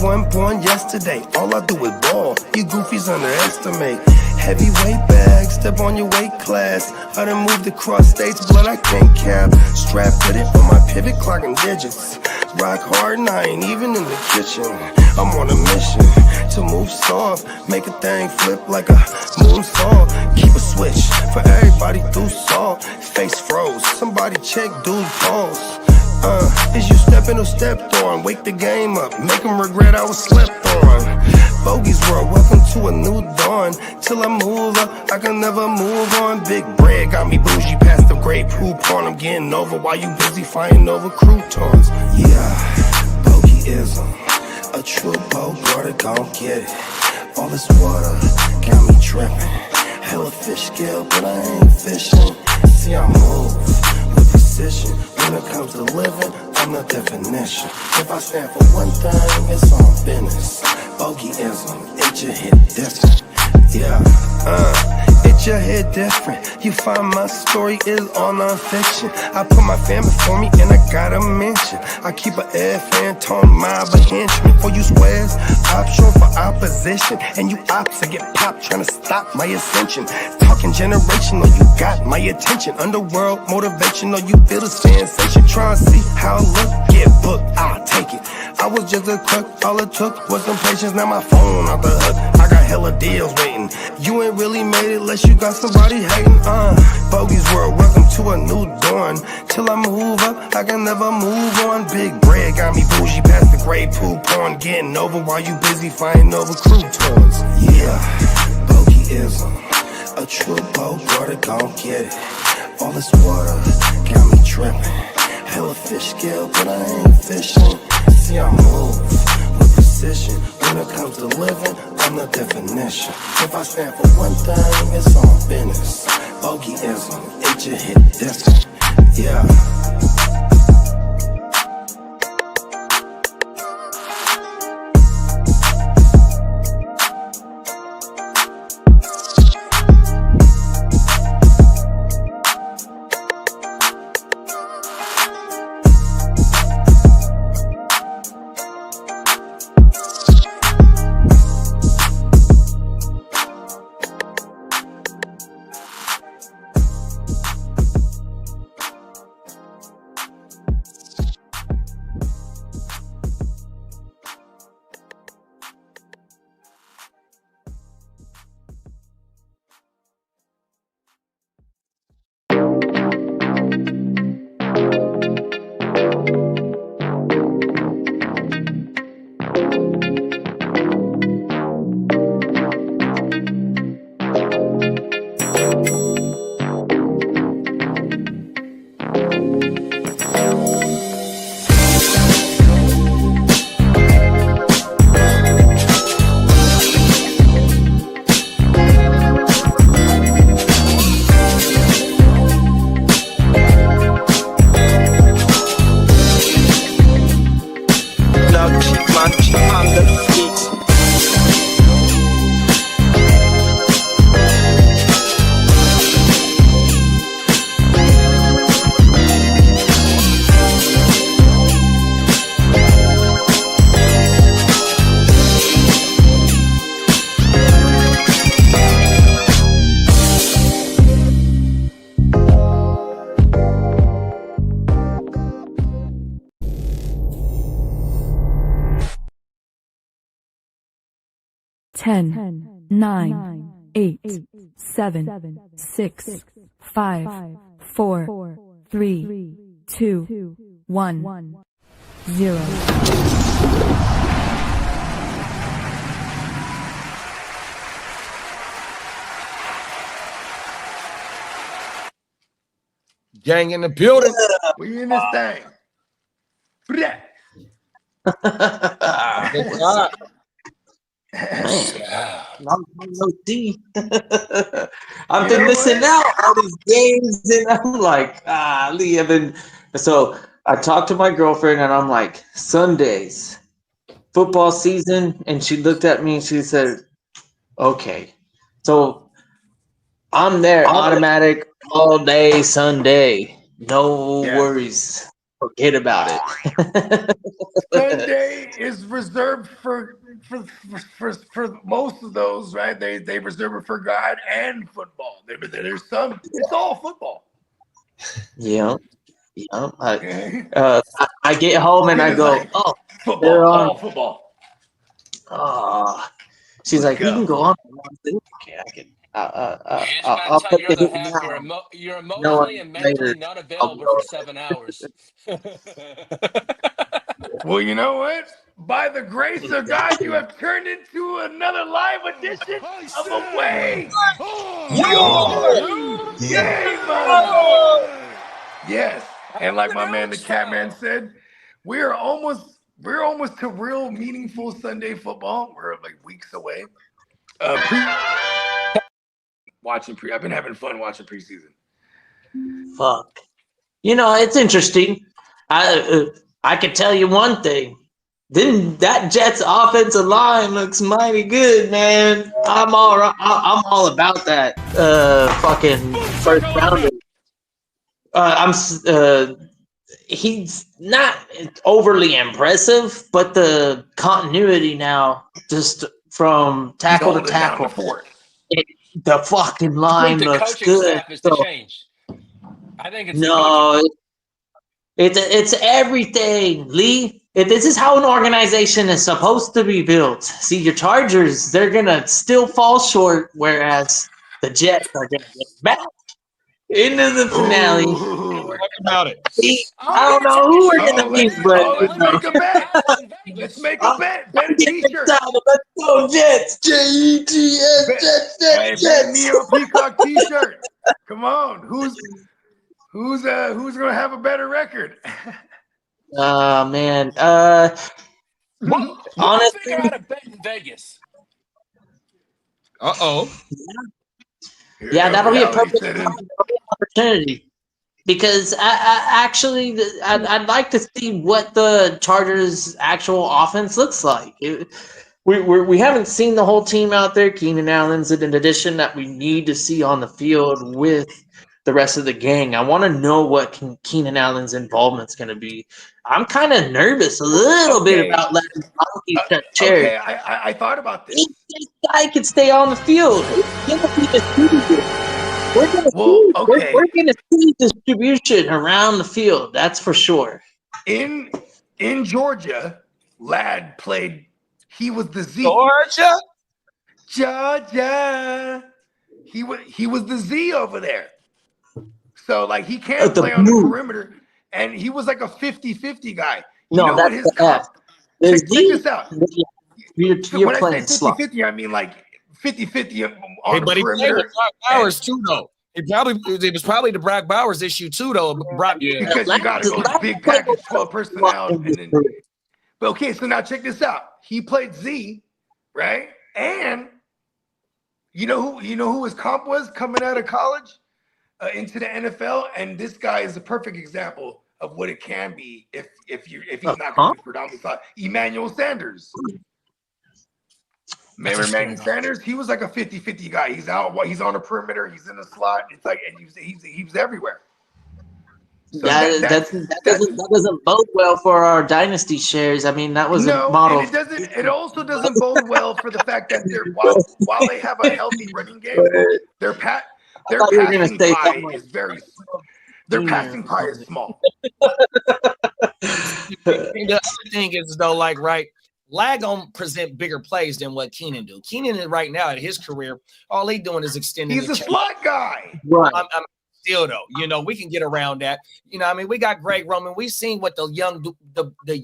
wasn't born yesterday. All I do is ball. You goofies underestimate. Heavyweight bag, step on your weight class. I done moved across states, but I can't cap. Strap with it on my pivot, clocking digits. Rock hard and I ain't even in the kitchen. I'm on a mission to move soft, make a thing flip like a moonsault. Keep a switch for everybody through salt. Face froze, somebody check dude's pulse. Is you stepping or stepped on? Wake the game up, make them regret I was slept on. Bogey's world, welcome to a new dawn. Till I move up, I can never move on. Big bread got me bougie past the great poop on. I'm getting over while you busy fighting over croutons. Yeah, bogeyism, a true boat brother gon' get it. All this water got me tripping. Hella fish scale, but I ain't fishing. See I move with precision. When it comes to living, I'm the definition. If I stand for one thing, it's on business. Bogeyism, it just hit different. Yeah, it just hit different. You find my story is all non-fiction. I put my family before me and I gotta mention. I keep an air fan tone mob a henchman. For you squares, option for opposition. And you ops that get popped trying to stop my ascension. Talking generational, you got my attention. Underworld motivational, you feel the sensation. Try and see how I look, get booked, I'll take it. I was just a crook, all it took was some patience. Now my phone off the hook, I got hella deals waiting. You ain't really made it unless you got somebody hating. Bogey's world, welcome to a new dawn. Till I move up, I can never move on. Big bread got me bougie past the gray poop on. Getting over while you busy fighting over croutons. Yeah, bogeyism, a true boat brother gon' get it. All this water got me tripping. Hella fish scale, but I ain't fishing. See I move with precision. When it comes to living, I'm the definition. If I stand for one thing, it's on business. Bogeyism, it just hit different. Yeah. Ten, 9, 8, 7, 6, 5, 4, 3, 2, 1, 0. Gang in the building. We in this thing. Good job. Man, no D. I've been missing out all these games, and I'm like, Lee, so I talked to my girlfriend, and I'm like, Sundays, football season, and she looked at me and she said, okay, so I'm there, automatic, all day Sunday, no worries. Forget about it. Sunday is reserved for most of those, right? They reserve it for God and football. There's some. It's all football. Yeah. Yeah. Okay? I get home and I It's go, like oh, football, they're on. all football. Oh. She's Let's like, you can go. go on. Okay, I can. You just gotta I'll tell put the your other hit half now. you're No emotionally one and later. mentally not I'll be available all for right. 7 hours. Well, you know what? By the grace of God, you have turned into another live edition of Away Your Game. Yes, and like my man the Catman said, we're almost to real meaningful Sunday football. We're like weeks away. I've been having fun watching preseason. Fuck. You know, it's interesting. I can tell you one thing. Then that Jets offensive line looks mighty good, man. I'm all about that. Fucking first rounder. He's not overly impressive, but the continuity now, just from tackle to tackle, the fucking I line think the looks coaching good. staff is the change. I think it's the coaching. No, it's everything, Lee. This is how an organization is supposed to be built. See, your Chargers, they're gonna still fall short, whereas the Jets are gonna get back into the finale. Ooh. Talk about it. See, I don't know who we're gonna beat, but let's make a bet. Let's make a bet. Bet a t-shirt. Let's go Jets. Jets. Hey, bet me a Peacock t-shirt. Come on. Who's gonna have a better record? Oh man. We'll Honestly, figure out a bet in Vegas. Uh-oh. Yeah, that'll be a perfect opportunity. Because I'd like to see what the Chargers' actual offense looks like. We haven't seen the whole team out there. Keenan Allen's an addition that we need to see on the field with the rest of the gang. I want to know what Keenan Allen's involvement's going to be. I'm kind of nervous a little bit about letting Donkey cut chairs. Okay, I thought about this. If this guy could stay on the field, we're going to see distribution around the field. That's for sure. In Georgia, Ladd played. He was the Z. Georgia. He was the Z over there. So like he can't play on the perimeter, and he was like a 50-50 guy. You know what his check this out. You're when playing I say 50-50, I mean like 50-50 on the But he played perimeter. with Brock Bowers too, though. It was probably the Brock Bowers issue too, though. Because you got to go big package 12 personnel. But okay, so now check this out. He played Z, right? And you know who his comp was coming out of college into the NFL, and this guy is a perfect example of what it can be if he's not going to be predominantly thought. Emmanuel Sanders. Remember Emmanuel Sanders? He was like a 50-50 guy. He's out. He's on the perimeter. He's in the slot. It's like, and he was everywhere. So that doesn't bode well for our dynasty shares. I mean, that was a model. And it also doesn't bode well for the fact that while they have a healthy running game, their passing pie is very small. Their passing pie is small. The other thing is though, like Lag gonna present bigger plays than what Keenan do. Keenan right now at his career, all he doing is extending. He's a slot guy. Right. I'm still though, we can get around that. I mean, we got Greg Roman. We've seen what the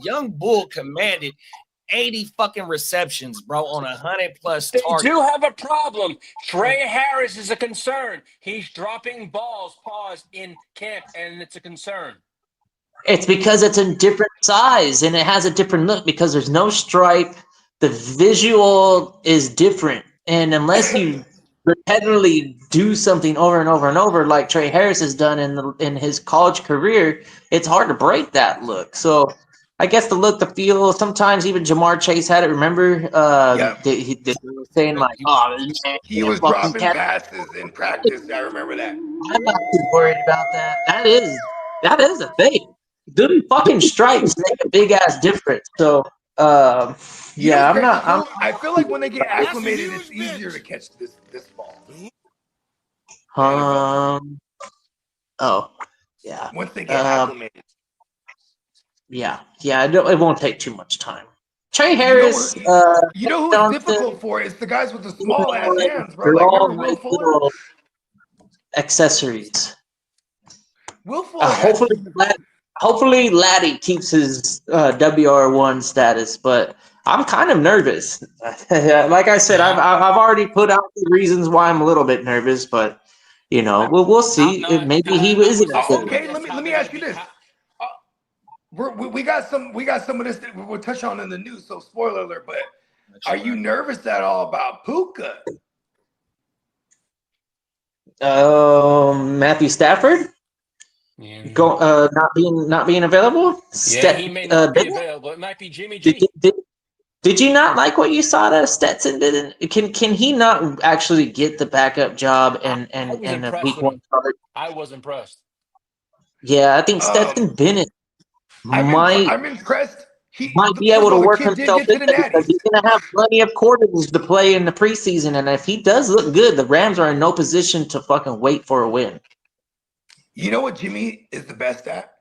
young bull commanded. 80 fucking receptions, bro, on 100+ targets. They do have a problem. Trey Harris is a concern. He's dropping balls, in camp, and it's a concern. It's because it's a different size and it has a different look because there's no stripe. The visual is different. And unless you repetitively do something over and over and over like Trey Harris has done in his college career, it's hard to break that look. So I guess the look, the feel, sometimes even Jamar Chase had it. Remember, they were saying like, he was dropping passes in practice. I remember that. I'm not too worried about that. That is a thing. Good fucking stripes make a big ass difference. So Yeah, I'm not. I feel like when they get acclimated, it's easier to catch this ball. Oh, yeah. Once they get acclimated. Yeah. It won't take too much time. Trey You know Harris. You know who's Johnson, difficult for it? It's the guys with the small ass hands, bro. they're Like all remember Will nice Fuller? little accessories. Will Fuller. Has, Hopefully, Laddie keeps his WR1 status, but I'm kind of nervous. Like I said, I've already put out the reasons why I'm a little bit nervous, but you know, we'll see. Maybe he isn't. Okay, let me ask you this. We got some of this that we'll touch on in the news. So spoiler alert, but are you nervous at all about Puka? Matthew Stafford. Yeah. Not being available. Yeah, he may not be available. It might be Jimmy G. Did you not like what you saw that Stetson didn't? Can he not actually get the backup job and a week one start? I was impressed. Yeah, I think Stetson Bennett I'm impressed. He might be able to work himself into it because he's going to have plenty of quarters to play in the preseason, and if he does look good, the Rams are in no position to fucking wait for a win. You know what Jimmy is the best at?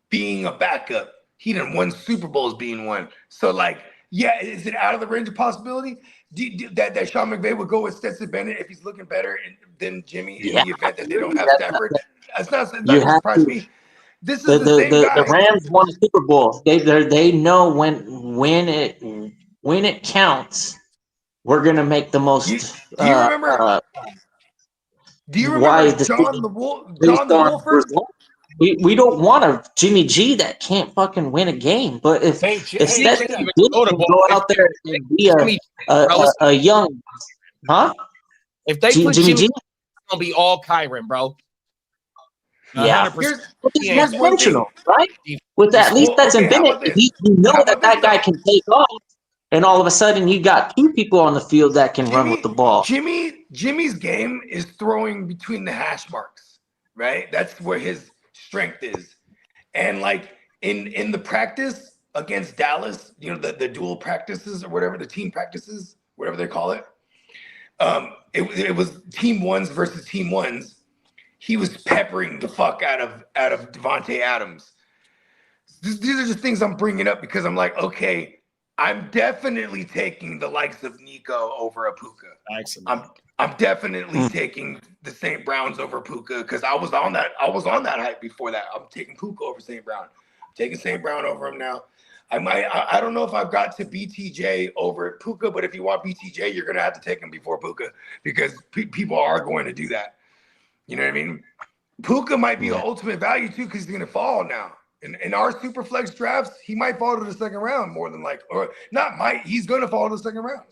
Being a backup. He done won Super Bowls being one. So, like, yeah, is it out of the range of possibility that Sean McVay would go with Stetson Bennett if he's looking better than Jimmy in the event that they don't have Stafford? That's not going to surprise me. This is the same guy. The Rams won a Super Bowl. They know when it counts, we're gonna make the most. Do you remember? John the Wolford? We don't want a Jimmy G that can't fucking win a game. But if Stetson can go out there and be a young, if they put Jimmy G, it's gonna be all Kyron, bro. Yeah, that's intentional, right? With at least Stetson Bennett, you know that guy can take off, and all of a sudden you got two people on the field that can run with the ball. Jimmy's game is throwing between the hash marks, right? That's where his strength is, and like in the practice against Dallas, you know, the dual practices or whatever, the team practices, whatever they call it. It was team ones versus team ones. He was peppering the fuck out of Devontae Adams. These are just things I'm bringing up because I'm like, okay, I'm definitely taking the likes of Nico over a Puka. Excellent. I'm definitely taking the St. Browns over Puka because I was on that hype before that. I'm taking Puka over St. Brown. I'm taking St. Brown over him now. I don't know if I've got to BTJ over Puka, but if you want BTJ, you're gonna have to take him before Puka because people are going to do that. You know what I mean? Puka might be an ultimate value too because he's going to fall now. In our super flex drafts, he might fall to the second round more than like, or not might, he's going to fall to the second round.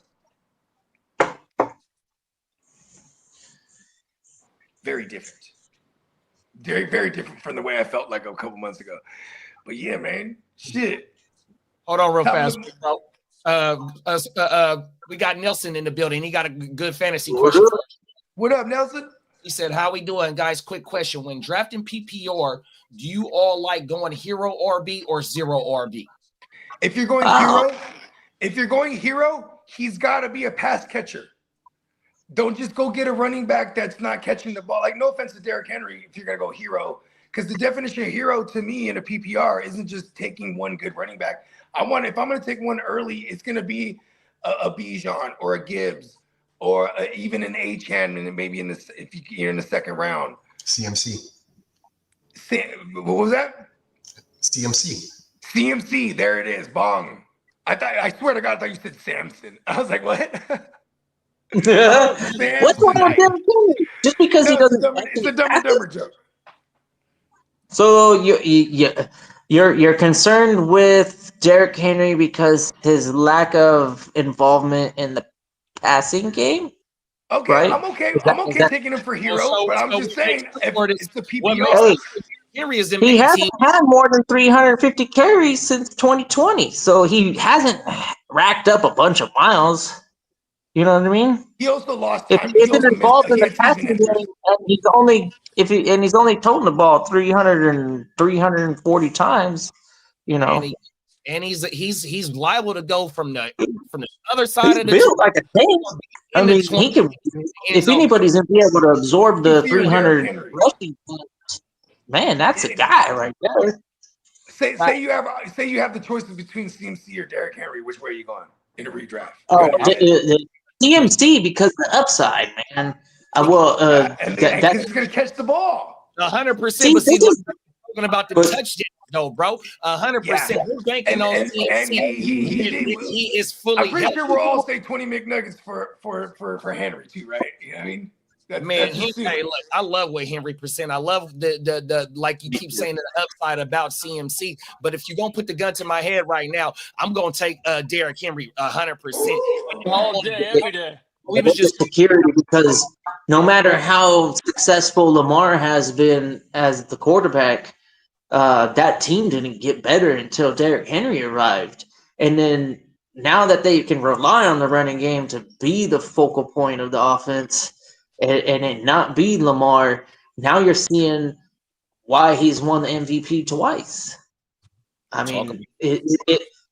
Very different. Very, very different from the way I felt like a couple months ago. But yeah, man, shit. Hold on real fast, we got Nelson in the building. He got a good fantasy question. What up, Nelson? He said, how we doing, guys? Quick question. When drafting PPR, do you all like going hero RB or zero RB? If you're going hero, he's got to be a pass catcher. Don't just go get a running back that's not catching the ball. Like, no offense to Derrick Henry if you're going to go hero, because the definition of hero to me in a PPR isn't just taking one good running back. If I'm going to take one early, it's going to be a Bijan or a Gibbs. Or even an Achane, and maybe if you're in the second round. CMC. What was that? CMC. There it is. Bong. I swear to God, I thought you said Samson. I was like, what? What's going on with him? Just because he doesn't. It's a Dumb and Dumber joke. So you're concerned with Derrick Henry because his lack of involvement in the passing game. Okay, right? I'm okay taking him for hero, but I'm just saying if it's the PPR. He hasn't had more than 350 carries since 2020, so he hasn't racked up a bunch of miles. You know what I mean? He also lost time. If he isn't involved in the passing game, and he's only toting the ball 340 times, you know. and he's liable to go from the other side He's of the built like a tank. I mean, he can. If anybody's gonna be able to absorb the He's your 300 Derrick Henry. rushing, man, that's a guy right there. Say you have the choices between CMC or Derrick Henry. Which way are you going in a redraft? Oh, Go ahead. the CMC because of the upside, man. And he's gonna catch the ball. 100%. But See, see, this is- talking about the but- touchdown, though, bro. 100%. We're banking on And CMC. He is fully. I'm pretty sure healthy. we're all say 20 McNuggets for Henry too, right? You know what I mean? Man, hey, look, I love what Henry percent. I love the like you keep saying the upside about CMC. But if you're gonna put the gun to my head right now, I'm gonna take Derrick Henry 100%. All day, every day. We was just security because no matter how successful Lamar has been as the quarterback, that team didn't get better until Derrick Henry arrived. And then now that they can rely on the running game to be the focal point of the offense and it not be Lamar, now you're seeing why he's won the MVP twice. I mean,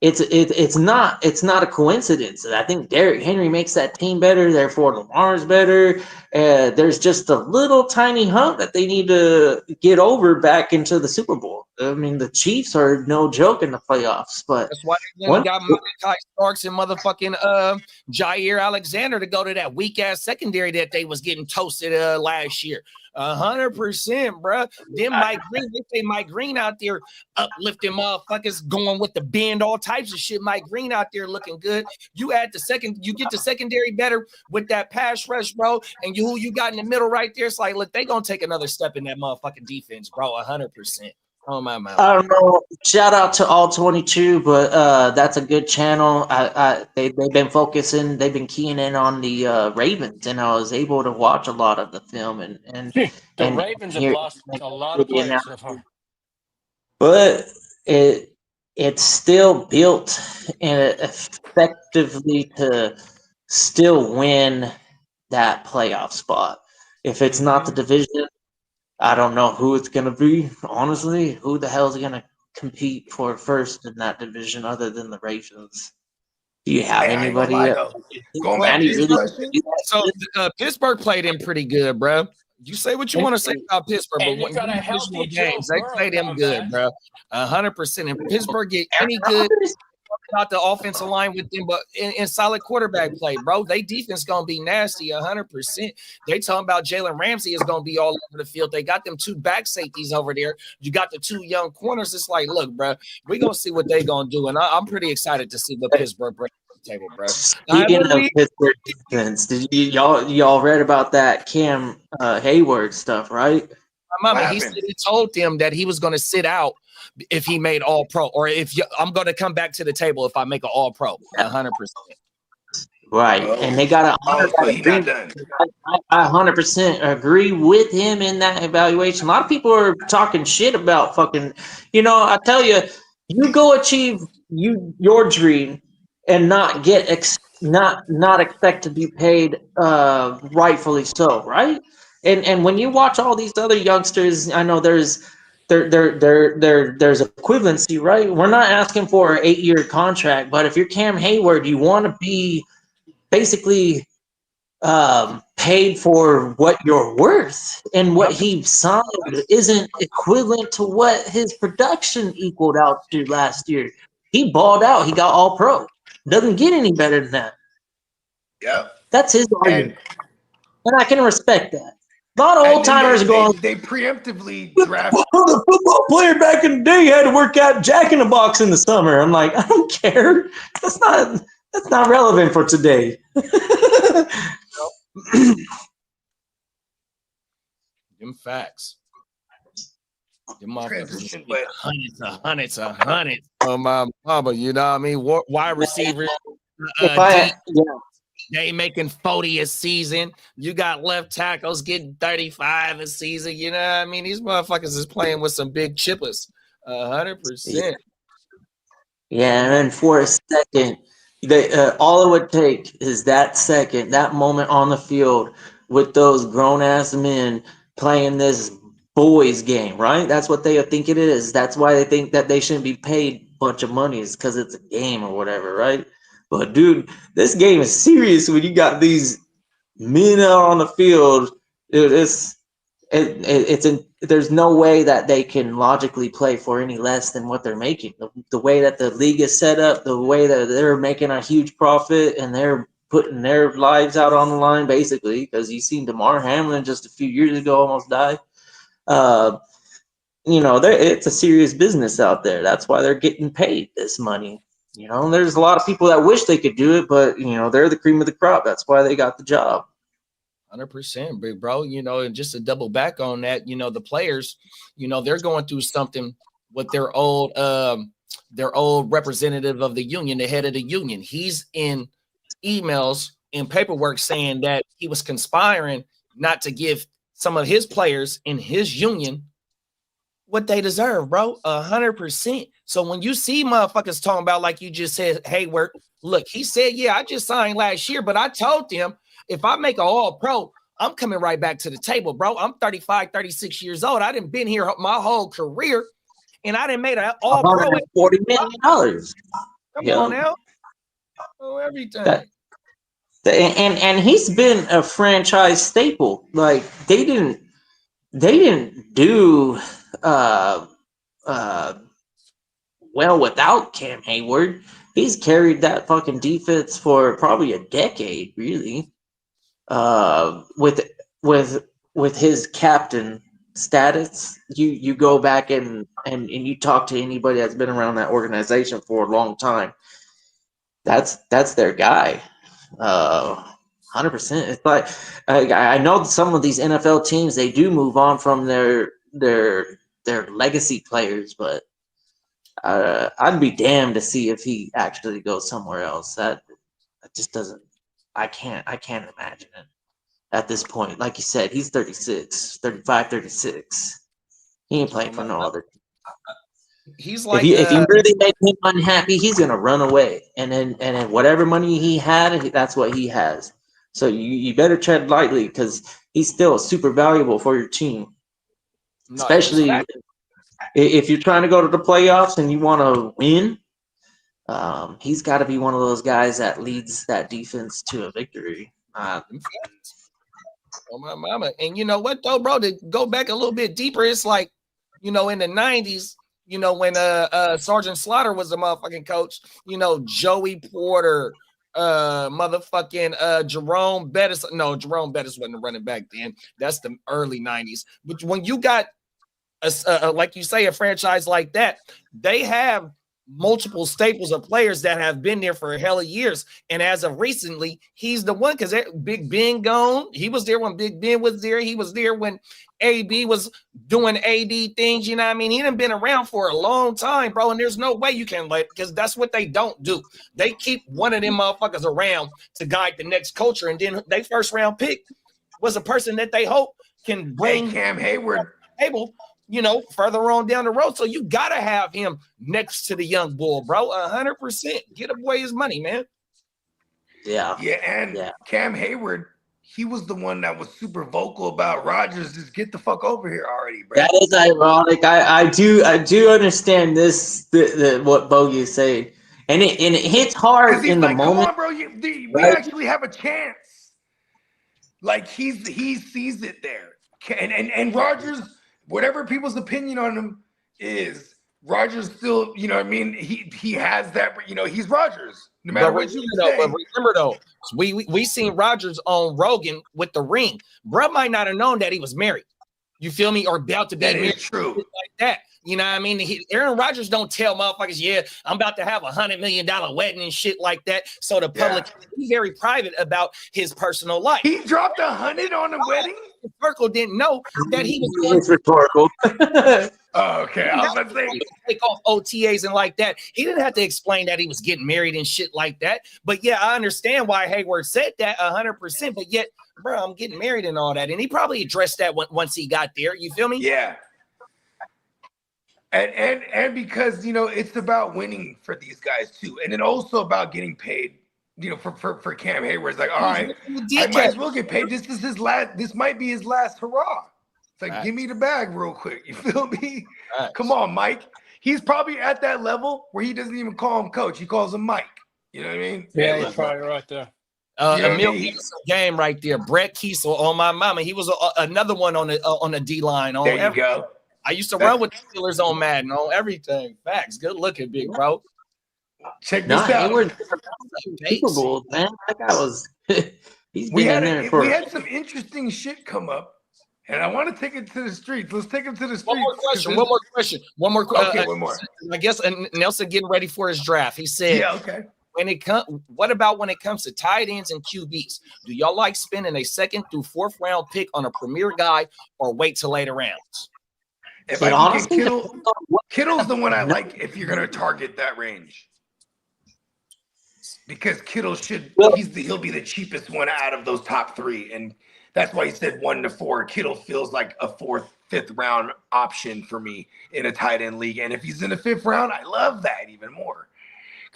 it's not a coincidence. I think Derrick Henry makes that team better, therefore Lamar's better. There's just a little tiny hump that they need to get over back into the Super Bowl. I mean, the Chiefs are no joke in the playoffs, but that's why they got Malachi Starks and motherfucking Jair Alexander to go to that weak ass secondary that they was getting toasted last year. 100%, bro. Then Mike Green, they say Mike Green out there uplifting motherfuckers, going with the bend, all types of shit. Mike Green out there looking good. You get the secondary better with that pass rush, bro. And who you got in the middle right there? It's like, look, they gonna take another step in that motherfucking defense, bro. 100%. Oh my mouth. I don't know. Shout out to all 22, but that's a good channel. They've been focusing. They've been keying in on the Ravens, and I was able to watch a lot of the film. And Ravens have lost a lot of players so far. But it's still built effectively to still win that playoff spot. If it's not the division, I don't know who it's going to be. Honestly, who the hell is going to compete for first in that division other than the Ravens? Do you have anybody? Going back to this question, so Pittsburgh played in pretty good, bro. You say what you want to say about Pittsburgh, but when got a healthy games, they Burrow play them good, bro. 100%. And Pittsburgh get any good about the offensive line with them, but in solid quarterback play, bro. They defense gonna be nasty, 100%. They talking about Jalen Ramsey is gonna be all over the field. They got them two back safeties over there. You got the two young corners. It's like, look, bro, we gonna see what they gonna do, and I'm pretty excited to see what Pittsburgh brings to the table, bro. Speaking of Pittsburgh defense, did y'all read about that Cam Hayward stuff, right? My mama, he said he told them that he was gonna sit out if he made all pro, or I'm going to come back to the table if I make an all pro. 100%. Right. And they got I 100% agree with him in that evaluation. A lot of people are talking shit about fucking, I tell you, you go achieve your dream and not get not expect to be paid rightfully so, right? And when you watch all these other youngsters, I know there's equivalency, right? We're not asking for an 8-year contract, but if you're Cam Hayward, you want to be basically paid for what you're worth, and what he signed isn't equivalent to what his production equaled out to last year. He balled out. He got all pro. Doesn't get any better than that. Yeah. That's his argument. And I can respect that. A lot of old timers going. They preemptively draft. The football player back in the day had to work out Jack in the Box in the summer. I'm like, I don't care. That's not relevant for today. Them facts. Them Transition, hundreds. Oh my mama, you know what I mean? Wide receiver. They making 40 a season. You got left tackles getting 35 a season. You know what I mean? These motherfuckers is playing with some big chippers. 100%. Yeah, and for a second, all it would take is that second, that moment on the field with those grown-ass men playing this boys game, right? That's what they think it is. That's why they think that they shouldn't be paid bunch of money is because it's a game or whatever, right? But dude, this game is serious when you got these men out on the field. There's no way that they can logically play for any less than what they're making. The way that the league is set up, the way that they're making a huge profit and they're putting their lives out on the line, basically, because you seen DeMar Hamlin just a few years ago almost die. It's a serious business out there. That's why they're getting paid this money. There's a lot of people that wish they could do it, but they're the cream of the crop. That's why they got the job. 100%, big bro. And just to double back on that, the players, they're going through something with their old representative of the union, the head of the union. He's in emails and paperwork saying that he was conspiring not to give some of his players in his union what they deserve, bro. 100%. So when you see motherfuckers talking about, like you just said, Hayward, look, he said, yeah, I just signed last year, but I told them if I make an all-pro, I'm coming right back to the table, bro. I'm 35, 36 years old. I done been here my whole career, and I done made an all-pro at $40 million. Come on now. Oh, everything. And he's been a franchise staple. Like they didn't do well without Cam Hayward. He's carried that fucking defense for probably a decade, really. With his captain status, you go back and you talk to anybody that's been around that organization for a long time. That's their guy. 100%. It's like I know some of these NFL teams, they do move on from their legacy players, but I'd be damned to see if he actually goes somewhere else. That just doesn't. I can't imagine it at this point. Like you said, he's 35, 36. He ain't playing for no other team. He's like, if you really make him unhappy, he's gonna run away, and then whatever money he had, that's what he has. So you better tread lightly because he's still super valuable for your team, especially if you're trying to go to the playoffs and you want to win. He's got to be one of those guys that leads that defense to a victory. Oh my mama! And you know what though, bro? To go back a little bit deeper, it's like in the 90s. When Sergeant Slaughter was a motherfucking coach, Joey Porter, Jerome Bettis. No, Jerome Bettis wasn't running back then. That's the early 90s. But when you got like you say, a franchise like that, they have multiple staples of players that have been there for a hell of years. And as of recently, he's the one because Big Ben gone. He was there when Big Ben was there. He was there when AB was doing AD things. You know what I mean? He done been around for a long time, bro. And there's no way you can because that's what they don't do. They keep one of them motherfuckers around to guide the next culture. And then they first round pick was a person that they hope can bring Cam Hayward table. Further on down the road. So you got to have him next to the young bull, bro. 100%. Get away his money, man. Yeah. Yeah, and Cam Hayward, he was the one that was super vocal about Rodgers. Just get the fuck over here already, bro. That is ironic. I do understand this, what Bogey is saying. And it hits hard in the moment. Come on, bro. We actually have a chance. Like he sees it there. And Rodgers, whatever people's opinion on him is, Rodgers still, you know what I mean? He has that, he's Rodgers. No matter what you say. But remember though, we seen Rodgers on Rogan with the ring. Bruh might not have known that he was married. You feel me? Or about to be married. That is true. Like that. You know what I mean? Aaron Rodgers don't tell motherfuckers, yeah, I'm about to have $100 million wedding and shit like that. So the public, he's very private about his personal life. He dropped 100 on the wedding? Urkel didn't know that he was going It's rhetorical. Oh, okay. I was about to say, take off OTAs and like that. He didn't have to explain that he was getting married and shit like that. But yeah, I understand why Hayward said that 100%. But yet, bro, I'm getting married and all that. And he probably addressed that once he got there. You feel me? Yeah. And because it's about winning for these guys too, and then also about getting paid. For Cam Hayward, it's like, all right, I might as well get paid. This is his last. This might be his last hurrah. It's like, give me the bag real quick. You feel me? Come on, Mike. he's probably at that level where he doesn't even call him coach. He calls him Mike. You know what I mean? Yeah, Hey, you're look, probably right there. You know what I Emil mean? Kiesel game right there. Brett Kiesel on my mama. He was another one on the D line. There you go. I used to run with the Steelers on Madden on everything. Facts. Good looking, big bro. Check No, this out. Hayward Super Bowl, man. That guy was. He's We been in there for. we had some interesting shit come up, and I want to take it to the streets. Let's take it to the streets. One more question. Okay, one more. I guess Nelson getting ready for his draft. He said, Yeah, okay. What about when it comes to tight ends and QBs? Do y'all like spending a 2nd through 4th round pick on a premier guy, or wait till later rounds? If But I honestly, can get Kittle's the one I like if you're gonna target that range. Because Kittle he'll be the cheapest one out of those top 3. And that's why he said 1 to 4. Kittle feels like a 4th, 5th round option for me in a tight end league. And if he's in the 5th round, I love that even more.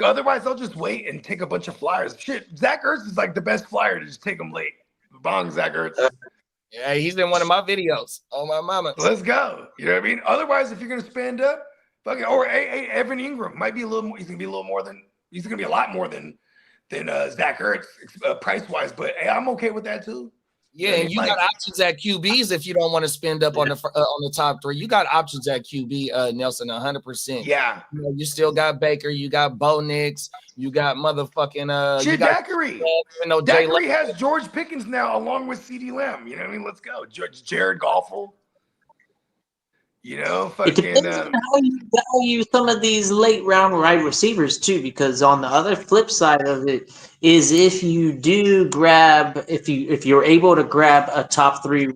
Otherwise, I'll just wait and take a bunch of flyers. Shit, Zach Ertz is like the best flyer to just take him late. Bong Zach Ertz. Yeah, he's in one of my videos. Oh my mama. Let's go. You know what I mean? Otherwise, if you're gonna spend up, fucking or Evan Ingram might be a little more. He's gonna be a lot more than Zach Ertz price wise. But hey, I'm okay with that too. Yeah, and you got options at QBs if you don't want to spend up on the top 3. You got options at QB, Nelson, 100%. Yeah. You still got Baker, you got Bo Nix, you got motherfucking Shit, Daiquiri. Daiquiri has George Pickens now along with CeeDee Lamb. You know what I mean? Let's go. Jared Goffel. You know, It depends on how you value some of these late round wide receivers too, because on the other flip side of it is if you do grab, if you're able to grab a top 3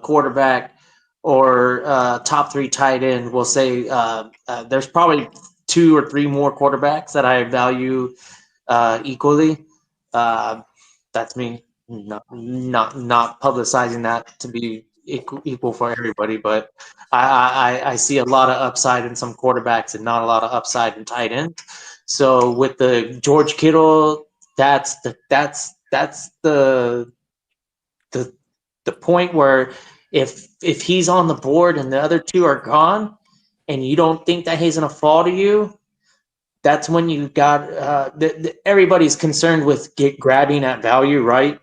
quarterback or top 3 tight end, we'll say there's probably 2 or 3 more quarterbacks that I value equally. That's me not publicizing that to be equal for everybody, but I see a lot of upside in some quarterbacks and not a lot of upside in tight end. So with the George Kittle, that's the point where if he's on the board and the other 2 are gone, and you don't think that he's gonna fall to you, that's when you got everybody's concerned with grabbing at value, right?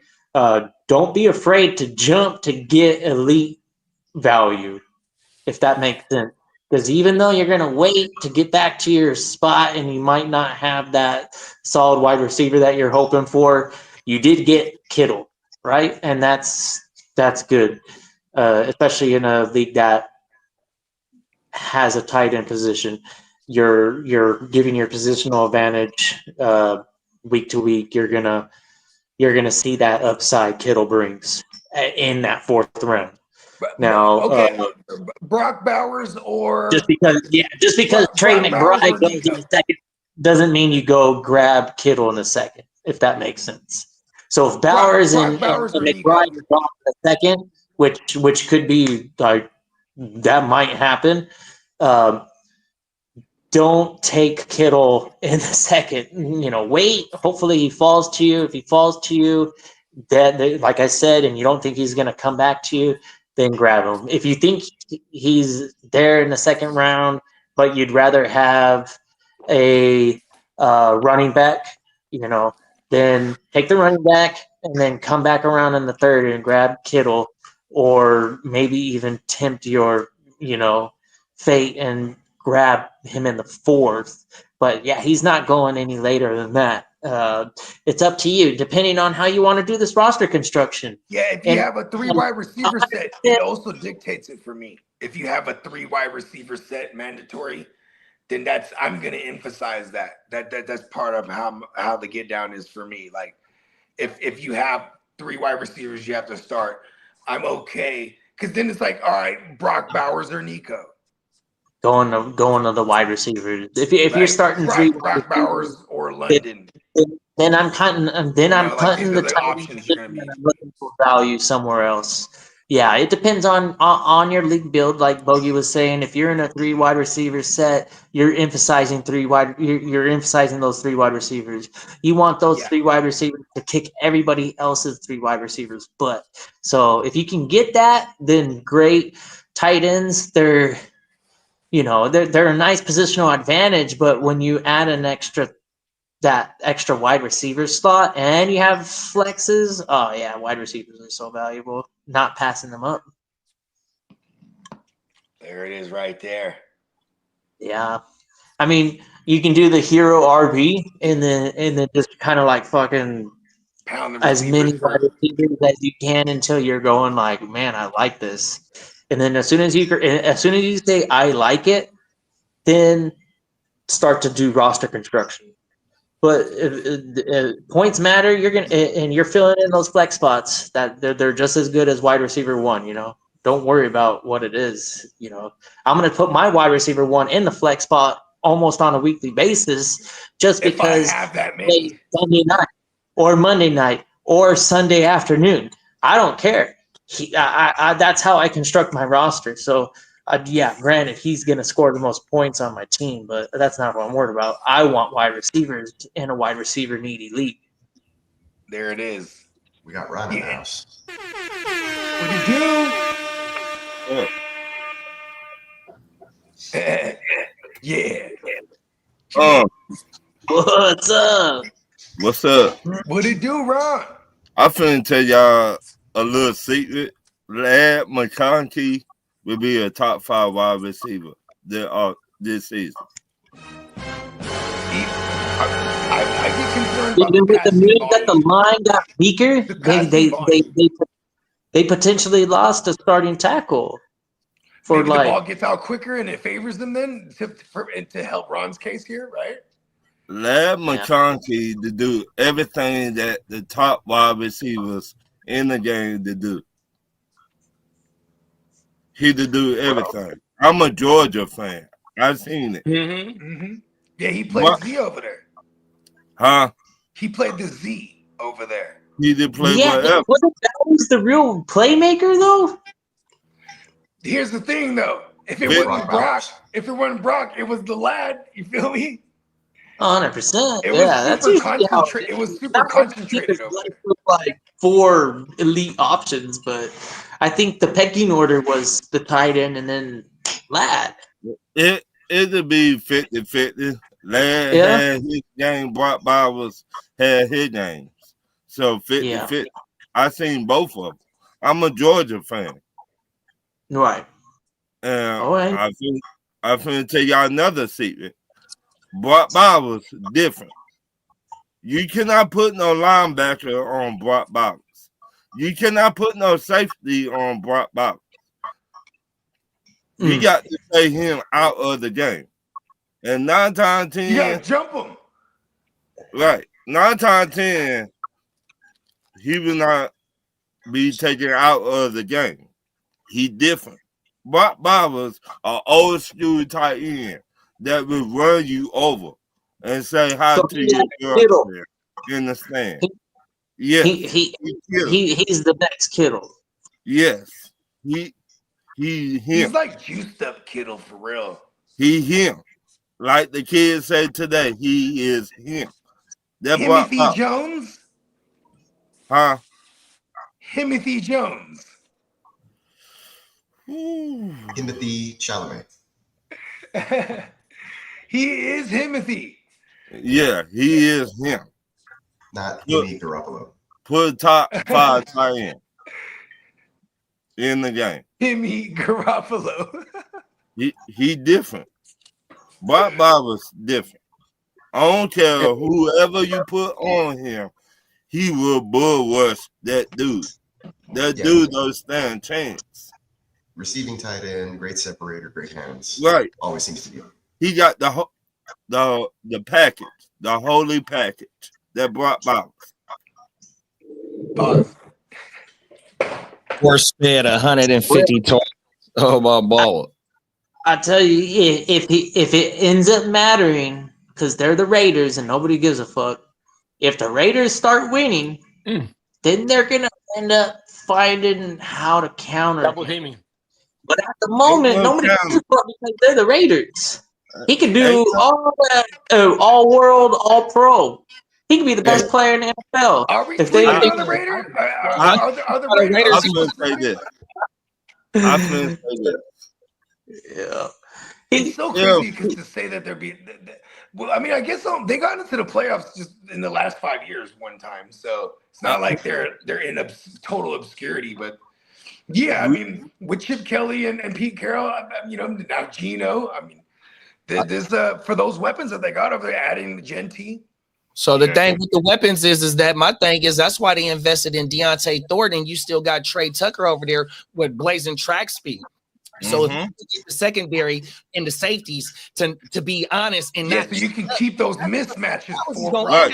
Don't be afraid to jump to get elite value, if that makes sense. Because even though you're going to wait to get back to your spot and you might not have that solid wide receiver that you're hoping for, you did get Kittle, right? And that's good, especially in a league that has a tight end position. You're giving your positional advantage week to week. You're gonna see that upside Kittle brings in that 4th round. Now, okay, Brock Bowers or just because Trey McBride goes in the 2nd doesn't mean you go grab Kittle in the 2nd, if that makes sense. So if Bowers and McBride are gone in the 2nd, which could be like that might happen. Don't take Kittle in the 2nd. You know, wait. Hopefully he falls to you. If he falls to you, that like I said, and you don't think he's going to come back to you, then grab him. If you think he's there in the 2nd round, but you'd rather have a running back, you know, then take the running back and then come back around in the 3rd and grab Kittle, or maybe even tempt your, fate and grab him in the 4th. But yeah, he's not going any later than that. It's up to you, depending on how you want to do this roster construction. Yeah, if you have a 3 wide receiver set, it also dictates it for me. If you have a 3 wide receiver set mandatory, then I'm going to emphasize that. That's part of how the get down is for me. Like if you have 3 wide receivers you have to start, I'm okay, because then it's like, all right, Brock Bowers or Nico. Going to the wide receivers. If you're starting Brock Bowers or London, then I'm cutting. Then I'm cutting the options you're gonna be. I'm looking for value somewhere else. Yeah, it depends on your league build. Like Bogey was saying, if you're in a 3 wide receiver set, you're emphasizing You're emphasizing those 3 wide receivers. You want those 3 wide receivers to kick everybody else's 3 wide receivers' butt. So if you can get that, then great. Tight ends, they're you know, they're a nice positional advantage, but when you add that extra wide receiver slot and you have flexes, oh yeah, wide receivers are so valuable. Not passing them up. There it is right there. Yeah. I mean, you can do the hero RB and then just kind of like fucking Pound the as many receivers wide for receivers as you can until you're going like, man, I like this. And then as soon as you say I like it, then start to do roster construction. But points matter. You're gonna and you're filling in those flex spots that they're just as good as wide receiver one. You know, don't worry about what it is. You know, I'm gonna put my wide receiver one in the flex spot almost on a weekly basis, just if I because have that they many. Sunday night or Monday night or Sunday afternoon. I don't care. That's how I construct my roster. So. Yeah, granted, he's going to score the most points on my team, but that's not what I'm worried about. I want wide receivers in a wide receiver needy league. There it is. We got Ron in the house. What you do? Yeah. What's up? What's up? What it do, Ron? I finna tell y'all a little secret. Lad McConkey will be a top 5 wide receiver this season. I get concerned about Even with the news passing that the volume. line got weaker, The passing they potentially lost a starting tackle for Maybe the ball like gets out quicker and it favors them then to help Ron's case here, right? Lad McConkey to do everything that the top wide receivers in the game to do. He to do everything. I'm a Georgia fan. I've seen it. Mm-hmm. Yeah, he played What? Z over there. Huh? He played the Z over there. He did play yeah, whatever. wasn't Downs the real playmaker though? Here's the thing, though. If it Big wasn't Brock, it was the lad. You feel me? 100%. It was Yeah, that's super usually how concentrated. It was super not like concentrated over there. like 4 elite options, but I think the pecking order was the tight end and then Lad. It'll be 50-50. Lad Yeah. had his game, Brock Bowers had his games. So 50-50. I seen both of them. I'm a Georgia fan. Right. And All right. I'm finna tell y'all another secret. Brock Bowers different. You cannot put no linebacker on Brock Bowers. You cannot put no safety on Brock Bowers. You got to take him out of the game. And 9 times 10, You gotta jump him. right? 9 times 10, he will not be taken out of the game. He different. Brock Bowers are old school tight end that will run you over and say hi So to he's like your Kittle. in the stand. Yes, He's the next Kittle. yes, he He's him. like juiced up Kittle for real. He him. Like the kids say today, he is him. That Brock Timothy Bowers, Jones. huh? Timothy Jones. Ooh. Timothy Chalamet. He is Timothy. Yeah, he is him. Not Look. Jimmy Garoppolo. Put top 5 tight end in the game. Timmy Garoppolo. He different. Brock Bowers different. I don't care whoever you put on him, he will bull rush that dude. That dude don't stand a chance. Receiving tight end, great separator, great hands. Right. Always seems to be. He got the package, the holy package that Brock Bowers. Horse fed 150 targets. Oh my ball. I tell you, if it ends up mattering, because they're the Raiders and nobody gives a fuck. If the Raiders start winning, then they're gonna end up finding how to counter. Double teaming. But at the moment, nobody gives a fuck because they're the Raiders. He can do all that, all world, all pro. He could be the best player in the NFL. Are we If they sleeping think on the Raiders? Are the Raiders? I'm gonna say this. I'm gonna say this. Yeah. It's so crazy because to say that they're being. Well, I mean, I guess they got into the playoffs just in the last 5 years one time, so it's not like they're in total obscurity. But yeah, I mean, with Chip Kelly and Pete Carroll, now Geno. I mean, there's for those weapons that they got over there, adding Genty. So the thing with the weapons is that my thing is that's why they invested in Deontay Thornton. You still got Trey Tucker over there with blazing track speed. So if you get the secondary and the safeties to be honest, and so you can keep those mismatches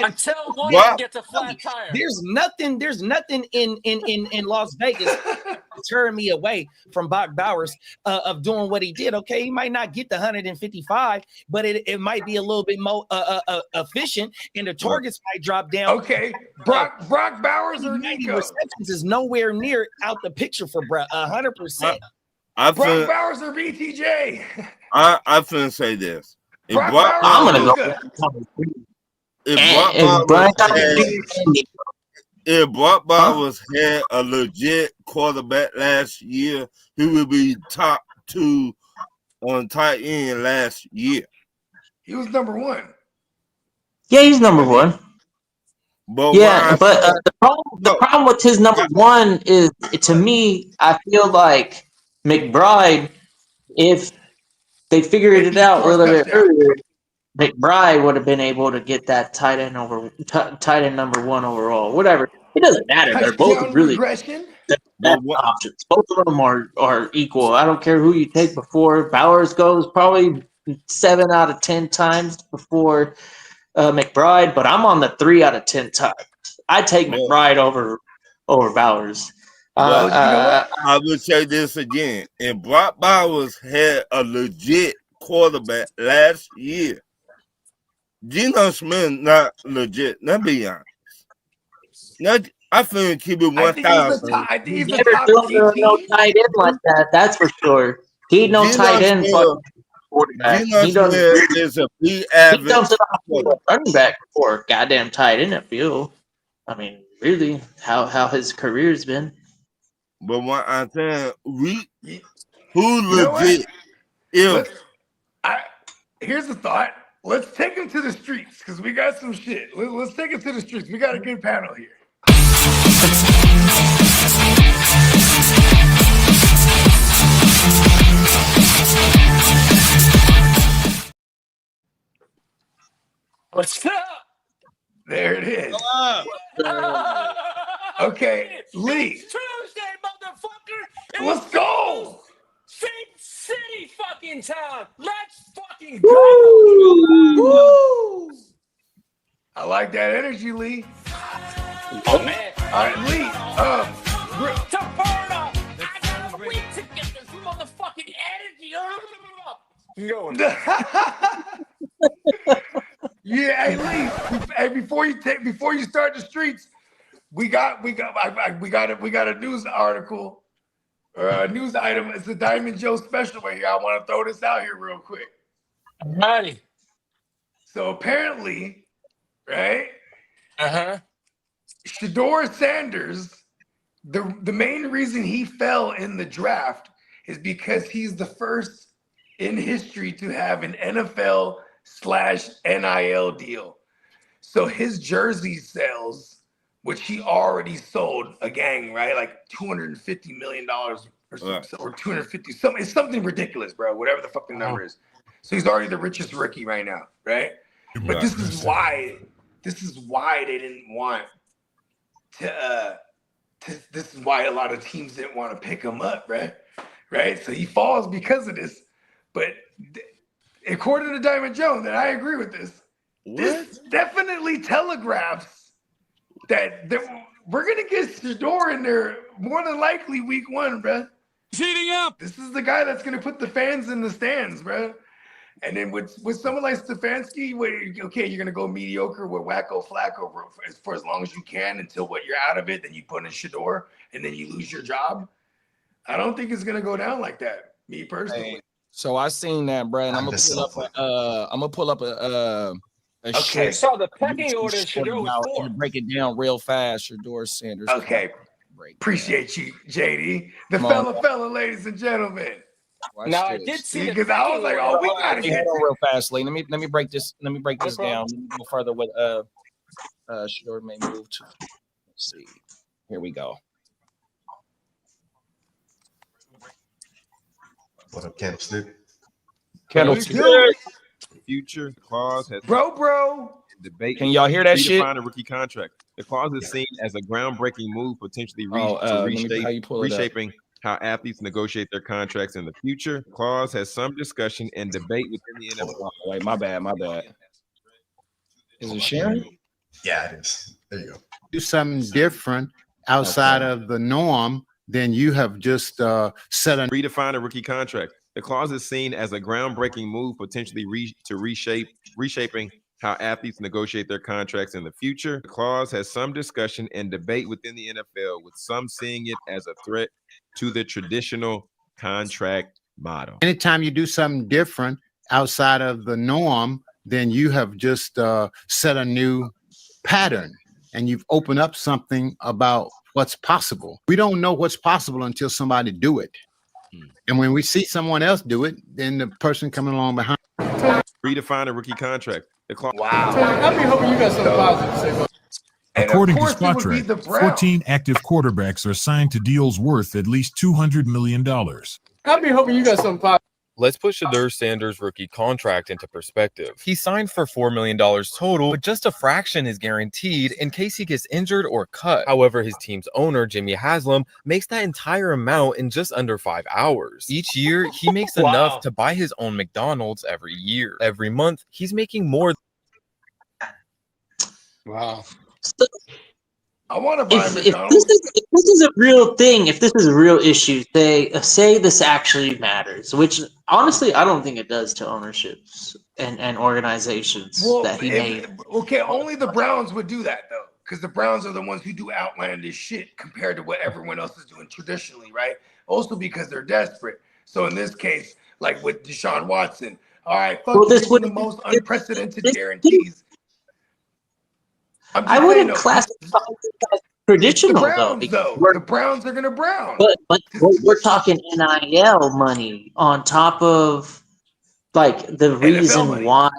until one gets a flat tire. There's nothing in Las Vegas turn me away from Brock Bowers of doing what he did. Okay, he might not get the 155, but it might be a little bit more efficient, and the targets might drop down. Okay, Brock Bowers or Nico receptions is nowhere near out the picture for Brock. 100%. Brock Bowers or BTJ. I finna say this. I'm gonna go. If Brock Bowers had a legit quarterback last year, he would be top 2 on tight end last year. He was number 1. Yeah, he's number 1. But the problem with his number 1 is, to me, I feel like McBride, if they figured it out earlier, McBride would have been able to get that tight end number 1 overall. Whatever, it doesn't matter. They're both really options. Both of them are equal. I don't care who you take before. Bowers goes probably 7 out of 10 times before McBride, but I'm on the 3 out of 10 times. I take McBride over Bowers. I would say this again. And Brock Bowers had a legit quarterback last year. Geno Smith not legit. Let's be honest. I feel keep it 1,000. I think he's never thrown no tight end like that. That's for sure. He no tight end quarterback. He is a B average. He dumps it off running back before goddamn tight end at field. I mean, really, how his career's been. But what I'm saying, who legit? Here's the thought. Let's take him to the streets because we got some shit. Let's take him to the streets. We got a good panel here. What's up? There it is. Okay, Lee. It's Tuesday, motherfucker. Let's go. Same city fucking town. Let's fucking go. Woo. I like that energy, Lee. Oh, man. All right, Lee. To burn up. I got a week to get this motherfucking energy up. Going. Yeah, hey Lee. Hey, before you start the streets, we got a news article or a news item. It's the Diamond Joe special right here. I want to throw this out here real quick. Ready. So apparently, right? Shedeur Sanders, the main reason he fell in the draft is because he's the first in history to have an NFL/NIL deal. So his jersey sales, which he already sold a gang, right? Like $250 million or 250 something. It's something ridiculous, bro. Whatever the fucking number is. So he's already the richest rookie right now, right? But this is why they didn't want to. This is why a lot of teams didn't want to pick him up, right? Right. So he falls because of this. But according to Diamond Jones, and I agree with this, this definitely telegraphs that we're gonna get Shedeur in there more than likely week 1, bro. Heating up. This is the guy that's gonna put the fans in the stands, bro. And then with someone like Stefanski, you're gonna go mediocre with Wacko Flacco for as long as you can until you're out of it. Then you put in Shedeur, and then you lose your job. I don't think it's gonna go down like that. Me personally. Hey, so I seen that, bro, and I'm gonna pull up a okay. So the pecking order Shedeur was 4. Break it down real fast. Shedeur Sanders. Okay. Appreciate you, JD. The fella, ladies and gentlemen. Watch Now I this. did see the Because I was like, oh, we gotta Hey, get hold on real fast, Lee. Let me break this. Let me break this Okay. down. Let me go further with Shador may move to. Let's see. Here we go. What up, Candlestick? Candlestick. Future clause has bro. debate. Can y'all hear that shit? Redefine a rookie contract. The clause is seen as a groundbreaking move, potentially Let me- how you pull it up? reshaping how athletes negotiate their contracts in the future. The clause has some discussion and debate within the NFL. Oh, wait, my bad. Is it sharing? Yeah, it is. There you go. Do something different outside of the norm, then you have just set a Redefine a rookie contract. The clause is seen as a groundbreaking move, potentially reshaping how athletes negotiate their contracts in the future. The clause has some discussion and debate within the NFL, with some seeing it as a threat to the traditional contract model. anytime you do something different outside of the norm, then you have just set a new pattern and you've opened up something about what's possible. We don't know what's possible until somebody do it. And when we see someone else do it, then the person coming along behind. Redefine a rookie contract. The clause. Wow. I'll be hoping you got something positive to say about And According of to course it would be Spotrac, the Browns. 14 active quarterbacks are signed to deals worth at least $200 million. I'll be hoping you got something positive. Let's put Shedeur Sanders' rookie contract into perspective. He signed for $4 million total, but just a fraction is guaranteed in case he gets injured or cut. However, his team's owner, Jimmy Haslam, makes that entire amount in just under 5 hours. Each year, he makes enough to buy his own McDonald's every year. Every month, he's making more. Wow. So I want to buy if McDonald's. if this is a real thing, if this is a real issue, they say this actually matters, which honestly I don't think it does to ownerships and organizations that he made. Okay, only the Browns would do that though, because the Browns are the ones who do outlandish shit compared to what everyone else is doing traditionally, right? Also because they're desperate. So in this case, like with Deshaun Watson, all right, fuck This the most unprecedented guarantees. I wouldn't classify it as traditional The Browns are gonna Brown. But we're talking NIL money on top of like the reason why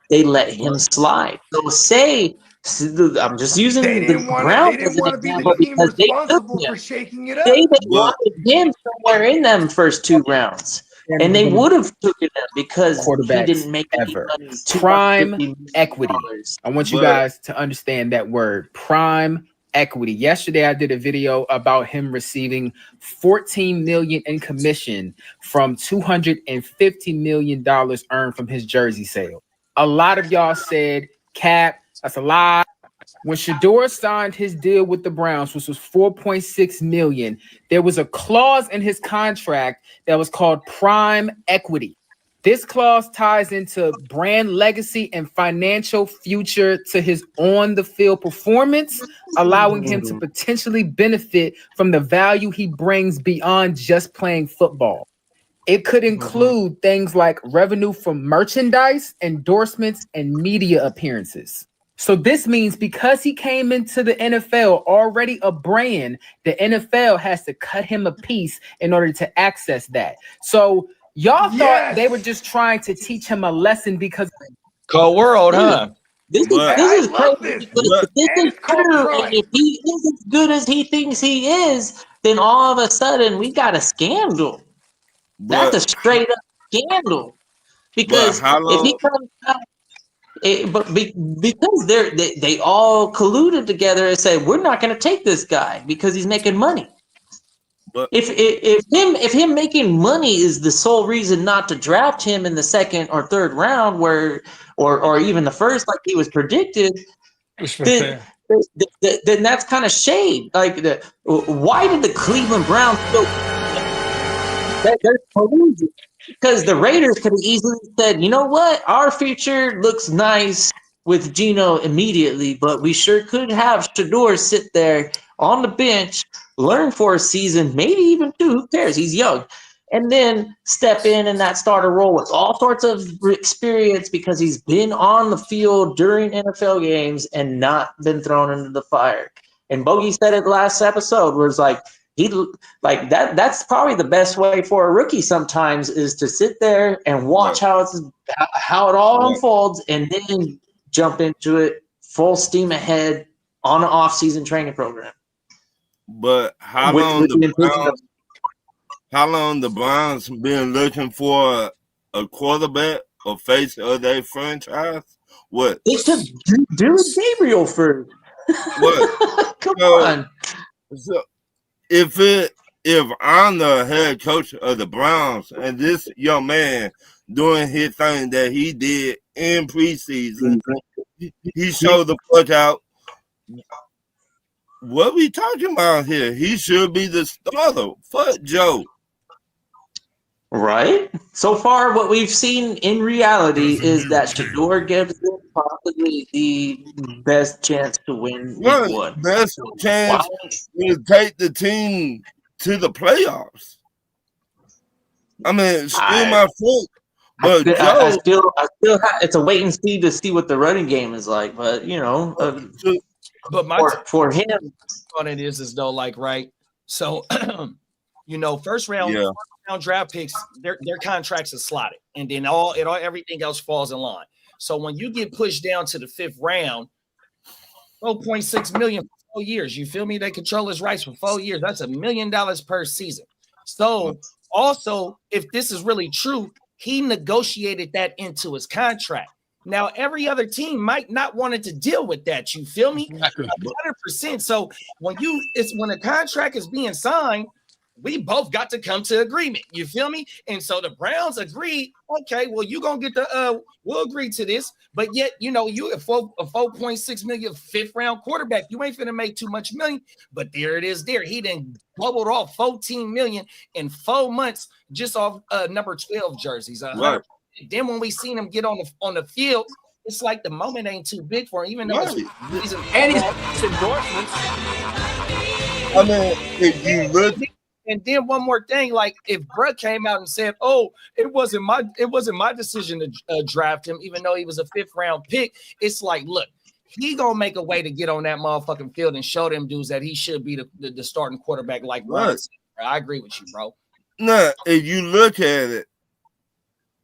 they let him slide. So say I'm just using the Browns as an example because they took him. For shaking it up. They wanted him somewhere in them first 2 rounds. And they would have taken him because he didn't make any money. Prime equity. I want you guys to understand that word, prime equity. Yesterday, I did a video about him receiving $14 million in commission from $250 million earned from his jersey sale. A lot of y'all said, Cap, that's a lie. When Shedeur signed his deal with the Browns, which was $4.6 million, there was a clause in his contract that was called prime equity. This clause ties into brand legacy and financial future to his on-the-field performance, allowing him to potentially benefit from the value he brings beyond just playing football. It could include things like revenue from merchandise, endorsements, and media appearances. So this means because he came into the NFL already a brand, the NFL has to cut him a piece in order to access that. So y'all thought they were just trying to teach him a lesson because cold world, huh? This is crazy. This is true. And if he is as good as he thinks he is, then all of a sudden we got a scandal. That's a straight up scandal. Because if he comes out, because they all colluded together and said we're not going to take this guy because he's making money. But if him making money is the sole reason not to draft him in the 2nd or 3rd round, or even the first, like he was predicted, then that's kind of shade. Like why did the Cleveland Browns go? There's collusion. Because the Raiders could have easily said, you know what, our future looks nice with Geno immediately, but we sure could have Shedeur sit there on the bench, learn for a season, maybe even 2, who cares, he's young, and then step in that starter role with all sorts of experience because he's been on the field during NFL games and not been thrown into the fire. And Bogey said it last episode, where it's like, like that. That's probably the best way for a rookie sometimes is to sit there and watch how it all unfolds, and then jump into it full steam ahead on an off-season training program. But how long the Browns been looking for a quarterback or face of their franchise? What? They took Dylan Gabriel for what? Come on. So if I'm the head coach of the Browns and this young man doing his thing that he did in preseason, he showed the fuck out. What we talking about here? He should be the starter. Fuck Joe. Right? So far, what we've seen in reality is that Shador gives them possibly the best chance to win week 1. Best chance to take the team to the playoffs. I mean, still my foot. But I still it's a wait and see to see what the running game is like. But but my for him on it is though, like, right. So first round draft picks, their contracts are slotted, and then everything else falls in line. So when you get pushed down to the 5th round, $4.6 million for 4 years. You feel me? They control his rights for 4 years. That's $1 million per season. So also, if this is really true, he negotiated that into his contract. Now, every other team might not want to deal with that. You feel me? 100%. So when a contract is being signed, we both got to come to agreement. You feel me? And so the Browns agreed, okay, well, you're going to get we'll agree to this. But yet, you a $4.6 million 5th round quarterback, you ain't finna make too much money. But there it is there. He then bubbled off $14 million in 4 months just off number 12 jerseys. Right. Then when we seen him get on the field, it's like the moment ain't too big for him, even though he's endorsements. I mean, if you look. And then one more thing, like if Brett came out and said, "Oh, it wasn't my decision to draft him, even though he was a 5th round pick," it's like, look, he gonna make a way to get on that motherfucking field and show them dudes that he should be the starting quarterback. Like, right. I agree with you, bro. No, if you look at it,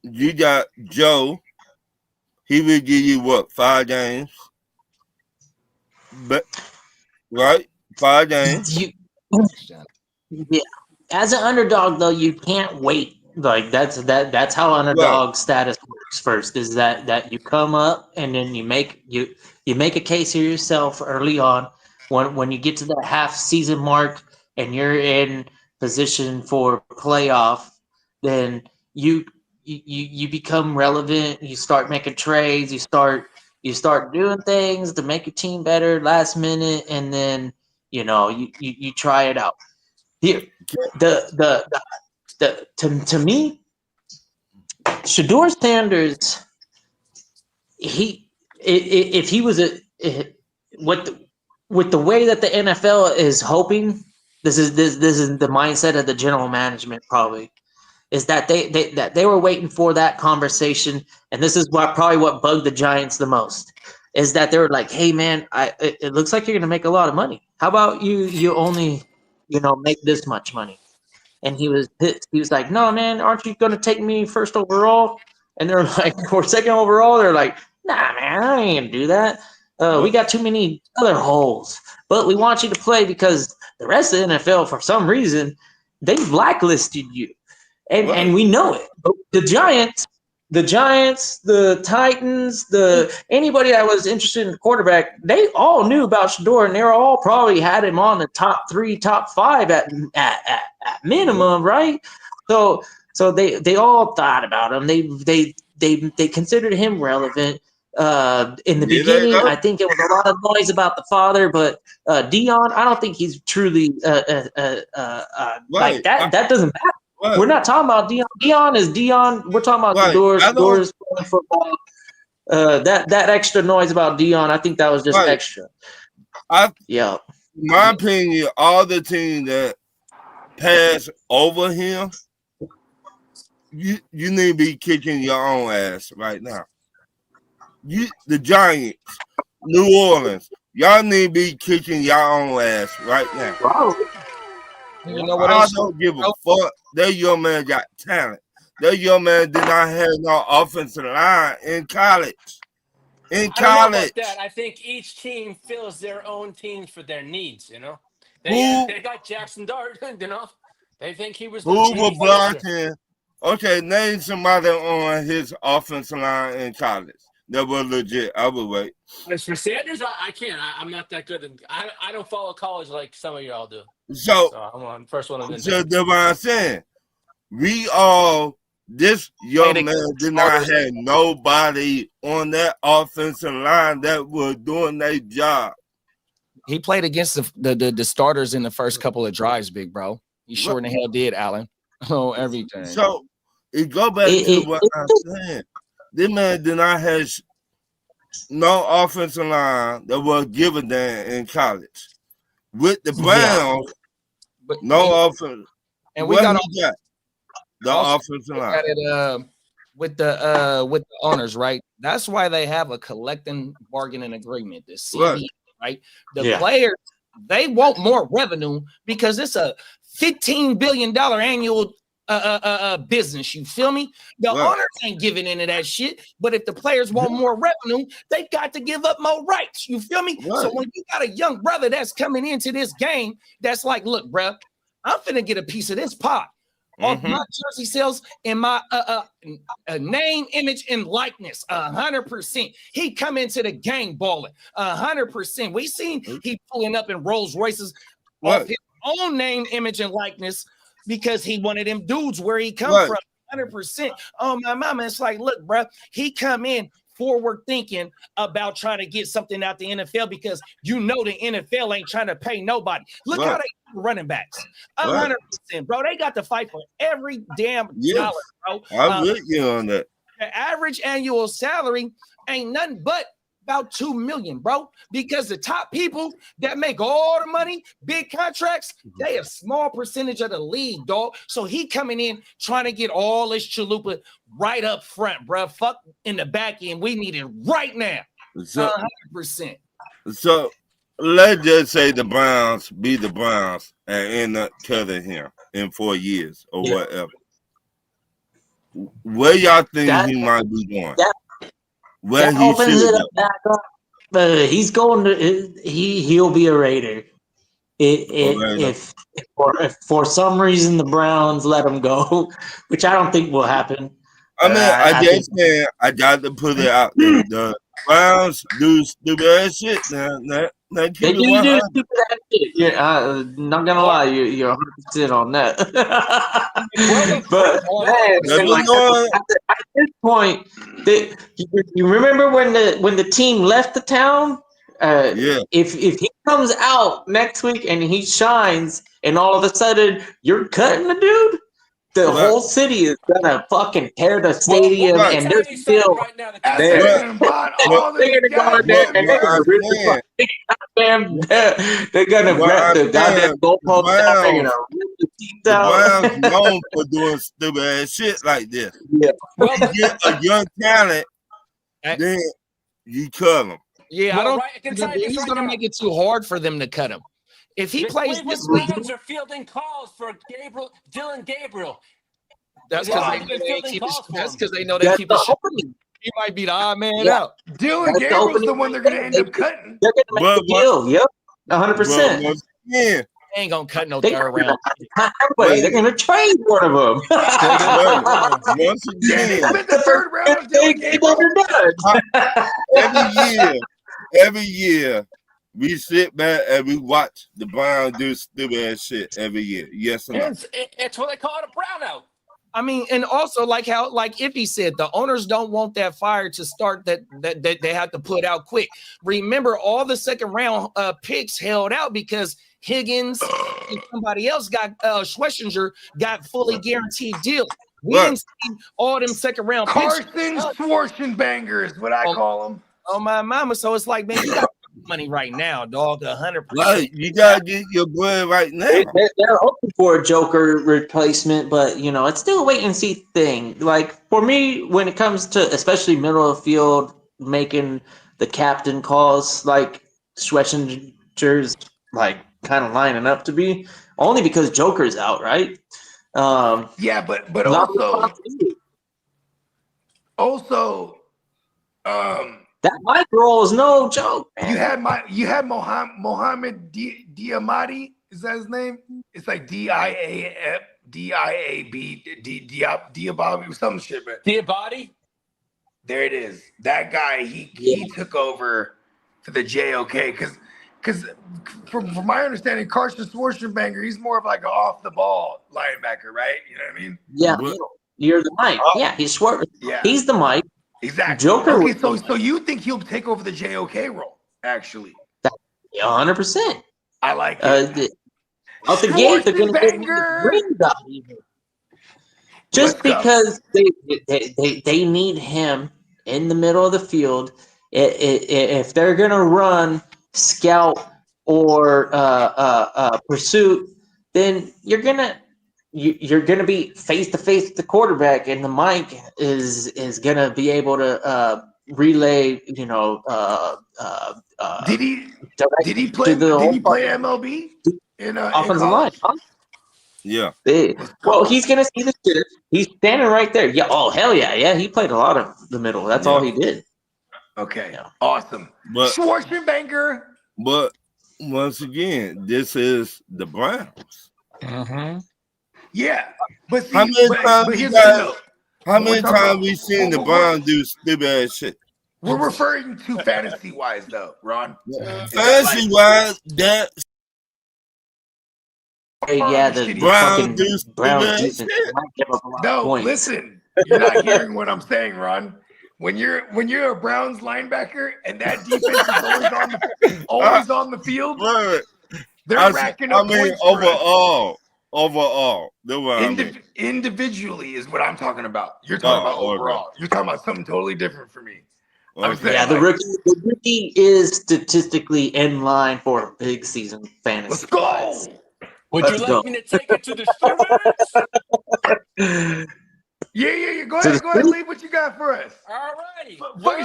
you got Joe. He will give you 5 games, but right, 5 games. Yeah, as an underdog though, you can't wait. Like that's how underdog status works. First is that you come up and then you make a case for yourself early on. When you get to that half season mark and you're in position for playoff, then you become relevant. You start making trades. You start doing things to make your team better last minute, and then you try it out. Here, to me, Shador Sanders, if he was with the way that the NFL is hoping, this is the mindset of the general management probably, is that they were waiting for that conversation, and this is probably what bugged the Giants the most, is that they were like, hey man, it looks like you're gonna make a lot of money. How about you only make this much money? And he was pissed. He was like, no, man, aren't you going to take me 1st overall? And they're like, or 2nd overall? They're like, nah, man, I ain't going to do that. We got too many other holes. But we want you to play because the rest of the NFL, for some reason, they blacklisted you. And we know it. But the Giants, the Titans, anybody that was interested in the quarterback, they all knew about Shador, and they all probably had him on the top 3, top 5 at minimum, right? So they all thought about him. They considered him relevant. In the beginning, I think it was a lot of noise about the father, but Dion, I don't think he's truly like that. That doesn't matter. Right. We're not talking about Dion. Dion is Dion. We're talking about Shador's playing football. That extra noise about Dion, I think that was just extra. In my opinion, all the teams that pass over him, you need to be kicking your own ass right now. The Giants, New Orleans, y'all need to be kicking your own ass right now. You know what I else? don't give a fuck. That young man got talent. That young man did not have no offensive line in college. In I don't know college. about that. I think each team fills their own teams for their needs. You know, Who- they got Jackson Dart. You know, they think he was the Who chief was finisher. blocking? Okay, name somebody on his offensive line in college that was legit. I would wait. As for Sanders, I can't. I'm not that good. I don't follow college like some of y'all do. So I'm on first one of them. So that's what I'm saying. This young man did not have nobody on that offensive line that was doing their job. He played against the starters in the first couple of drives, big bro. He sure in the hell did, Allen. Oh, everything. So it go back to what I'm saying. This man did not have no offensive line that was given there in college. With the Browns, no offense. And we what got he got? The also, offensive look line. at it, with the owners, right? That's why they have a collective bargaining agreement, the CBA, right? The players, they want more revenue because it's a $15 billion annual business. You feel me? The owners ain't giving into that shit. But if the players want more revenue, they got to give up more rights. You feel me? So when you got a young brother that's coming into this game, that's like, look, bro, I'm finna get a piece of this pot. Off my jersey sales and my name, image, and likeness, 100%. He come into the game balling, 100%. We seen he pulling up in Rolls Royces off his own name, image, and likeness because he wanted them dudes where he come from, 100%. Oh, my mama, it's like, look, bro, he come in forward thinking about trying to get something out the NFL because you know the NFL ain't trying to pay nobody. Look how they running backs, 100%, bro. They got to fight for every damn dollar, bro. I'm with you on that. The average annual salary ain't nothing but about $2 million, bro. Because the top people that make all the money, big contracts, they a small percentage of the league, dog. So he coming in trying to get all this chalupa right up front, bro. Fuck in the back end. We need it right now. 100%. So let's just say the Browns be the Browns and end up cutting him in 4 years or whatever. Where y'all think he might be going? Where he opens should it up back up. He's going to he'll be a Raider. If for some reason the Browns let him go, which I don't think will happen. I mean, I got to put it out there. The Browns do stupid ass shit. Now They do stupid ass shit. Yeah, not gonna lie, you're 100% on that. But man, like, at this point, you remember when the team left the town? If he comes out next week and he shines, and all of a sudden you're cutting the dude, the whole city is gonna fucking tear the stadium, and they're still they're gonna rip the goddamn goalpost out. They're gonna rip the teams out. The Browns known for doing stupid ass shit like this. You get a young talent, then you cut him. Yeah, I don't think he's going to make it too hard for them to cut him. If he plays this week, Browns are fielding calls for Dylan Gabriel. That's because they know they keep it. He might be the odd man out. Dylan Gabriel's the one they're going to end up cutting. They're going to make the deal. Yep, 100%. Yeah. They ain't gonna cut no third round. They're gonna trade one of them. Once again, the third round. Every year, we sit back and we watch the Browns do stupid ass shit every year. Yes or no? It's what they call it, a brownout. I mean, and also like Iffy said, the owners don't want that fire to start that they have to put out quick. Remember, all the second round picks held out because Higgins and somebody else got Schlesinger got fully guaranteed deals. We didn't see all them second round picks. Carson Schwarzenegger is what I call him. Oh my mama! So it's like, man, you got money right now, dog. 100%. Right, you gotta get your boy right now. They're hoping for a Joker replacement, but it's still a wait and see thing. Like for me, when it comes to especially middle of the field making the captain calls, like Schwarzenegger's like kind of lining up to be. only because Joker's out, right? Yeah, but not also, that Mike role is no joke, man. you had Mohamed Diamadi. Is that his name? It's like Diab Diababi, some shit, man. Diabati? There it is. That guy, he took over for the JOK because from my understanding, Carson Schwarzenegger, he's more of like an off the ball linebacker, right? You know what I mean? Yeah, you're the Mike. Yeah, he's Schwartz. Yeah, he's the Mike. Exactly. Joker. Okay, so you think he'll take over the JOK role? Actually, 100%. I like it. Out the gate, they're going to get rings out even. Just because they need him in the middle of the field. If they're going to run scout or pursuit, then you're gonna be face to face with the quarterback, and the mic is gonna be able to relay. Did he play MLB in offensive line? Yeah. Well, he's gonna see the shit. He's standing right there. Yeah. Oh hell yeah, yeah. He played a lot of the middle. That's all he did. Okay. Yeah. Awesome. But Schwarzenegger. But once again, this is the Browns. Yeah, but see, how many times we seen the Browns do stupid ass shit? We're referring to fantasy wise, though, Ron. Fantasy wise, that. Yeah, the Browns do No, listen, you're not hearing what I'm saying, Ron. When you're a Browns linebacker and that defense is always on the field, they're racking up points. Overall, individually is what I'm talking about. You're talking about overall. You're talking about something totally different for me. I'm saying, yeah, the rookie is statistically in line for a big season fantasy. Let's go. Would you like me to take it to the streamers? Yeah. Go ahead, leave what you got for us. All righty.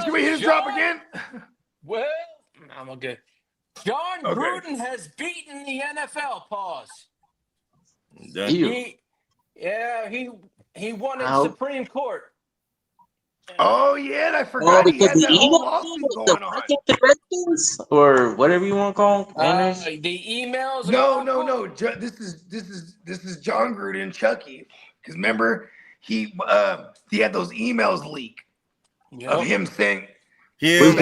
Should we hit his drop again? Well, I'm okay. John Gruden has beaten the NFL. Pause. He won in Supreme Court. Oh yeah, I forgot. He had that whole lawsuit going on. Or whatever you want to call them. The emails. No. This is John Gruden, Chucky. Because remember, he had those emails leak of him saying he is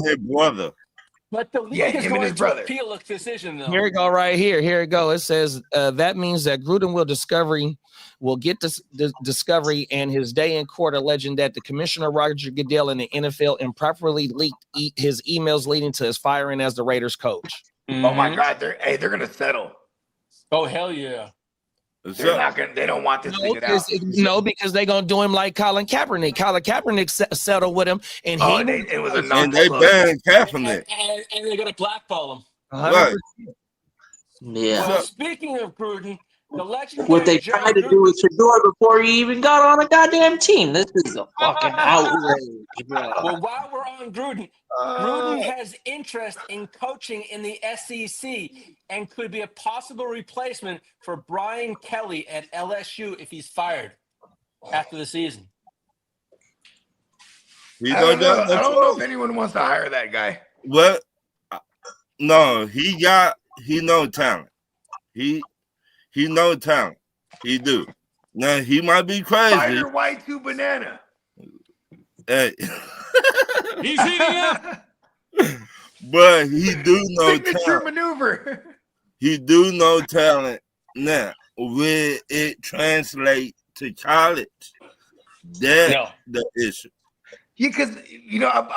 his brother. But the league is going to appeal a decision, though. Here we go, right here. Here it go. It says that means that Gruden will get this discovery and his day in court alleging that the commissioner Roger Goodell and the NFL improperly leaked his emails leading to his firing as the Raiders coach. Oh my God, they're gonna settle. Oh hell yeah. They're not gonna. They don't want this figured out. No, because they're gonna do him like Colin Kaepernick. Colin Kaepernick settled with him, and it was a and they banned Kaepernick, and they're gonna blackball him. Right. Yeah. Well, speaking of Gruden, the legendary what they tried to do with Shador before he even got on a goddamn team. This is a fucking outrage, bro. Well, while we're on Gruden, Gruden has interest in coaching in the SEC and could be a possible replacement for Brian Kelly at LSU if he's fired after the season. I don't know if anyone wants to hire that guy. What? No, he no talent. He no talent. He do. Now he might be crazy. Fire white to banana. Hey. He's eating it. But he do no talent. Maneuver. He do no talent. Now, will it translate to college? That's the issue. Yeah, because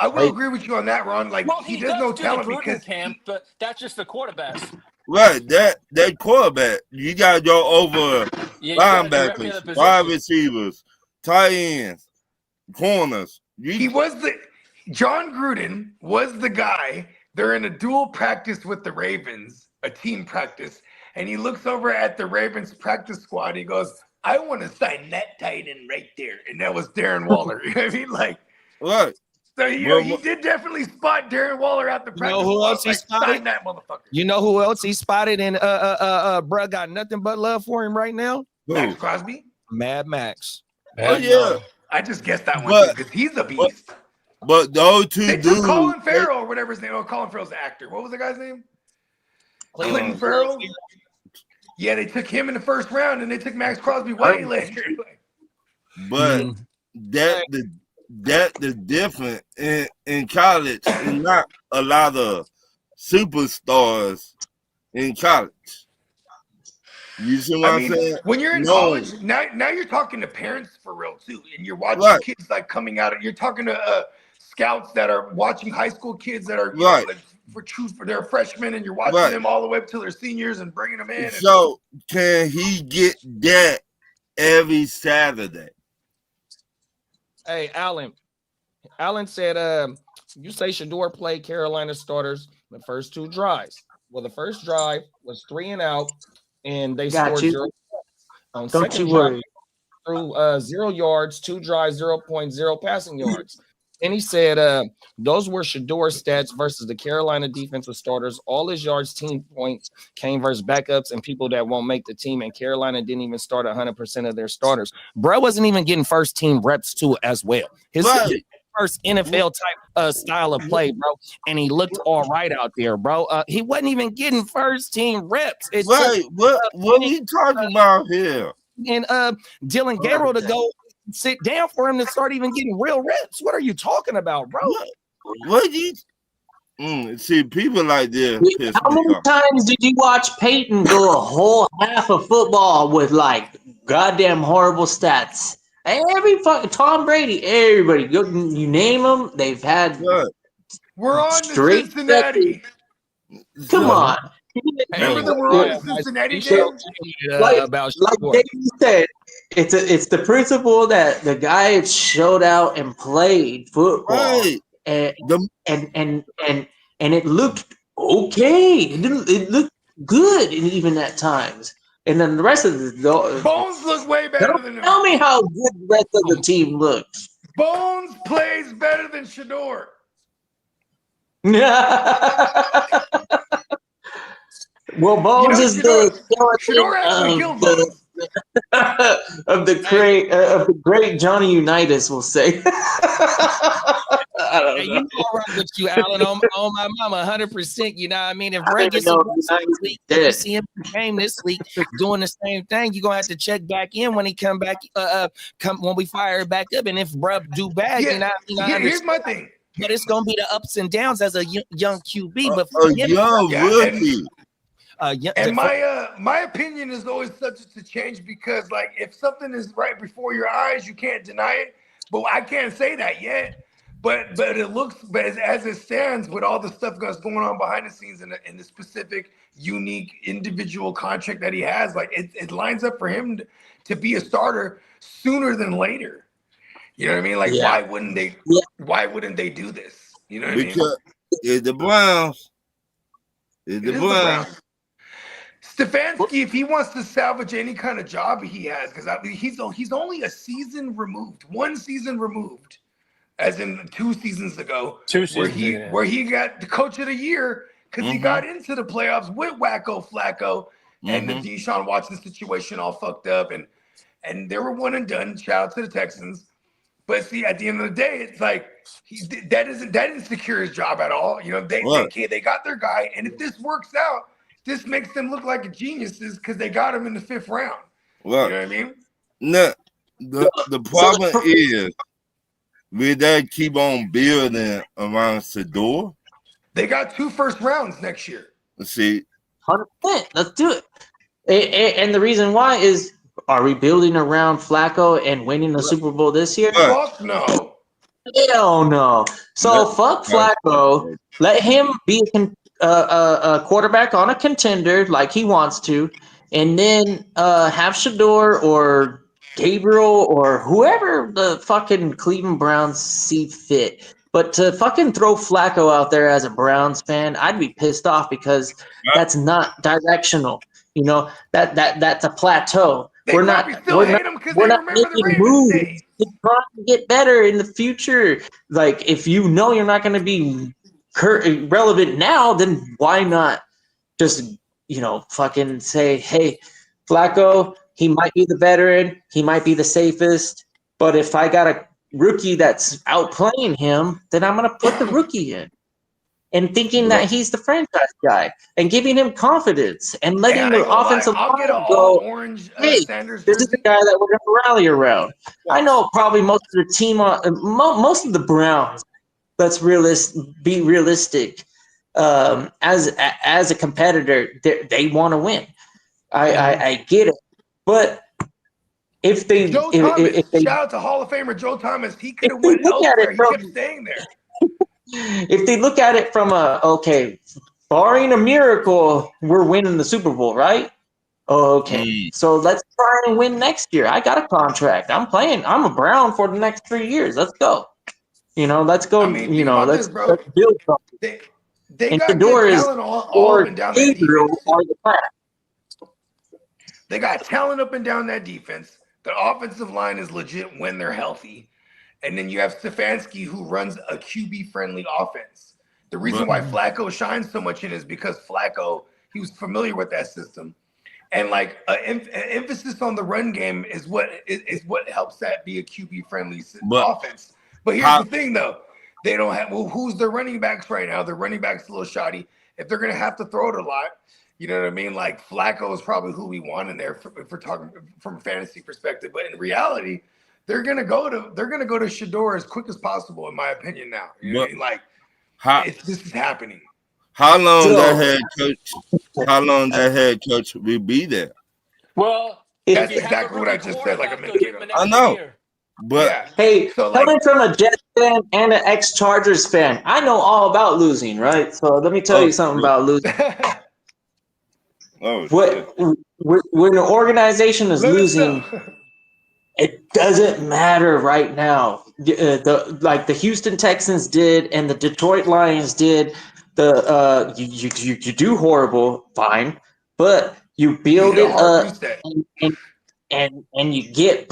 I will agree with you on that, Ron. Like, he does no talent because but that's just the quarterbacks. Right, that quarterback, you got to go over linebackers, wide receivers, tight ends, corners. John Gruden was the guy. They're in a dual practice with the Ravens, a team practice, and he looks over at the Ravens practice squad. He goes, "I want to sign that tight end right there," and that was Darren Waller. You know what I mean? Like, right. So he did definitely spot Darren Waller at the practice. You know who else he like, spotted? sign that motherfucker. You know who else he spotted? And bruh got nothing but love for him right now. Max Crosby, Mad Max. Oh yeah, I just guessed that one because he's a beast. But those two They dudes, took Colin Farrell or whatever his name. Oh, Colin Farrell's the actor. What was the guy's name? Clinton Farrell. Yeah, they took him in the first round, and they took Max Crosby way later. but the difference in college is not a lot of superstars in college. You see what I'm saying? When you're in college, now you're talking to parents for real too, and you're watching kids like coming out. You're talking to scouts that are watching high school kids that are you know, like, for their freshmen, and you're watching them all the way up to their seniors and bringing them in. So can he get that every Saturday? Hey, Allen said, you say Shador played Carolina starters the first two drives. Well, the first drive was 3 and out, and they scored 0 on Don't second you worry. drive through 0 yards, 2 drives, 0.0 passing yards. And he said those were Shador's stats versus the Carolina defensive starters. All his yards, team points came versus backups and people that won't make the team. And Carolina didn't even start 100% of their starters. Bro wasn't even getting first team reps too as well. His first NFL type style of play, bro. And he looked all right out there, bro. He wasn't even getting first team reps. It took, what are you talking about here? And Dylan Gabriel to go sit down for him to start even getting real reps. What are you talking about, bro? What you see people like this? How many times did you watch Peyton go a whole half of football with like goddamn horrible stats? Every fucking Tom Brady, everybody, you name them, they've had. We're on to Cincinnati. Come on. Remember the we're on to Cincinnati game? Like Dave said, it's the principle that the guy showed out and played football, and it looked okay. It looked good, and even at times. And then the rest of the Bones look way better than him. Tell me how good the rest of the team looks. Bones plays better than Shador. Well, Bones is the Shador actually killed Bones. of the great Johnny Unitas, will say. I don't know. You know I'm right with you, Alan, on my mama, 100%. You know what I mean? If Brett gets some this week, you see him in the game this week doing the same thing, you're gonna have to check back in when he come back, when we fire it back up. And if Brett do bad, you know, here's my thing. But it's gonna be the ups and downs as a young QB. But and my opinion is always subject to change because, like, if something is right before your eyes, you can't deny it. But I can't say that yet. But it looks, but as it stands, with all the stuff that's going on behind the scenes in the specific, unique, individual contract that he has, like it lines up for him to be a starter sooner than later. You know what I mean? Like, why wouldn't they? Why wouldn't they do this? You know what I mean? Because it's the Browns. It's the Browns. Stefanski, if he wants to salvage any kind of job he has, because I mean, he's only a season removed, 1 season removed, as in 2 seasons ago, where he got the coach of the year because he got into the playoffs with Wacko Flacco and the Deshaun Watson situation all fucked up, and they were one and done. Shout out to the Texans. But see, at the end of the day, it's like that didn't secure his job at all. You know, they got their guy, and if this works out, this makes them look like geniuses because they got him in the 5th round. Look, you know what I mean? No, the problem is, will they keep on building around Shador? They got 2 first rounds next year. Let's see. 100%. Let's do it. And the reason why is, are we building around Flacco and winning the Super Bowl this year? Fuck no. Hell no. So fuck Flacco. Let him be a quarterback on a contender like he wants to, and then have Shador or Gabriel or whoever the fucking Cleveland Browns see fit. But to fucking throw Flacco out there as a Browns fan, I'd be pissed off because that's not directional. You know, that's a plateau. we're not we're not, we're not making moves to try to get better in the future. Like, if you know you're not going to be relevant now, then why not just, you know, fucking say, hey, Flacco, he might be the veteran, he might be the safest, but if I got a rookie that's outplaying him, then I'm going to put the rookie in. And thinking that he's the franchise guy and giving him confidence and letting the offensive line go, orange hey, Sanders this is the guy that we're going to rally around. I know probably most of the team, most of the Browns, let's be realistic, as a competitor, they want to win. I get it. But if they, Joe Thomas, shout out to Hall of Famer Joe Thomas, he could have went elsewhere. He kept staying there. If they look at it from okay, barring a miracle, we're winning the Super Bowl, right? Okay, so let's try and win next year. I got a contract. I'm a Brown for the next 3 years. Let's go. You know, let's go. I mean, you know, let's build something. They got Fedor good talent all up and down that defense. They got talent up and down that defense. The offensive line is legit when they're healthy. And then you have Stefanski, who runs a QB-friendly offense. The reason why Flacco shines so much in is because Flacco, he was familiar with that system. And like an emphasis on the run game is what helps that be a QB-friendly offense. But here's the thing, though. They don't have – well, who's their running backs right now? Their running backs a little shoddy. If they're going to have to throw it a lot, you know what I mean? Like, Flacco is probably who we want in there if we're talking from a fantasy perspective. But in reality – they're gonna go to Shador as quick as possible, in my opinion. Now, you know what I mean? Like, this is happening. How long that head coach will be there? Well, that's exactly what I just said. Like a minute ago. I know, but hey, coming from a Jets fan and an ex-Chargers fan, I know all about losing, right? So let me tell you something about losing. When an organization is losing. It doesn't matter right now. Like the Houston Texans did and the Detroit Lions did. You do horrible, fine, but you build it up and you get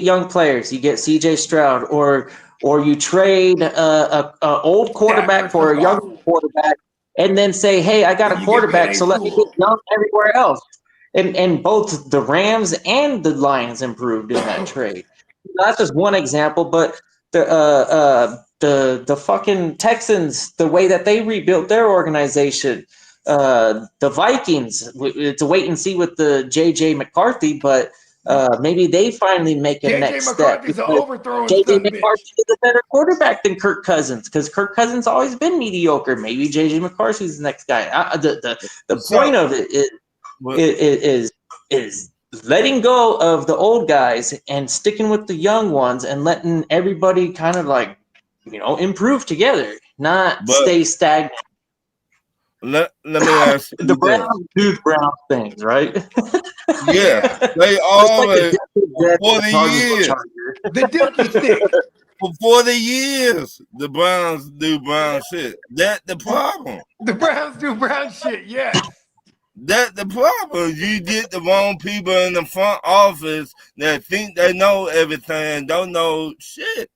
young players. You get CJ Stroud or you trade a old quarterback for a young quarterback, and then say, hey, I got a quarterback, so let me get young everywhere else. And both the Rams and the Lions improved in that trade. That's just one example, but the fucking Texans, the way that they rebuilt their organization, the Vikings, it's a wait and see with the JJ McCarthy, but maybe they finally make a next step. JJ McCarthy is a better quarterback than Kirk Cousins because Kirk Cousins always been mediocre. Maybe JJ McCarthy's the next guy. The point of it is letting go of the old guys and sticking with the young ones and letting everybody kind of like, you know, improve together, not stay stagnant. Let me ask you the Browns do Brown things, right? Yeah, they always for the years. The Dookie stick. For 40 years, the Browns do Brown shit. That's the problem. The Browns do Brown shit, yes. That's the problem. You get the wrong people in the front office that think they know everything and don't know shit.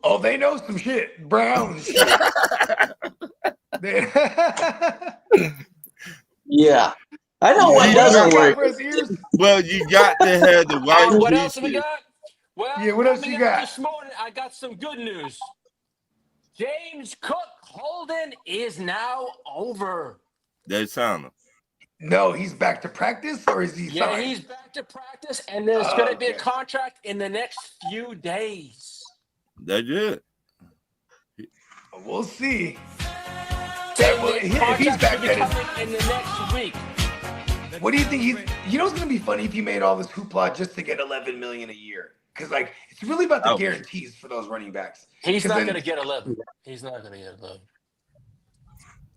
Oh, they know some shit. Brown shit. Yeah. I know what doesn't work. Well, you got to have the right what else have we got? Well, yeah, what else you got? This morning, I got some good news. James Cook holding is now over. They signed him. No, he's back to practice, or is he signed? Yeah, he's back to practice, and there's going to be a contract in the next few days. They did. We'll see. If he's back in the next week. What do you think? You know, it's going to be funny if he made all this hoopla just to get $11 million a year, because like it's really about the guarantees for those running backs. He's not going to get 11. He's not going to get 11.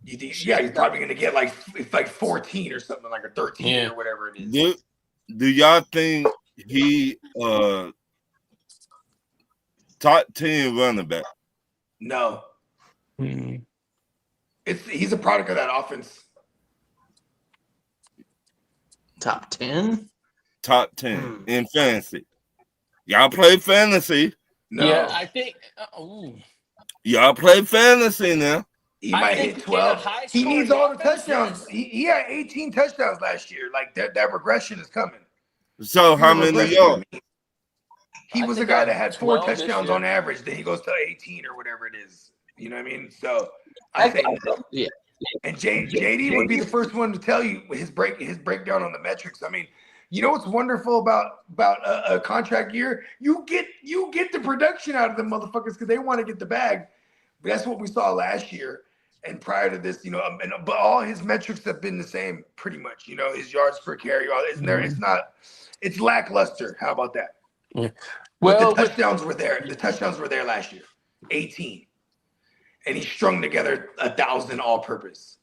You think? Yeah, he's probably going to get like 14 or something, like a 13 or whatever it is. Do y'all think he top 10 running back? No. He's a product of that offense. Top 10? top 10 in fantasy. Y'all play fantasy. No. Yeah, I think. Y'all play fantasy now. He might hit 12. He needs all the touchdowns. He had 18 touchdowns last year. Like that regression is coming. So how many yards? He was a guy that had 4 touchdowns on average. Then he goes to 18 or whatever it is. You know what I mean? So I think yeah. And JD would be the first one to tell you his breakdown on the metrics. I mean, you know what's wonderful about a contract year? You get the production out of the motherfuckers because they want to get the bag. But that's what we saw last year. And prior to this, but all his metrics have been the same pretty much. His yards per carry, it's lackluster. How about that? Yeah. Well, the touchdowns were there. The touchdowns were there last year, 18, and he strung together 1,000 all-purpose.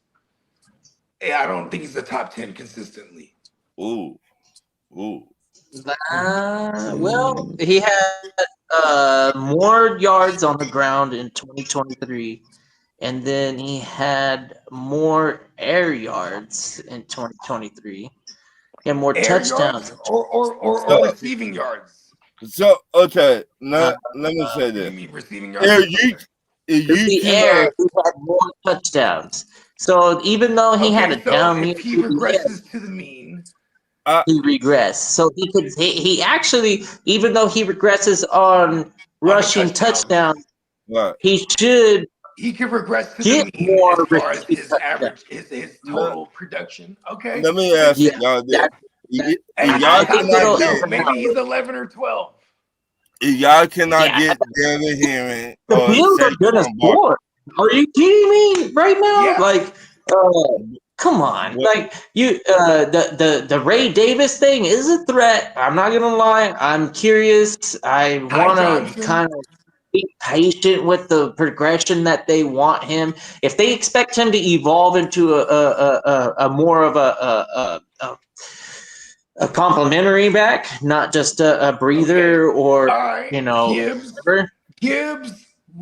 I don't think he's the top 10 consistently. Ooh. Well, he had more yards on the ground in 2023, and then he had more air yards in 2023. He had more Air touchdowns yards or receiving yards. So okay, now let me say this. You mean receiving yards? In the air, he had more touchdowns. So even though he had a down year, if he regresses to the mean, he regressed. So he actually, even though he regresses on rushing touchdowns, he could regress to the mean more as far as his average, his total production. Okay. Let me ask y'all this. Maybe he's 11 or 12. Y'all cannot get Devin Henry. The Bills are gonna score. Are you kidding me right now? Yeah. Like, come on. Like the Ray Davis thing is a threat. I'm not gonna lie. I'm curious. I want to kind of be patient with the progression that they want him. If they expect him to evolve into a more of a complimentary back, not just a breather or Gibbs,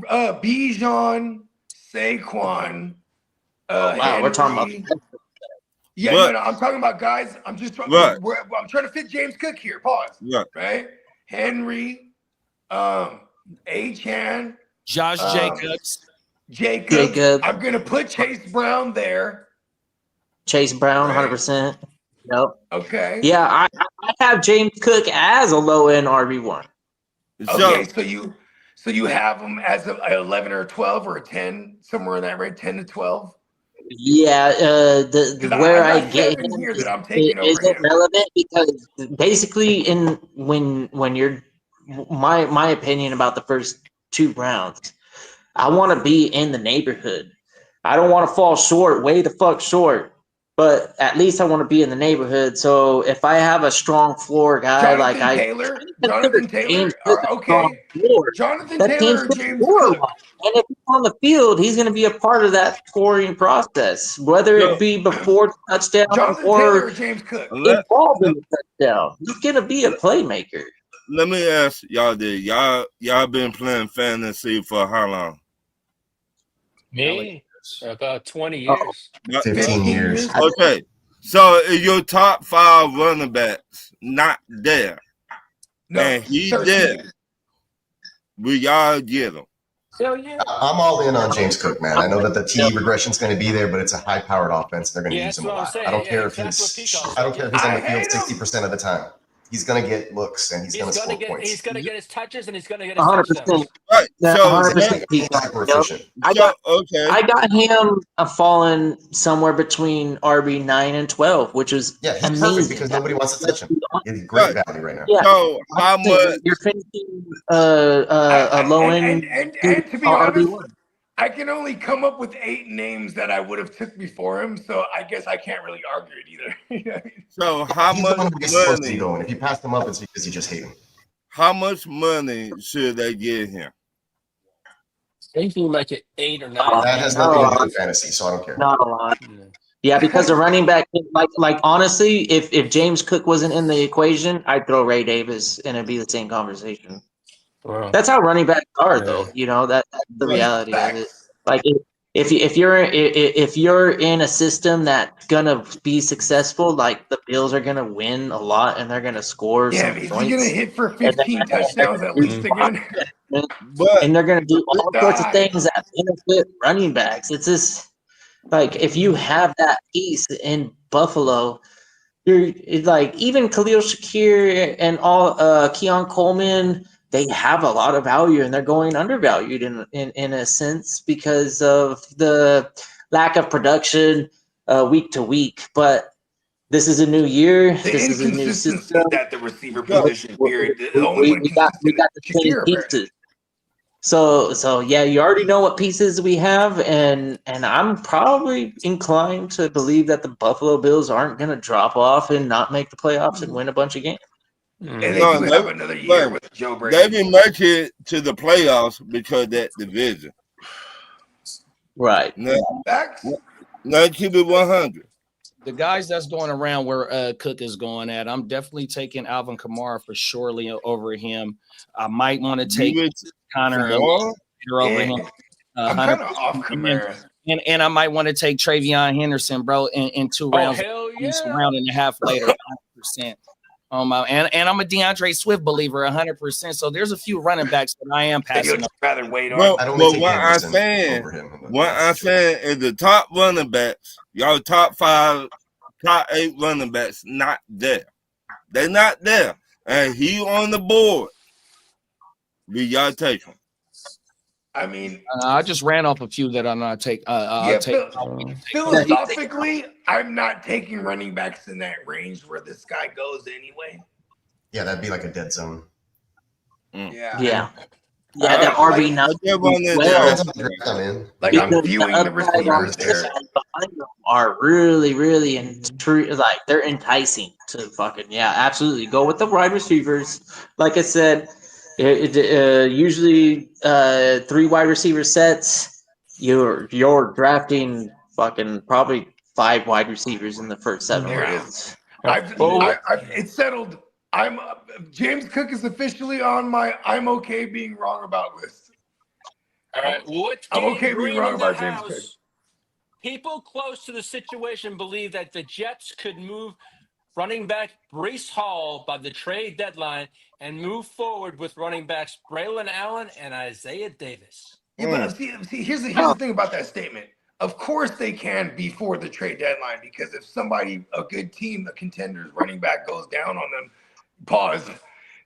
Bijan, Saquon. Wow, we're talking about. Yeah, no, I'm talking about guys. I'm just trying. I'm trying to fit James Cook here. Pause. Yeah. Right. Henry, Achane, Josh Jacobs. I'm gonna put Chase Brown there. Chase Brown, 100%. Nope. Okay. Yeah, I have James Cook as a low end RB1. Okay, so you have him as an 11 or a 12 or a 10, somewhere in that range, 10 to 12. Yeah, where I get him here that I'm taking over isn't relevant because basically when you're my opinion about the first 2 rounds, I want to be in the neighborhood. I don't want to fall short, way the fuck short. But at least I want to be in the neighborhood. So if I have a strong floor guy Jonathan Taylor, okay. Jonathan Taylor or James Cook. And if he's on the field, he's going to be a part of that scoring process, whether it be before touchdown or James Cook. Involved in the touchdown. He's going to be a playmaker. Let me ask y'all this. Y'all been playing fantasy for how long? Me? About 20 years. 15 years. Okay. So your top 5 running backs not there. No, and he's there. Will y'all get him? Hell yeah. I'm all in on James Cook, man. I know that the TD regression is going to be there, but it's a high-powered offense. They're going to use him a lot. I don't care if he's on the field 60% of the time. He's going to get looks and he's going to score points. He's going to get his touches and he's going to get his 100%. touchdowns. Right. So 100%. I got him falling somewhere between RB 9 and 12, which is he's amazing perfect because nobody wants to touch him. He's great value right now. Yeah. So how much you're finishing a low end and to be honest, I can only come up with 8 names that I would have took before him, so I guess I can't really argue it either. So how He's much the one who gets supposed to money? be going. If you pass him up, it's because you just hate him. How much money should they give him? Anything like an 8 or 9. That has nothing to do with fantasy, so I don't care. Not a lot. Yeah, because the running back, like honestly, if James Cook wasn't in the equation, I'd throw Ray Davis and it'd be the same conversation. Wow. That's how running backs are, though. You know, that's the reality of it. Like if you're in a system that's gonna be successful, like the Bills are gonna win a lot and they're gonna score Yeah, some is he points. gonna hit for 15 touchdowns at least again? And they're gonna do all sorts of things that benefit running backs. It's just like if you have that piece in Buffalo, it's like even Khalil Shakir and all Keon Coleman, they have a lot of value and they're going undervalued in a sense because of the lack of production week to week. But this is a new year. This is a new system. At the receiver position, period. The only one We got the same Shakir, pieces. So yeah, you already know what pieces we have, and I'm probably inclined to believe that the Buffalo Bills aren't going to drop off and not make the playoffs and win a bunch of games. And they do have another year with Joe Brady. They didn't make it to the playoffs because of that division. Right. Now keep it 100. The guys that's going around where Cook is going at, I'm definitely taking Alvin Kamara for surely over him. I might want to take Connor over him. I'm kind of off Kamara. And I might want to take Travion Henderson, bro, in 2 rounds. Hell yeah. A round and a half later, 100%. And I'm a DeAndre Swift believer, 100%. So there's a few running backs that I am passing up. Rather wait on. Well, what I'm saying is the top running backs, y'all top 5, top 8 running backs, not there. They're not there. And he on the board. Will y'all take him? I mean, I just ran off a few that I'm not take. Philosophically, I'm not taking running backs in that range where this guy goes anyway. Yeah, that'd be like a dead zone. Yeah, the RB9. Like I'm viewing the receivers there. Are really like they're enticing to fucking absolutely go with the wide receivers. Like I said. Usually 3 wide receiver sets. You're drafting fucking probably 5 wide receivers in the first 7 rounds. It's settled. James Cook is officially on my I'm okay being wrong about list. All right, I'm okay being wrong about James Cook. People close to the situation believe that the Jets could move running back Breece Hall by the trade deadline and move forward with running backs Braylon Allen and Isaiah Davis. Yeah, but see, here's the thing about that statement. Of course they can before the trade deadline, because if a good team, a contender's running back goes down on them,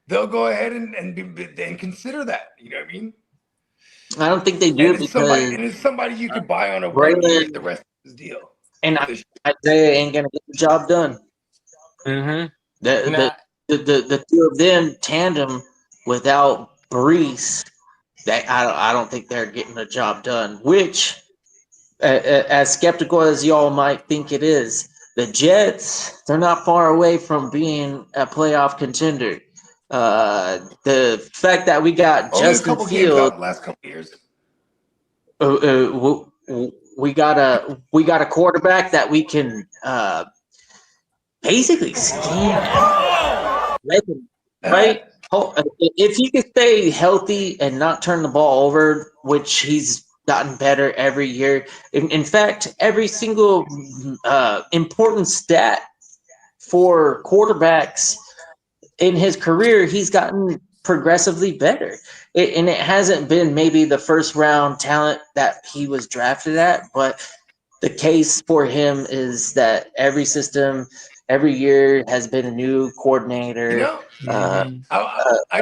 they'll go ahead and consider that. You know what I mean? I don't think they do it's somebody you could buy on a Braylon the rest of his deal. And Isaiah ain't gonna get the job done. Mm-hmm. The two of them tandem without Breece, that I don't think they're getting the job done. Which, as skeptical as y'all might think it is, the Jets, they're not far away from being a playoff contender. The fact that we got Justin Fields last couple years. We got a quarterback that we can basically scheme, right? If he can stay healthy and not turn the ball over, which he's gotten better every year. In fact, every single important stat for quarterbacks in his career, he's gotten progressively better. And it hasn't been maybe the first round talent that he was drafted at, but the case for him is that every system, every year has been a new coordinator. I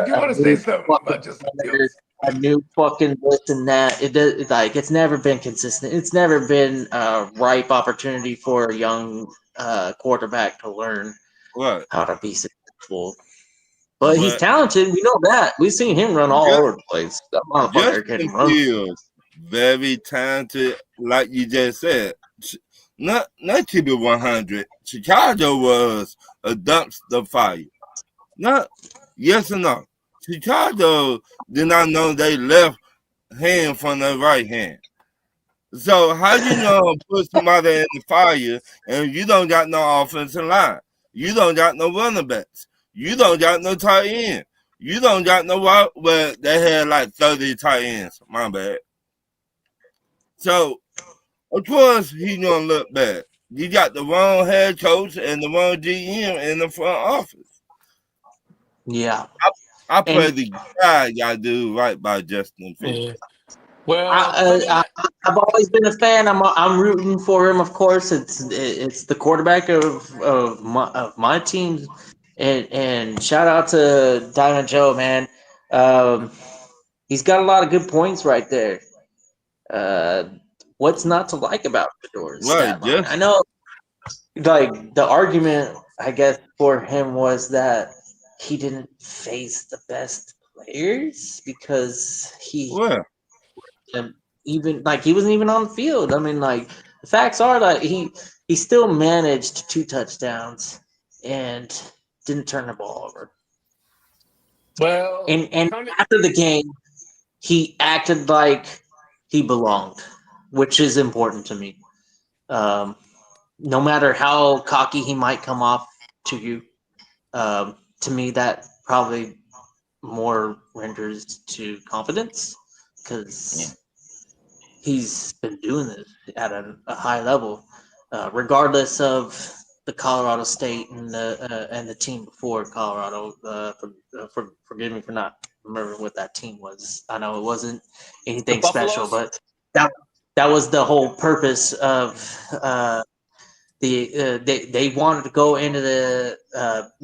do want to say something about just a new fucking this and that. It's never been consistent. It's never been a ripe opportunity for a young quarterback to learn how to be successful. But he's talented. We know that. We've seen him run all over the place. That motherfucker can run. Very talented, like you just said. Not keep it 100. Chicago was a dumpster fire. Yes or no? Chicago did not know they left hand from their right hand. So how you know put somebody in the fire and you don't got no offensive line? You don't got no running backs. You don't got no tight end. You don't got no they had like 30 tight ends. My bad. So Of course, he gonna look bad. You got the wrong head coach and the wrong GM in the front office. Yeah, I pray the guy got to do right by Justin Fields. Yeah. Well, I've always been a fan. I'm rooting for him. Of course, it's the quarterback of my team, and shout out to Diamond Joe, man. He's got a lot of good points right there. What's not to like about Fedora's stat line? I know, like, the argument, I guess, for him was that he didn't face the best players because he wasn't even on the field. I mean, like, the facts are that he still managed 2 touchdowns and didn't turn the ball over. Well, and after the game, he acted like he belonged, which is important to me. No matter how cocky he might come off to you, to me, that probably more renders to confidence because he's been doing this at a high level, regardless of the Colorado State and the team before Colorado. Forgive me for not remembering what that team was. I know it wasn't anything special, but that was the whole purpose of they wanted to go into the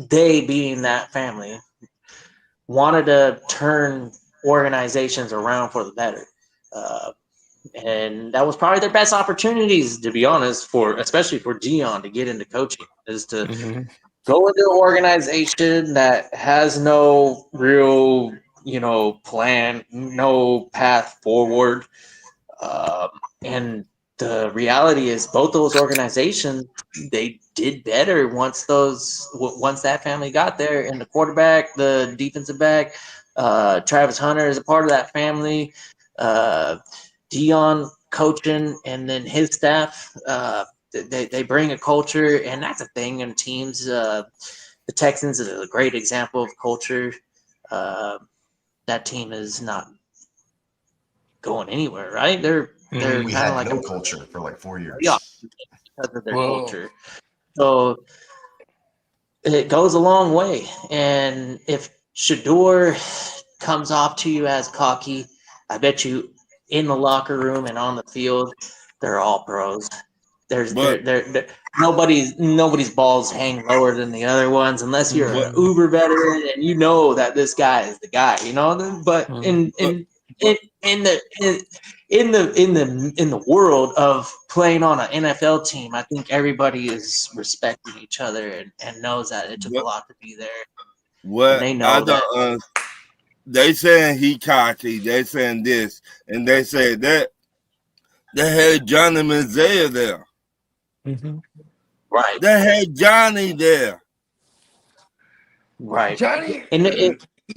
they being that family wanted to turn organizations around for the better. And that was probably their best opportunities, to be honest, especially for Deion to get into coaching, is to go into an organization that has no real, plan, no path forward. And the reality is both those organizations, they did better once that family got there. And the quarterback, the defensive back, Travis Hunter is a part of that family. Deion coaching, and then his staff, they bring a culture, and that's a thing in teams. The Texans is a great example of culture. That team is not going anywhere, right? They're we kind had of like no culture for like 4 years. Yeah, because of their culture. So it goes a long way. And if Shedeur comes off to you as cocky, I bet you in the locker room and on the field, they're all pros. Nobody's balls hang lower than the other ones unless you're an uber veteran and you know that this guy is the guy, But in the world of playing on an NFL team, I think everybody is respecting each other and knows that it took a lot to be there. What they know that. They saying he cocky. They saying this, and they say that they had Johnny Manziel there. Right. They had Johnny there. Right. Johnny.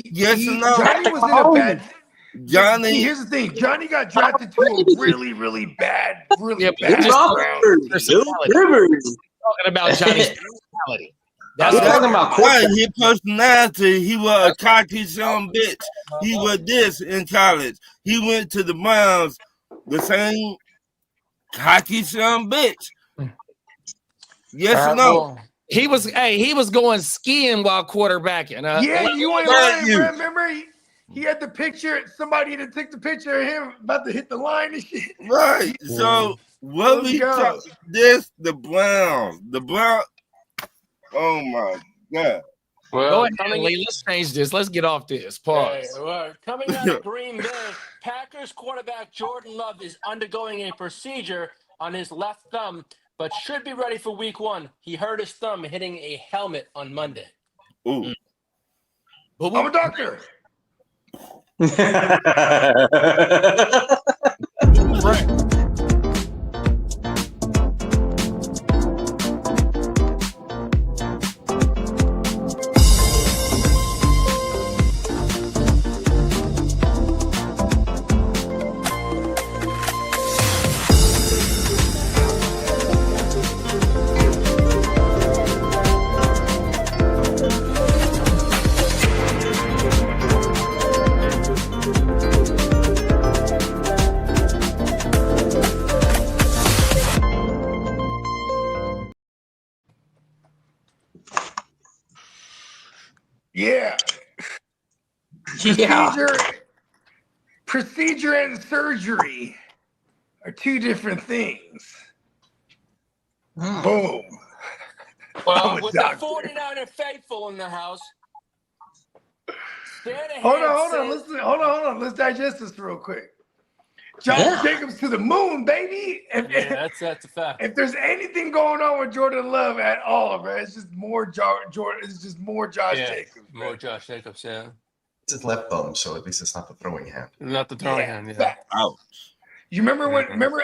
Yes or no? Johnny was in a bad. Johnny. Here's the thing. Johnny got drafted to a really, really bad, bad Rivers. Talking about Johnny's personality. That's talking about his personality. He was a cocky son bitch. He was this in college. He went to the Browns, the same cocky son bitch. Yes or no? He was going skiing while quarterbacking. Yeah, you ain't lying, bro. Remember he had the picture. Somebody that took the picture of him about to hit the line and shit. Right. So what we talk this the Browns. Oh my God. Well, go ahead, Lee. Let's change this. Let's get off this. Pause. Coming out of Green Bay, Packers quarterback Jordan Love is undergoing a procedure on his left thumb, but should be ready for week 1. He hurt his thumb hitting a helmet on Monday. Ooh. I'm a doctor. Right. Yeah. Yeah. Procedure and surgery are two different things. Boom. Well, I'm a with doctor. the 49er faithful in the house. Hold on. Let's digest this real quick. Josh Jacobs to the moon, baby. That's a fact. If there's anything going on with Jordan Love at all, bro, it's just more Jordan. It's just more Josh Jacobs. Bro. More Josh Jacobs, yeah. It's his left thumb, so at least it's not the throwing hand. Not the throwing hand, yeah. Ouch. You remember when? Remember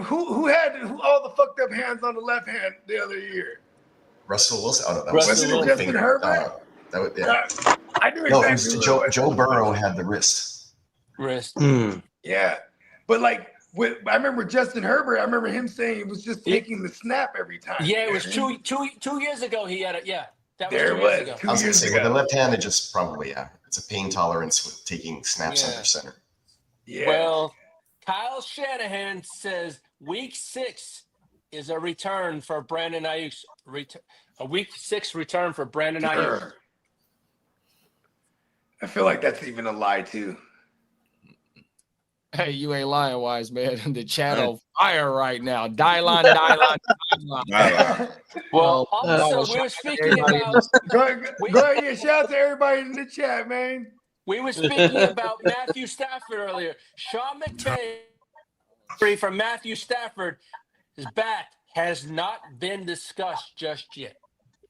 who had all the fucked up hands on the left hand the other year? Russell Wilson. Oh no, that Wasn't it Justin Herbert? That was, yeah. I knew No, exactly. it was Joe Burrow had the wrist. Yeah, but like I remember Justin Herbert. I remember him saying it was just taking the snap every time. Yeah, it was two years ago. He had it. Yeah, that was There 2 it was. years ago. 2 I was gonna years say ago. with the left hand, it just probably it's a pain tolerance with taking snaps under center. Yeah. Well, Kyle Shanahan says week 6 is a return for Brandon Ayuk's a week 6 return for Brandon Ayuk. I feel like that's even a lie too. Hey, you ain't lying, Wise man. The chat on fire right now. Dylon. Well, also, we were speaking about. Go ahead, yeah, shout out to everybody in the chat, man. We were speaking about Matthew Stafford earlier. Sean McVay from Matthew Stafford, his back has not been discussed just yet.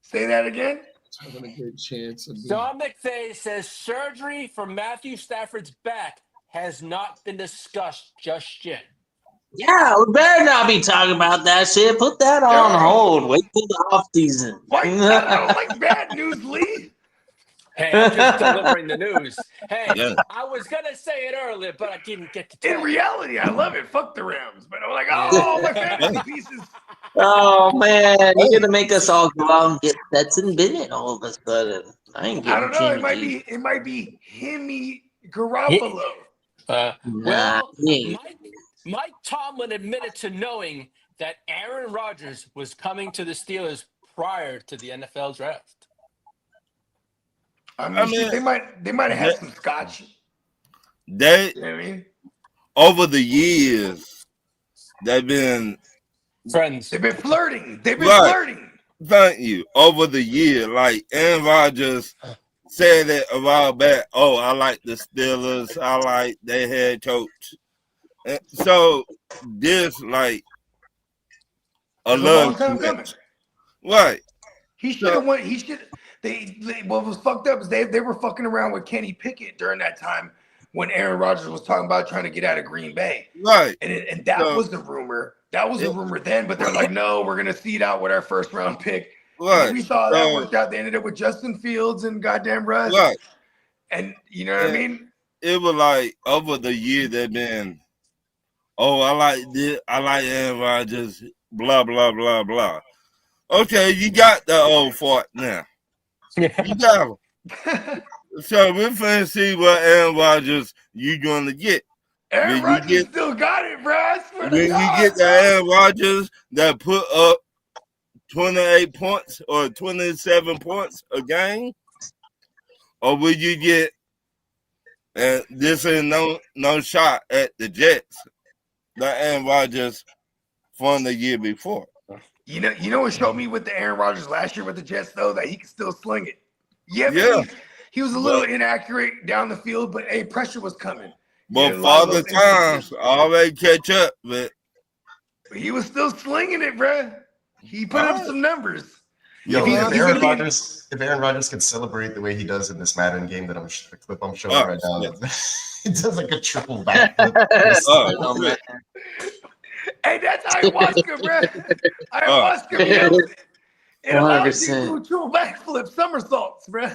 Say that again. Having a good chance. Sean McVay says surgery for Matthew Stafford's back has not been discussed just yet. Yeah, we better not be talking about that shit. Put that on hold. Wait till the off season. What? I don't like bad news, Lee. Hey, I'm just delivering the news. Hey, I was gonna say it earlier, but I didn't get to. In reality, I love it. Fuck the Rams, but I'm like, oh, my fantasy pieces. Oh man, you're gonna make us all go out and get Stetson Bennett all of a sudden. I ain't getting. I don't know. It might be Himmy Garoppolo. Well, Mike Tomlin admitted to knowing that Aaron Rodgers was coming to the Steelers prior to the NFL draft. I mean, they might have had some scotch. They, you know what I mean? Over the years, they've been friends. They've been flirting. Flirting. Thank you. Over the year, like Aaron Rodgers said it a while back. Oh, I like the Steelers. I like their head coach. And so this like a long time coming. Right. He should have went. He should. What was fucked up is they were fucking around with Kenny Pickett during that time when Aaron Rodgers was talking about trying to get out of Green Bay. Right. And that was the rumor. That was the rumor then, but they're like, no, we're gonna seed out with our first round pick. Right. We saw that worked out. They ended up with Justin Fields and goddamn Russ. Right. And you know what I mean? It was like over the year they've been, oh, I like this, I like Aaron Rodgers, blah, blah, blah, blah. Okay, you got the old fart now. You got him. So we're finna see what Aaron Rodgers you gonna get. Aaron Rodgers still got it, bro. I swear when to God, you get the Aaron Rodgers that put up 28 points or 27 points a game, or will you get? And this is no shot at the Jets that Aaron Rodgers from the year before. You know what showed me with the Aaron Rodgers last year with the Jets though, that he could still sling it. Yeah. He was a little inaccurate down the field, but pressure was coming. But Father Times already catch up, but he was still slinging it, bro. He put up some numbers. Yo, if Aaron Rodgers could celebrate the way he does in this Madden game that the clip I'm showing right now, he does like a triple backflip. Hey, that's ayahuasca, bro. Ayahuasca, it allows you to do backflip somersaults, bro.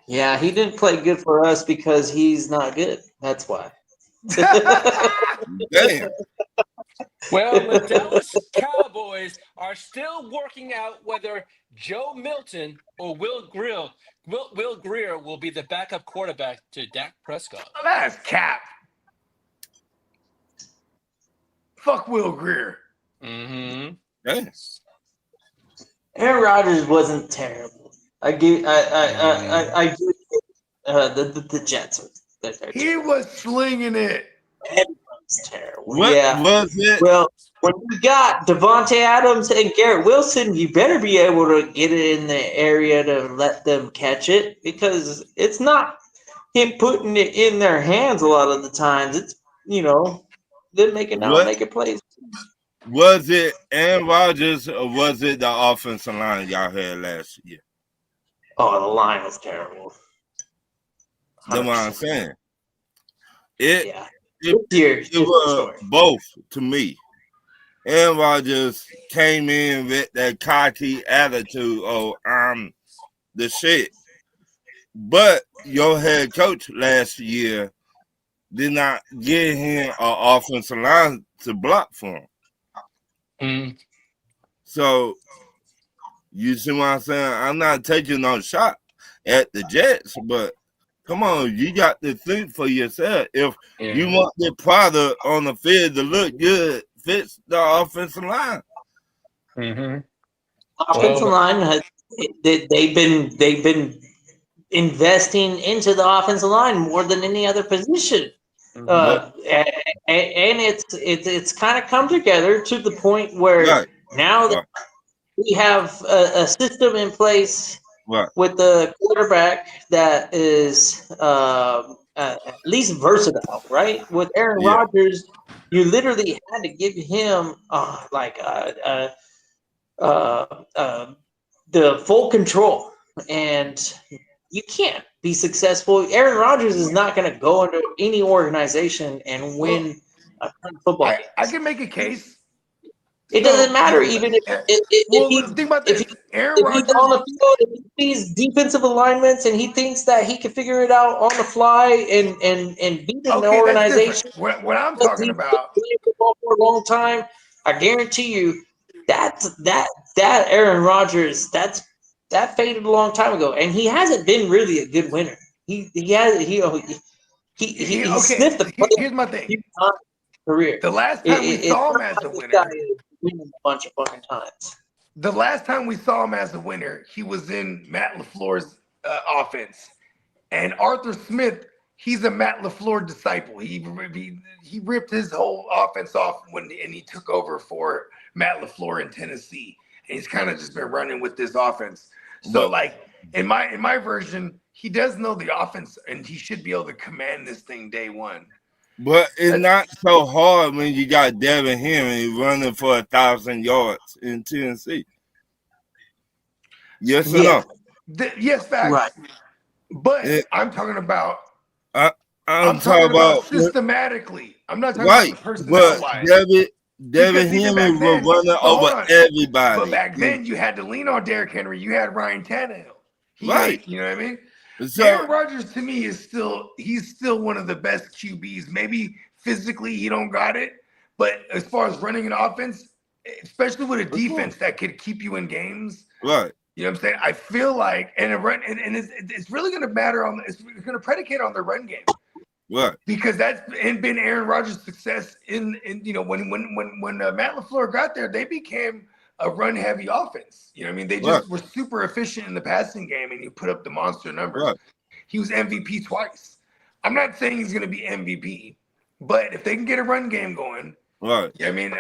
Yeah, he didn't play good for us because he's not good. That's why. Damn. Well, the Dallas Cowboys are still working out whether Joe Milton or Will Greer will be the backup quarterback to Dak Prescott. Oh, that's cap. Fuck Will Greer. Mm-hmm. Yes. Aaron Rodgers wasn't terrible. I give the Jets. He was slinging it. Everyone's terrible. What was it? Well, when you got Devontae Adams and Garrett Wilson, you better be able to get it in the area to let them catch it, because it's not him putting it in their hands a lot of the times. It's, them making plays. Was it Aaron Rodgers or was it the offensive line y'all had last year? Oh, the line was terrible. That's what I'm saying. It It was both to me. Aaron Rodgers came in with that cocky attitude of the shit. But your head coach last year did not give him an offensive line to block for him. So you see what I'm saying? I'm not taking no shot at the Jets, but come on, you got to think for yourself. If you want the product on the field to look good, fix the offensive line. Offensive line, they've been investing into the offensive line more than any other position. And it's kind of come together to the point where now that we have a system in place with the quarterback that is at least versatile, right? With Aaron Rodgers, you literally had to give him the full control, and you can't be successful. Aaron Rodgers is not going to go into any organization and win a football game. I can make a case. It doesn't matter even if Aaron Rodgers on the field, if he sees defensive alignments and he thinks that he can figure it out on the fly and beat an organization. What I'm talking about for a long time, I guarantee you that Aaron Rodgers, that faded a long time ago, and he hasn't been really a good winner. He sniffed the play. Here's my thing. Career. The last time we saw him as a winner, a bunch of fucking times. The last time we saw him as a winner, he was in Matt LaFleur's offense, and Arthur Smith. He's a Matt LaFleur disciple. He ripped his whole offense off and he took over for Matt LaFleur in Tennessee, and he's kind of just been running with this offense. So, like in my version, he does know the offense, and he should be able to command this thing day one. But it's not so hard when you got Devin Henry running for 1,000 yards in Tennessee. Yes or no? Yes, facts. Right. But I'm talking about. I'm talking about systematically. I'm not talking about the person. But Devin Henry was running over everybody. But back then, you had to lean on Derrick Henry. You had Ryan Tannehill. Right. You know what I mean? So, Aaron Rodgers to me is still one of the best QBs. Maybe physically he don't got it, but as far as running an offense, especially with a defense that could keep you in games, right? You know what I'm saying? I feel like it's really going to matter it's going to predicate on the run game, right? Because that's been Aaron Rodgers' success in when Matt LaFleur got there, they became a run-heavy offense. You know what I mean? They just were super efficient in the passing game, and he put up the monster numbers. Right. He was MVP twice. I'm not saying he's going to be MVP, but if they can get a run game going, right? I mean,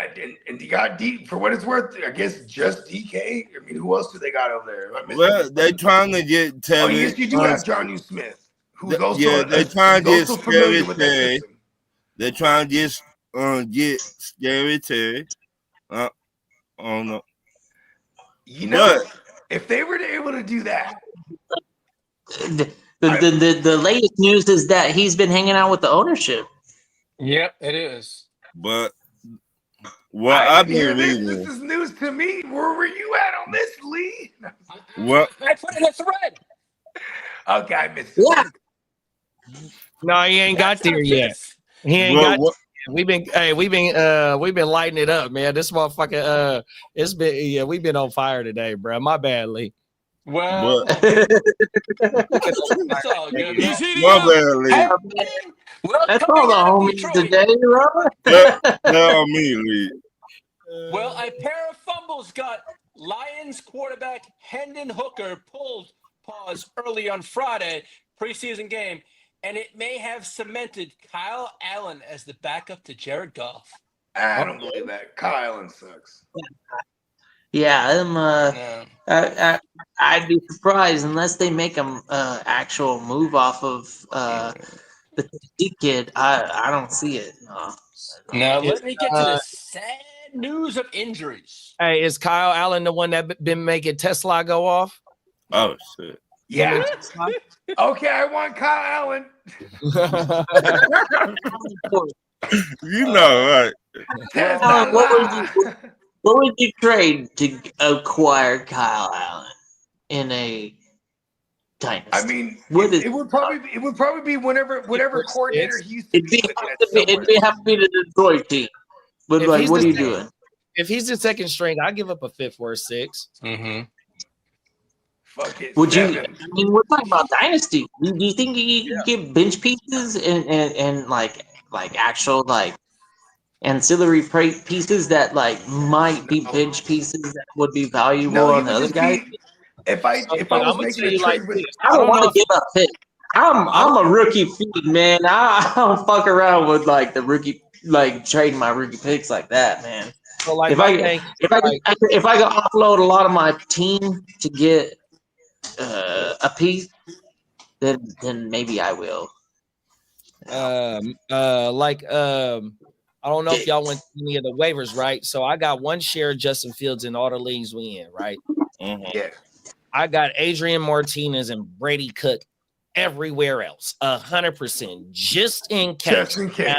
and you got deep for what it's worth. I guess just DK. I mean, who else do they got over there? Well, they're trying to get Tevin. Oh, yes, you do have Jonnu Smith, who's also they're trying to get Scary Terry. They're trying to get Scary Terry. Oh no! You know, if they were able to do that, the latest news is that he's been hanging out with the ownership. Yep, it is. But I've been reading. This is news to me. Where were you at on this, Lee? What? I put it in a thread. Okay, I missed it. No, he ain't got there yet. He ain't got. We've been lighting it up, man. This motherfucker, we've been on fire today, bro. My bad, Lee. Well, it's all good. That's all the homies today, Robert. No, me, Lee. Well, a pair of fumbles got Lions quarterback Hendon Hooker pulled pause early on Friday preseason game, and it may have cemented Kyle Allen as the backup to Jared Goff. I don't believe that. Kyle Allen sucks. Yeah, I'd be surprised unless they make an actual move off of the Tennessee kid. I don't see it. No. Now let me get to the sad news of injuries. Hey, is Kyle Allen the one that been making Tesla go off? Oh shit. Yeah. Okay, I want Kyle Allen. You know, right? What would you trade to acquire Kyle Allen in a dynasty? I mean, it would probably be whatever coordinator he used to be with. It'd have to be the Detroit team. But like, what are you doing? If he's the second string, I give up a fifth or a sixth. Mm-hmm. Fuck it. Would you? I mean, we're talking about dynasty. Do you think you can get bench pieces and like actual like ancillary pieces that like might be bench pieces that would be valuable on the other guys? If I was making a trade with, I don't want to give up picks. I'm a rookie feed, man. I don't fuck around with like the rookie, like trading my rookie picks like that, man. So like if I can offload a lot of my team to get a piece, then maybe I will. I don't know if y'all went to any of the waivers, right? So I got one share of Justin Fields in all the leagues we in, right? Yeah. I got Adrian Martinez and Brady Cook everywhere else, 100%, just in case. Just in case.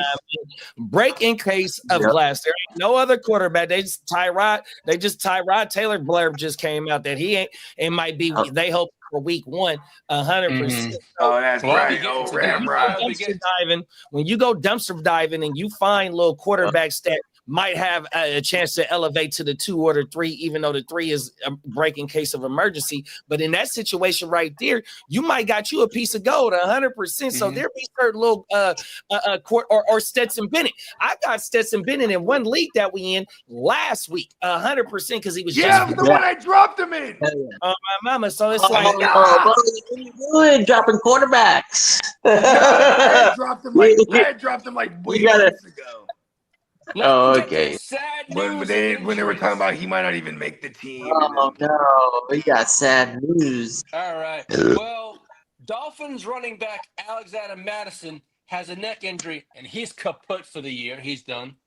Break in case of glass. There ain't no other quarterback. They just Tyrod Taylor blurb just came out that he ain't. It might be. They hope for week 1, 100%. Oh, that's right. Oh, right. When you go dumpster diving and you find little quarterbacks that might have a chance to elevate to the 2 or the 3, even though the 3 is a break in case of emergency. But in that situation right there, you might got you a piece of gold, 100%. So there be certain little or Stetson Bennett. I got Stetson Bennett in one league that we in last week, 100% because he was the one I dropped him in. My mama. So it's what are you doing? Dropping quarterbacks. I dropped him like weeks ago. Oh, okay. When they were talking about he might not even make the team. Oh no, we got sad news. All right. Well, Dolphins running back Alexander Madison has a neck injury and he's kaput for the year. He's done.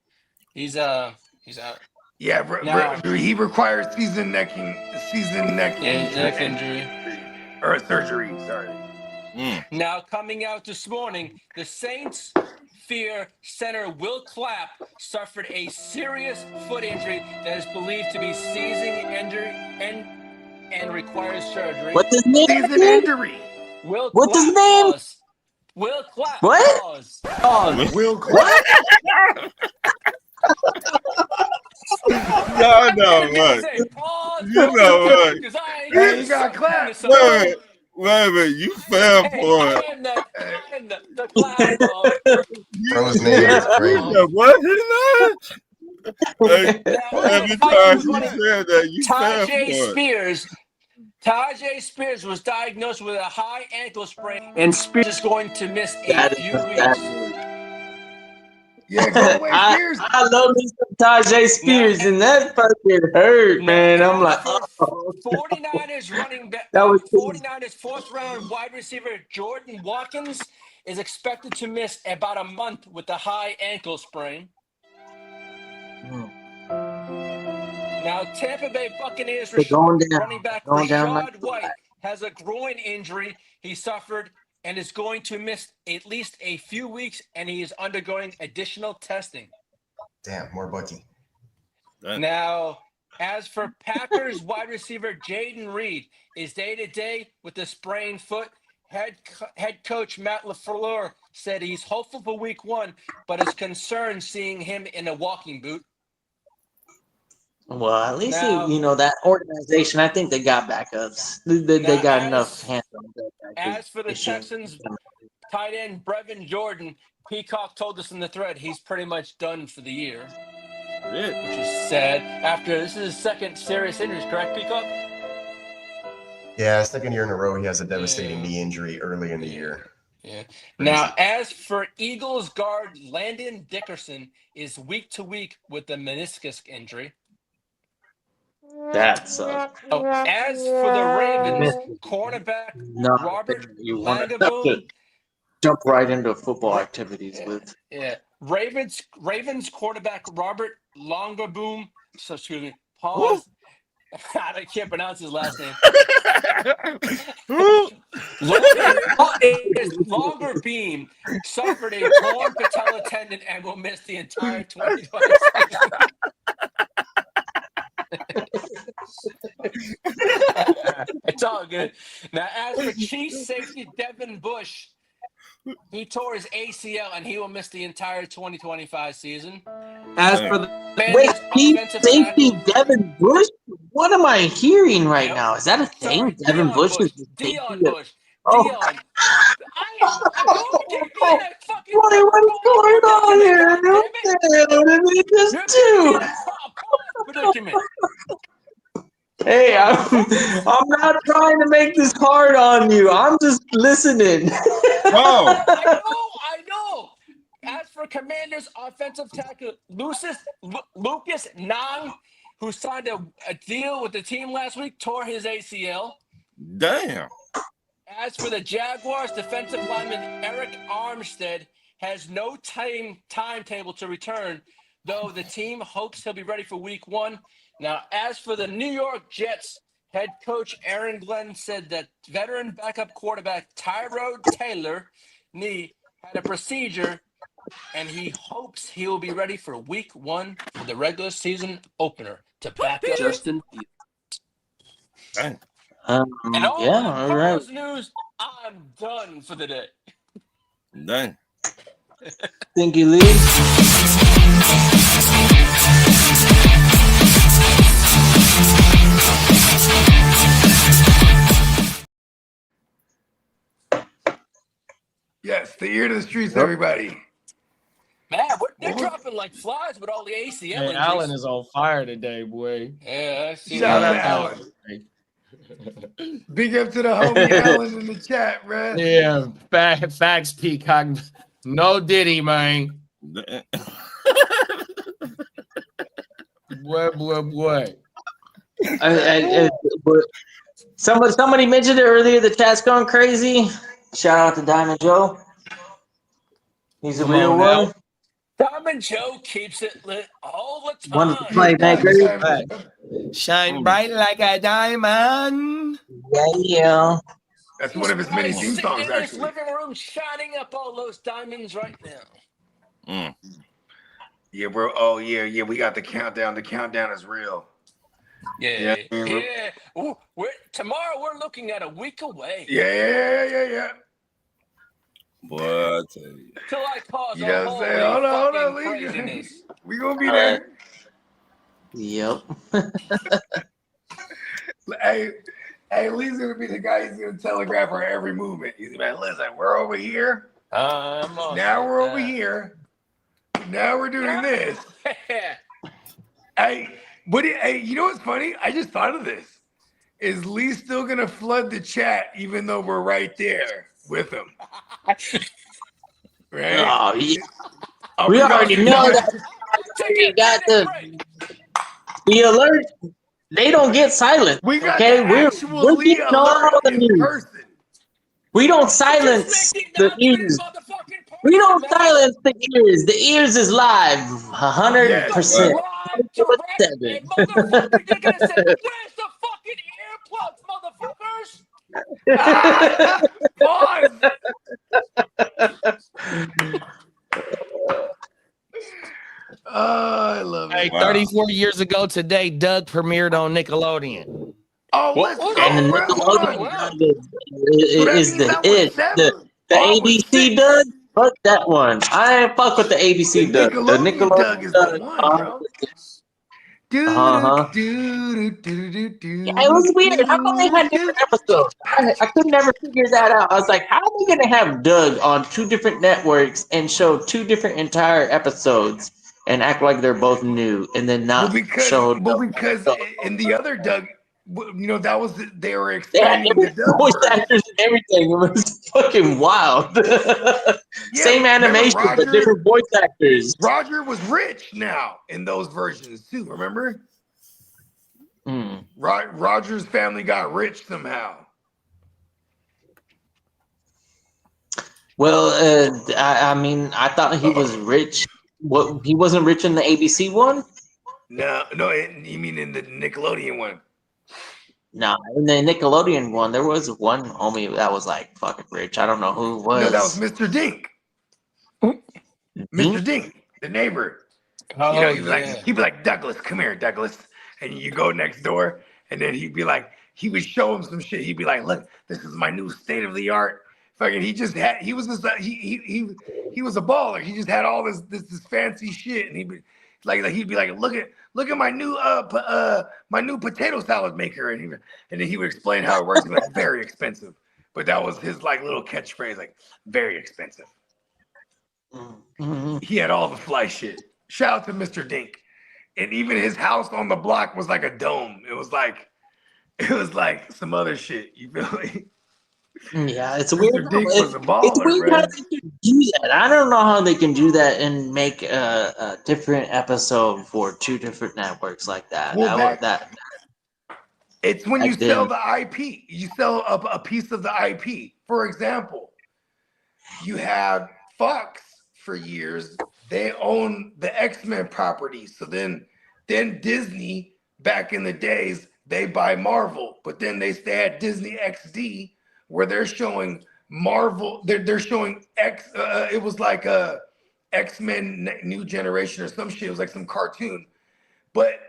He's out. Yeah, he requires season neck injury or surgery. Sorry. Now coming out this morning, the Saints fear center Will Clapp suffered a serious foot injury that is believed to be season injury and requires surgery. What's his name? Season injury. What's his name? Will Clapp. What? Will Clapp. No, what? You know what? Hey, you got clapped. Wait a minute, you fell for it. I am the Clapp. Bro's name is crazy. What is that? Every time you said that, you fell for it. Tajay Spears was diagnosed with a high ankle sprain, and Spears is going to miss a few weeks. Yeah, go away, Spears. I love me some Tajay Spears, and that fucking hurt, man. I'm like, 49ers running back. That was 49ers 4th round wide receiver Jordan Watkins is expected to miss about a month with the high ankle sprain. Now, Tampa Bay Buccaneers running back Rashad White has a groin injury he suffered and is going to miss at least a few weeks, and he is undergoing additional testing. Damn, more Bucky. Now, as for Packers wide receiver Jaden Reed is day-to-day with a sprained foot. Head coach Matt LaFleur said he's hopeful for week 1, but is concerned seeing him in a walking boot. Well, at least that organization. I think they got backups. They got enough hands on deck. As for the Texans, tight end Brevin Jordan, Peacock told us in the thread he's pretty much done for the year. which is sad. After this is his second serious injury, correct, Peacock? Yeah, second year in a row, he has a devastating knee injury early in the year. Yeah. Now, as for Eagles guard Landon Dickerson is week to week with the meniscus injury. That sucks. Oh, as for the Ravens, cornerback Robert Langeboom. Jump right into football activities with. Yeah. Ravens quarterback Robert Langeboom. So excuse me. Pause. I can't pronounce his last name. Longer beam suffered a torn patella tendon and will miss the entire 2020 season. It's all good. Now, as for Chiefs safety Devin Bush, he tore his ACL and he will miss the entire 2025 season. As for the Chiefs safety Devin Bush, what am I hearing right now? Is that a thing? Devin Bush is the Dion Bush. Oh. Dion. What is going on here? What did we just do? Predicament. Hey, I'm not trying to make this hard on you. I'm just listening. I know. As for Commanders offensive tackle Lucas Nang, who signed a deal with the team last week, tore his ACL. Damn. As for the Jaguars, defensive lineman Eric Armstead has no timetable to return, though the team hopes he'll be ready for week 1. Now, as for the New York Jets, head coach Aaron Glenn said that veteran backup quarterback Tyrod Taylor had a procedure, and he hopes he will be ready for week 1 for the regular season opener to back up Justin Fields. And all those news, I'm done for the day. Dang. Thank you, Lee. Yes, the ear to the streets, everybody. Man, they're dropping like flies with all the ACL injuries. Allen is on fire today, boy. Yeah, I see Shout that. out to Allen. Big up to the homie Allen in the chat, man. Yeah, facts, Peacock. No Diddy, man. Boy. Somebody mentioned it earlier. The chat's going crazy. Shout out to Diamond Joe. He's a real one. Diamond Joe keeps it lit all the time. One of the playmakers. Shine bright like a diamond. Yeah. That's one of his many theme songs, in his actually. living room, shining up all those diamonds right now. Yeah, bro. Oh, yeah. We got the countdown. The countdown is real. Yeah. Ooh, tomorrow we're looking at a week away. Yeah. Boy, I tell you. Till I cause You know what I'm saying? Hold on, craziness. We gonna be there. Yep. Hey, Lee's gonna be the guy who's gonna telegraph our every movement. He's gonna be like, listen, we're over here. Now we're over here. Now we're doing this. Hey, you know what's funny? I just thought of this. Is Lee still gonna flood the chat even though we're right there with him? Right? Oh, yeah. We already know that. We got the alert. They don't get silent. We got okay, we're getting all the news. We don't silence the ears. We don't silence the ears. The ears is live, 100%. Where's the fucking earplugs, motherfuckers? I love it. Hey, 34 years ago today, Doug premiered on Nickelodeon. Oh, let's go. And the Nickelodeon is the ABC Doug. Fuck that one. I ain't fuck with the ABC Doug. The Nickelodeon Doug is the one, bro. It was weird. How come they had different episodes? I could never figure that out. I was like, how are we gonna have Doug on 2 different networks and show 2 different entire episodes? and act like they're both new, and then not show. Because in the other Doug, that was they were They had expanding the Doug voice verse. actors and everything. It was fucking wild. Same animation, Roger, but different voice actors. Roger was rich now in those versions too. Remember? Roger's family got rich somehow. Well, I mean, I thought he was rich. What, he wasn't rich in the ABC one? No, you mean in the Nickelodeon one? No, in the Nickelodeon one, there was one homie that was like fucking rich. I don't know who it was. No, that was Mr. Dink. Mr. Dink, the neighbor. Oh, he'd be like, Douglas, come here, Douglas. And you go next door, and then he'd be like, he would show him some shit. He'd be like, look, this is my new state of the art. Fucking, he was a baller. He just had all this fancy shit, and he'd be like, look at my new potato salad maker, and then he would explain how it works. He'd be like, very expensive, but that was his like little catchphrase, like very expensive. He had all the fly shit. Shout out to Mr. Dink, and even his house on the block was like a dome. It was like some other shit. You feel me? Yeah, it's weird. Was a baller, it's weird how they can do that. I don't know how they can do that and make a different episode for two different networks like that. Well, it's when you Back then. sell the IP. You sell a piece of the IP. For example, you have Fox for years. They own the X-Men property. So then Disney, back in the days, they buy Marvel. But then they had Disney XD, where they're showing Marvel. They're showing it was like a X-Men New Generation or some shit. It was like some cartoon. But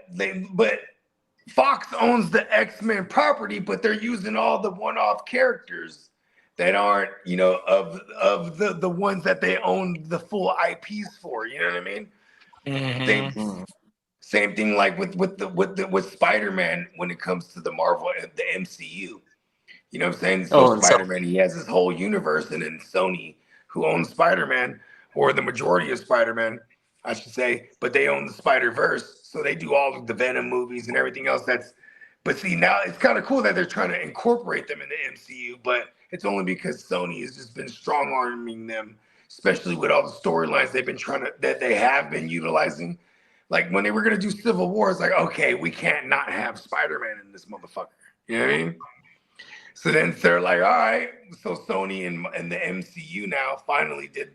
Fox owns the X-Men property, but they're using all the one-off characters that aren't, of the ones that they own the full IPs for. You know what I mean? Mm-hmm. Same thing like with Spider-Man when it comes to the Marvel and the MCU. You know what I'm saying? So Spider-Man, he has his whole universe, and then Sony, who owns Spider-Man, or the majority of Spider-Man, I should say, but they own the Spider-Verse, so they do all of the Venom movies and everything else. But see, now it's kind of cool that they're trying to incorporate them in the MCU, but it's only because Sony has just been strong-arming them, especially with all the storylines that they have been utilizing. Like when they were gonna do Civil War, it's like, okay, we can't not have Spider-Man in this motherfucker. You know what I mean? So then they're like, all right, so Sony and the MCU now finally did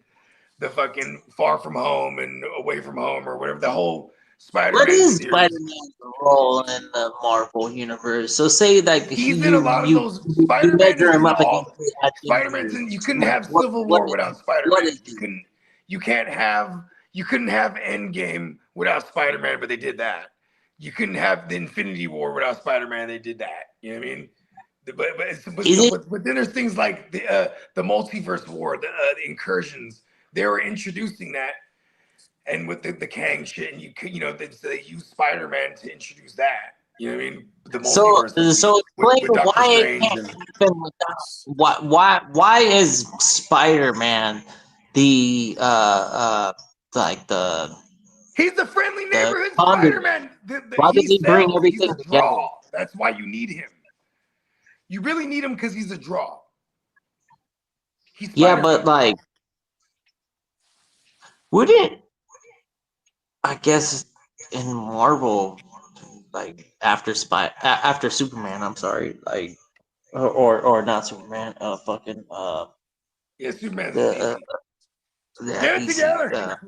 the fucking Far From Home and Away From Home or whatever, the whole Spider-Man. What is series. Spider-Man's role in the Marvel universe? So say like he's in a lot of those. Spider-Man's you couldn't have Civil War without Spider-Man. You couldn't have Endgame without Spider-Man, but they did that. You couldn't have the Infinity War without Spider-Man. They did that. You know what I mean? But then there's things like the multiverse war, the incursions. They were introducing that, and with the Kang shit, and they use Spider-Man to introduce that. You know what I mean? The multiverse. So explain why it can't happen without. Why is Spider-Man the He's the friendly neighborhood Spider-Man. Why does he bring everything together? That's why you need him. You really need him because he's a draw. Yeah, but like, wouldn't I guess in Marvel, like after Superman, I'm sorry, like or not Superman, Superman. Get it together.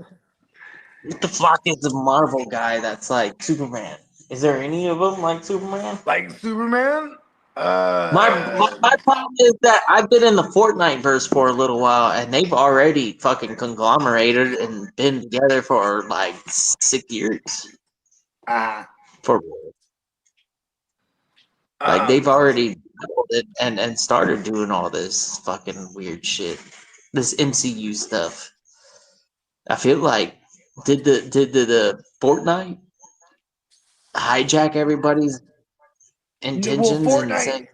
What the fuck is the Marvel guy that's like Superman? Is there any of them like Superman? Like Superman? My problem is that I've been in the Fortnite verse for a little while, and they've already fucking conglomerated and been together for like 6 years. They've already and started doing all this fucking weird shit, this MCU stuff. I feel like did the Fortnite hijack everybody's intentions and say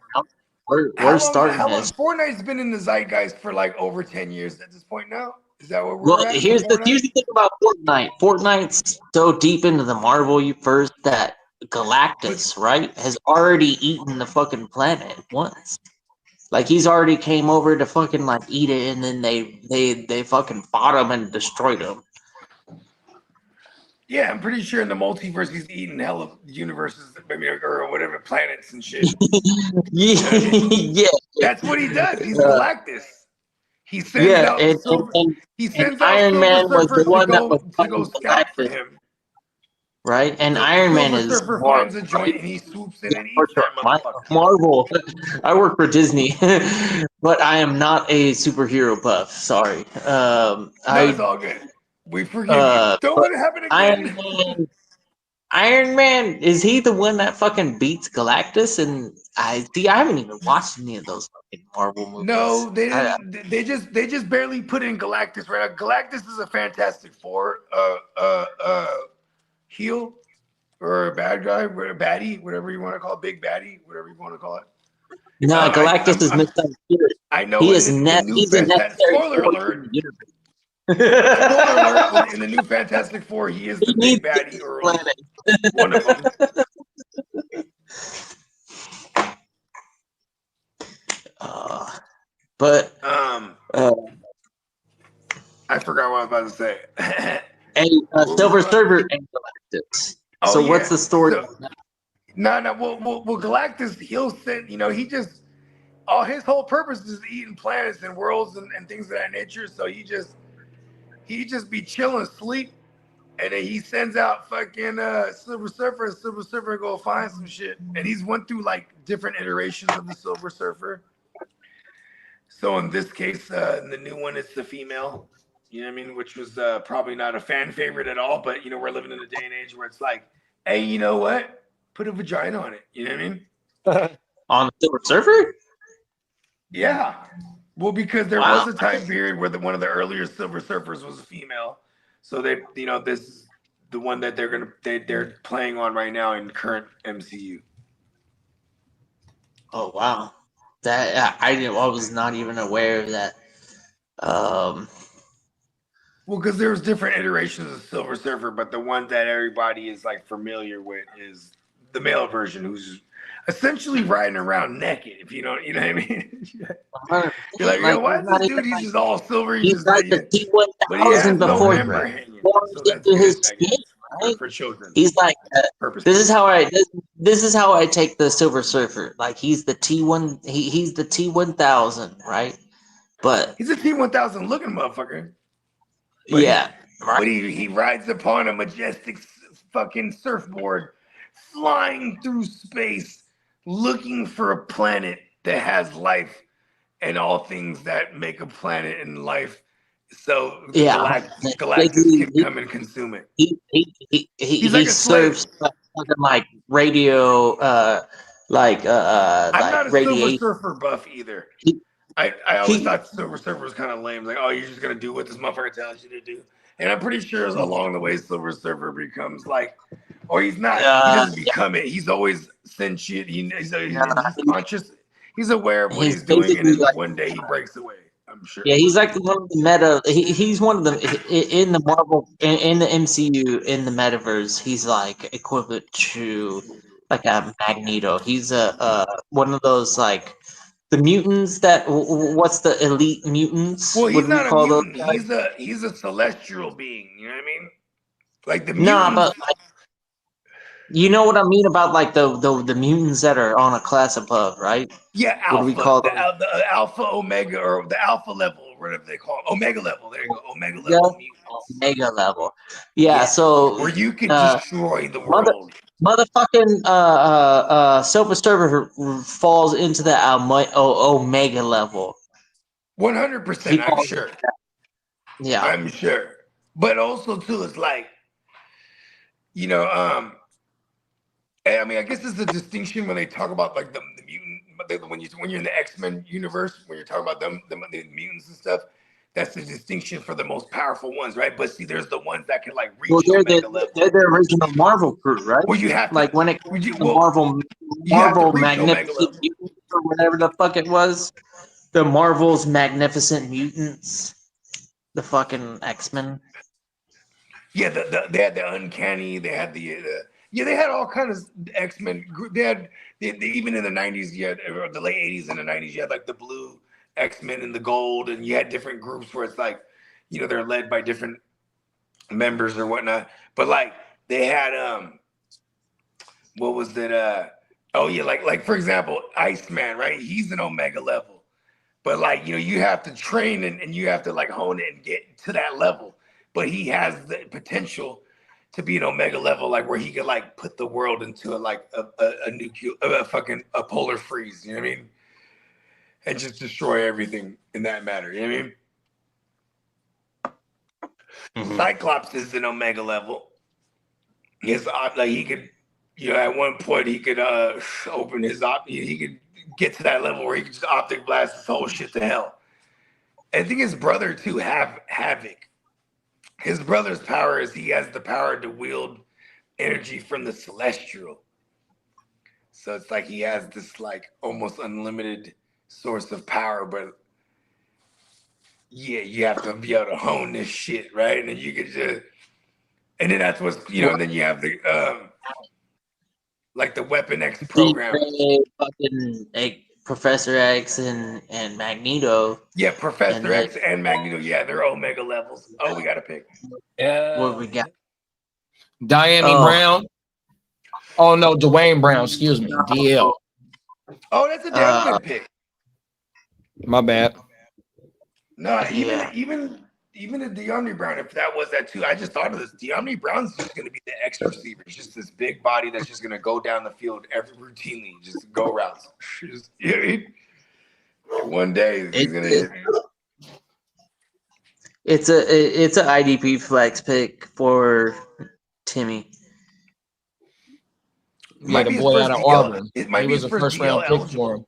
we're starting this. Fortnite's been in the zeitgeist for like over 10 years at this point now. Is that what we're Well, at? here's the thing about Fortnite. Fortnite's so deep into the Marvel universe that Galactus, right, has already eaten the fucking planet once. Like he's already came over to fucking like eat it, and then they fucking fought him and destroyed him. Yeah, I'm pretty sure in the multiverse he's eating hell of universes, or whatever, planets and shit. Yeah, you know what I mean? Yeah. That's what he does. He's Galactus. He sends out and, Silver, and, he and sends out Iron Man was Silver the Surfer one that to was go scout for him. Right? And So Iron Man Silver is Surfer more, finds a joint and he swoops in and eats that motherfucker. Marvel. I work for Disney, but I am not a superhero buff. Sorry. No, it's all good. We forgive you. Don't let it happen again. Iron Man, is he the one that fucking beats Galactus? And I haven't even watched any of those fucking Marvel movies. No, they didn't. They just barely put in Galactus right now. Galactus is a Fantastic Four heel or a bad guy, or a baddie, whatever you want to call it, big baddie, whatever you want to call it. No, Galactus is misunderstood. I know. He is he's a necessary spoiler alert. Spoiler alert! In the new Fantastic Four, he is the big baddie early. One of them. I forgot what I was about to say. Silver Surfer and Galactus. So what's the story? No. Well, Galactus, he'll send. He just all his whole purpose is eating planets and worlds and things of that nature. So he just be chilling, sleep, and then he sends out fucking Silver Surfer. And Silver Surfer go find some shit, and he's went through like different iterations of the Silver Surfer. So in this case, in the new one, it's the female. You know what I mean? Which was probably not a fan favorite at all, but we're living in a day and age where it's like, hey, you know what? Put a vagina on it. You know what I mean? On the Silver Surfer? Yeah. Well, because there was a time period where one of the earlier Silver Surfers was a female. So they, this is the one that they're playing on right now in current MCU. Oh wow, that I was not even aware of that. Well, because there's different iterations of Silver Surfer, but the one that everybody is like familiar with is the male version, who's essentially riding around naked. If you know what I mean. You're like, why is this dude? He's just all silver. He's like the T-1000 he has no before member hanging. So that's into his good, skin, right? for children. He's like, this is how I take the Silver Surfer. Like he's the T1, he's the T1000, right? But he's a T1000 looking motherfucker. But yeah, right. But he rides upon a majestic fucking surfboard, flying through space, looking for a planet that has life and all things that make a planet and life. So Galactus can come and consume it. He serves like radio, I'm not a radiation. Silver Surfer buff either. I always thought Silver Surfer was kind of lame. Like, oh, you're just gonna do what this motherfucker tells you to do. And I'm pretty sure along the way, Silver Surfer becomes like, or he's not. He doesn't become it. He's always sentient. He's conscious. He's aware of what he's doing, and then one day he breaks away. I'm sure. Yeah, he's like one of the meta. He's one of the in the Marvel in the MCU in the metaverse. He's like equivalent to like a Magneto. He's a one of those like. The mutants that what's the elite mutants? Well, he's not a mutant. He's a celestial being. You know what I mean? Like the mutants. No, but like, you know what I mean about like the mutants that are on a class above, right? Yeah, alpha. What do we call them? The alpha, omega, or the alpha level, whatever they call it. Omega level. There you go. Omega level. Yeah, omega level. Yeah, so where you can destroy the world. Motherfucking Silver Surfer falls into the omega level. 100%, I'm sure. Yeah, I'm sure. But also too, it's like, I mean, I guess there's a distinction when they talk about like the mutant. When you're in the X-Men universe, when you're talking about the mutants and stuff. That's the distinction for the most powerful ones, right? But see, there's the ones that can like reach they're the original Marvel crew, right? Well, you have to, like when it comes to Marvel Magnificent Mutants or whatever the fuck it was, the Marvel's Magnificent Mutants. the fucking X-Men. Yeah, they had the Uncanny. They had they had all kinds of X-Men. They had even in the 90s, you had, or the late 80s and the 90s, you had like the blue X-Men and the gold, and you had different groups where it's like, they're led by different members or whatnot. But like they had what was that? Oh yeah, like for example, Iceman, right? He's an Omega level, but like you have to train and you have to like hone it and get to that level. But he has the potential to be an Omega level, like where he could like put the world into a nuclear, a polar freeze. You know what I mean? And just destroy everything in that matter. You know what I mean? Mm-hmm. Cyclops is an Omega level. His like he could, at one point he could open his he could get to that level where he could just optic blast his whole shit to hell. I think his brother too, Havoc. His brother's power is he has the power to wield energy from the celestial. So it's like he has this like almost unlimited source of power, but yeah, you have to be able to hone this shit, right? And then you could just, and then that's what's, and then you have the like the Weapon X program. Fucking Professor X and Magneto. Yeah, Professor X and Magneto. Yeah, they're Omega levels. Oh, we got to pick. What we got? Diane Brown. Oh no, Dwayne Brown. Excuse me. DL. Oh, that's a damn good pick. My bad. No, even the De'Amon Brown, if that was that too, I just thought of this. De'Amon Brown's just going to be the X receiver. He's just this big body that's just going to go down the field routinely, just go routes. Just, one day he's going to hit. It's an IDP flex pick for Timmy. Yeah, the boy out of Auburn. He was a first round pick for him.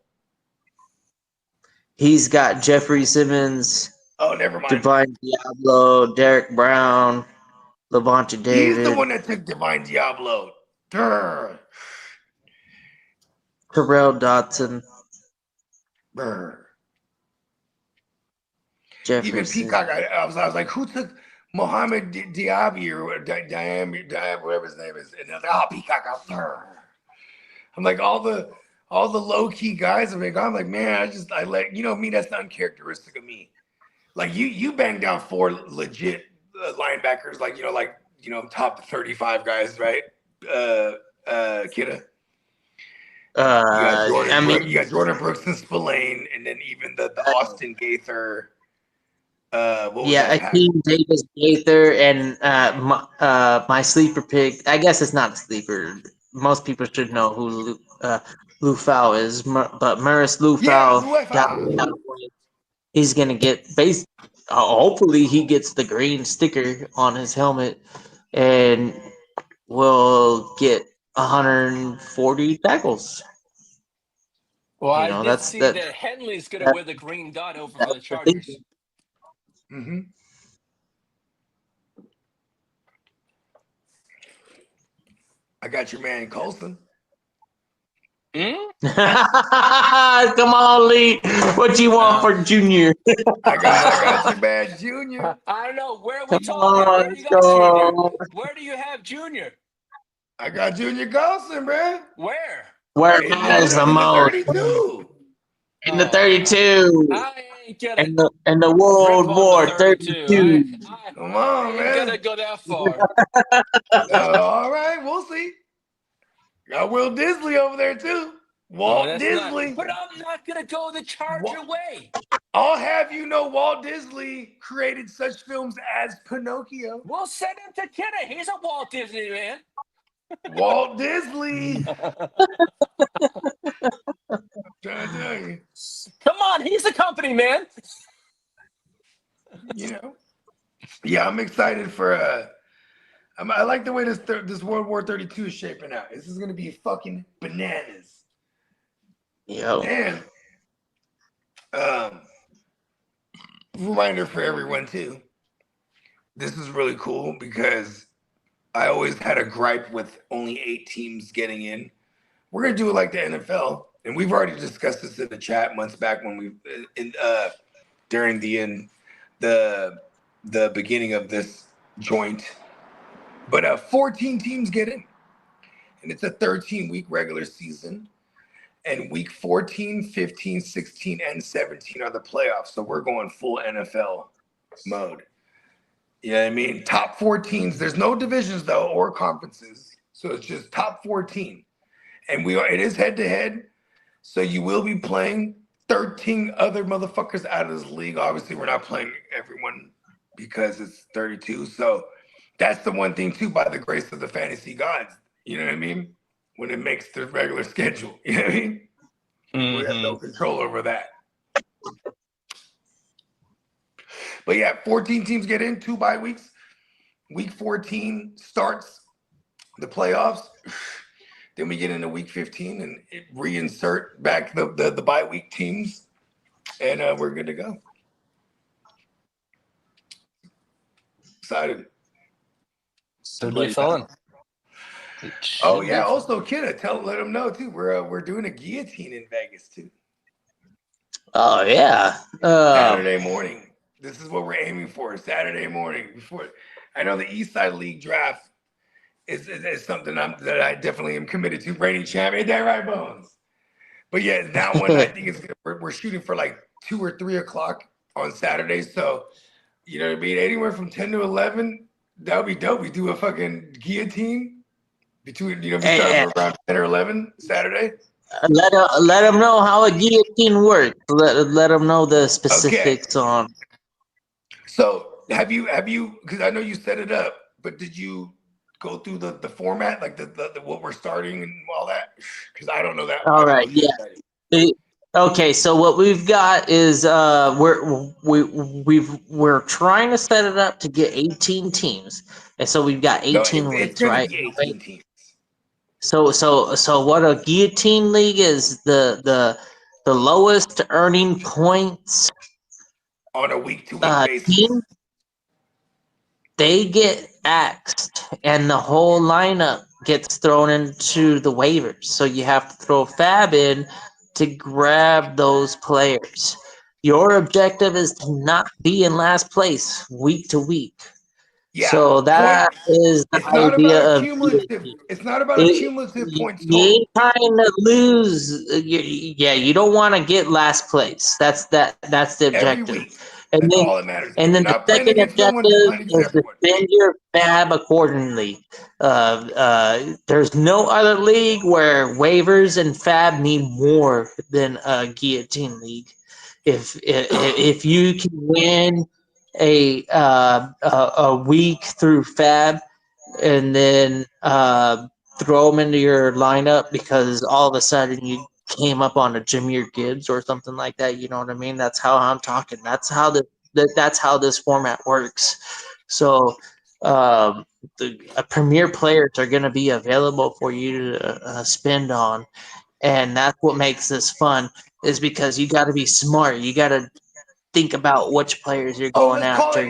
He's got Jeffrey Simmons. Oh, never mind. Divine Diablo, Derek Brown, Levante David. He's the one that took Divine Diablo. Durr. Terrell Dotson. Brr. Jefferson. Even Peacock, I was like, who took Mohamed Diaby or Diab, whatever his name is? And I was like, Peacock out there. I'm like, all the low key guys have been gone. I'm like, man, I let me. That's uncharacteristic of me. Like you bang down 4 legit linebackers, like top 35 guys, right? Kidda. You got Jordan Brooks and Spillane, and then even the Austin Gaither. Akeem Davis Gaither, and my sleeper pick. I guess it's not a sleeper. Most people should know who Lufau is, but Maurice Lufau. He's gonna get hopefully he gets the green sticker on his helmet, and will get 140 tackles. Well, I did see that Henley's gonna wear the green dot over for the Chargers. Mm-hmm. I got your man Colson. Come on, Lee. What you want for Junior? I got your man Junior. I don't know. Where are we talking? Where do you have Junior? I got Junior Colson, bro. Where? Where is the most? 32. In the 32. I ain't getting in the World War 32. Come on, man. Gotta go that far. All right, we'll see. Got Will Disley over there too. Walt Disley. But I'm not gonna go the Charger way. I'll have you know Walt Disley created such films as Pinocchio. We'll send him to Kidda. He's a Walt Disney man. Walt Disley. I'm trying to tell you. Come on, he's the company man. Yeah, I'm excited for I like the way this World War 32 is shaping out. This is gonna be fucking bananas. Yo. And reminder for everyone too. This is really cool because I always had a gripe with only 8 teams getting in. We're gonna do it like the NFL, and we've already discussed this in the chat months back when during the the beginning of this joint. But 14 teams get in, and it's a 13-week regular season. And week 14, 15, 16, and 17 are the playoffs. So we're going full NFL mode. You know what I mean? Top 4 teams. There's no divisions, though, or conferences. So it's just top 14. And it is head-to-head. So you will be playing 13 other motherfuckers out of this league. Obviously, we're not playing everyone because it's 32. So that's the one thing, too, by the grace of the fantasy gods. You know what I mean? When it makes the regular schedule. You know what I mean? We have no control over that. But yeah, 14 teams get in, 2 bye weeks. Week 14 starts the playoffs. Then we get into week 15 and reinsert back the bye week teams. And we're good to go. Excited. So be fun. Oh yeah. Also, Kidda, let them know too. We're doing a guillotine in Vegas too. Oh yeah. Saturday morning. This is what we're aiming for. Saturday morning. Before I know the East Side League draft is something that I definitely am committed to. Brady Champ, ain't that right, Bones? But yeah, that one I think we're shooting for like 2 or 3 o'clock on Saturday. So you know what I mean? Anywhere from 10 to 11, that would be dope. We do a fucking guillotine. Between we start around 10 or 11 Saturday. Let them know how a guillotine works. Let them know the specifics on. So have you? Because I know you set it up, but did you go through the format, like the what we're starting and all that? Because I don't know that. All right. Yeah. Okay. So what we've got is we're trying to set it up to get 18 teams, and so we've got 18 weeks, right? 18 teams. So what a guillotine league is the lowest earning points on a week-to-week basis. Team, they get axed, and the whole lineup gets thrown into the waivers. So you have to throw fab in to grab those players. Your objective is to not be in last place week to week. Yeah, so that is the idea of it's not about a cumulative points total. You ain't trying to lose. You don't want to get last place. That's the objective. And then, all that matters. And then the second objective is to spend your fab accordingly. There's no other league where waivers and fab mean more than a guillotine league. If you can win a week through fab and then throw them into your lineup because all of a sudden you came up on a Jahmyr Gibbs or something like that, you know what I mean? That's how I'm talking. That's how that's how this format works. So premier players are going to be available for you to spend on, and that's what makes this fun, is because you got to be smart. You got to think about which players you're going after.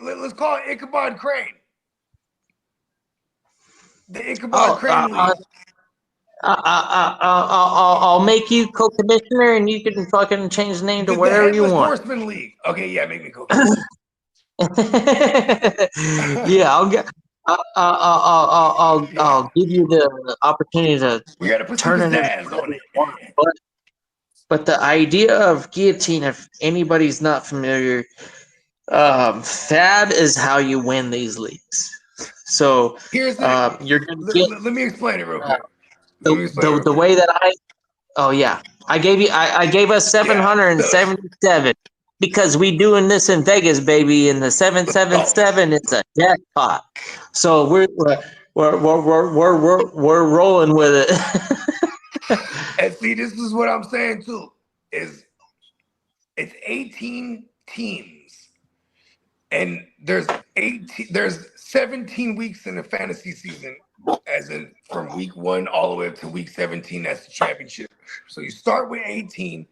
Let's call it Ichabod Crane. The Ichabod Crane League. I'll make you co-commissioner, and you can fucking change the name to whatever you want. Horseman League. Okay, yeah, make me co. Yeah, I'll give you the opportunity to. We gotta put some pizzazz on it. But the idea of guillotine, if anybody's not familiar, fab is how you win these leagues. So here's you're gonna get. Let me explain it real quick. The way that I gave us 777 because we doing this in Vegas, baby, and the 777 is a jackpot. So we're rolling with it. And see, this is what I'm saying too, is it's 18 teams, and there's 17 weeks in the fantasy season, as in from week 1 all the way up to week 17. That's the championship. So you start with 18.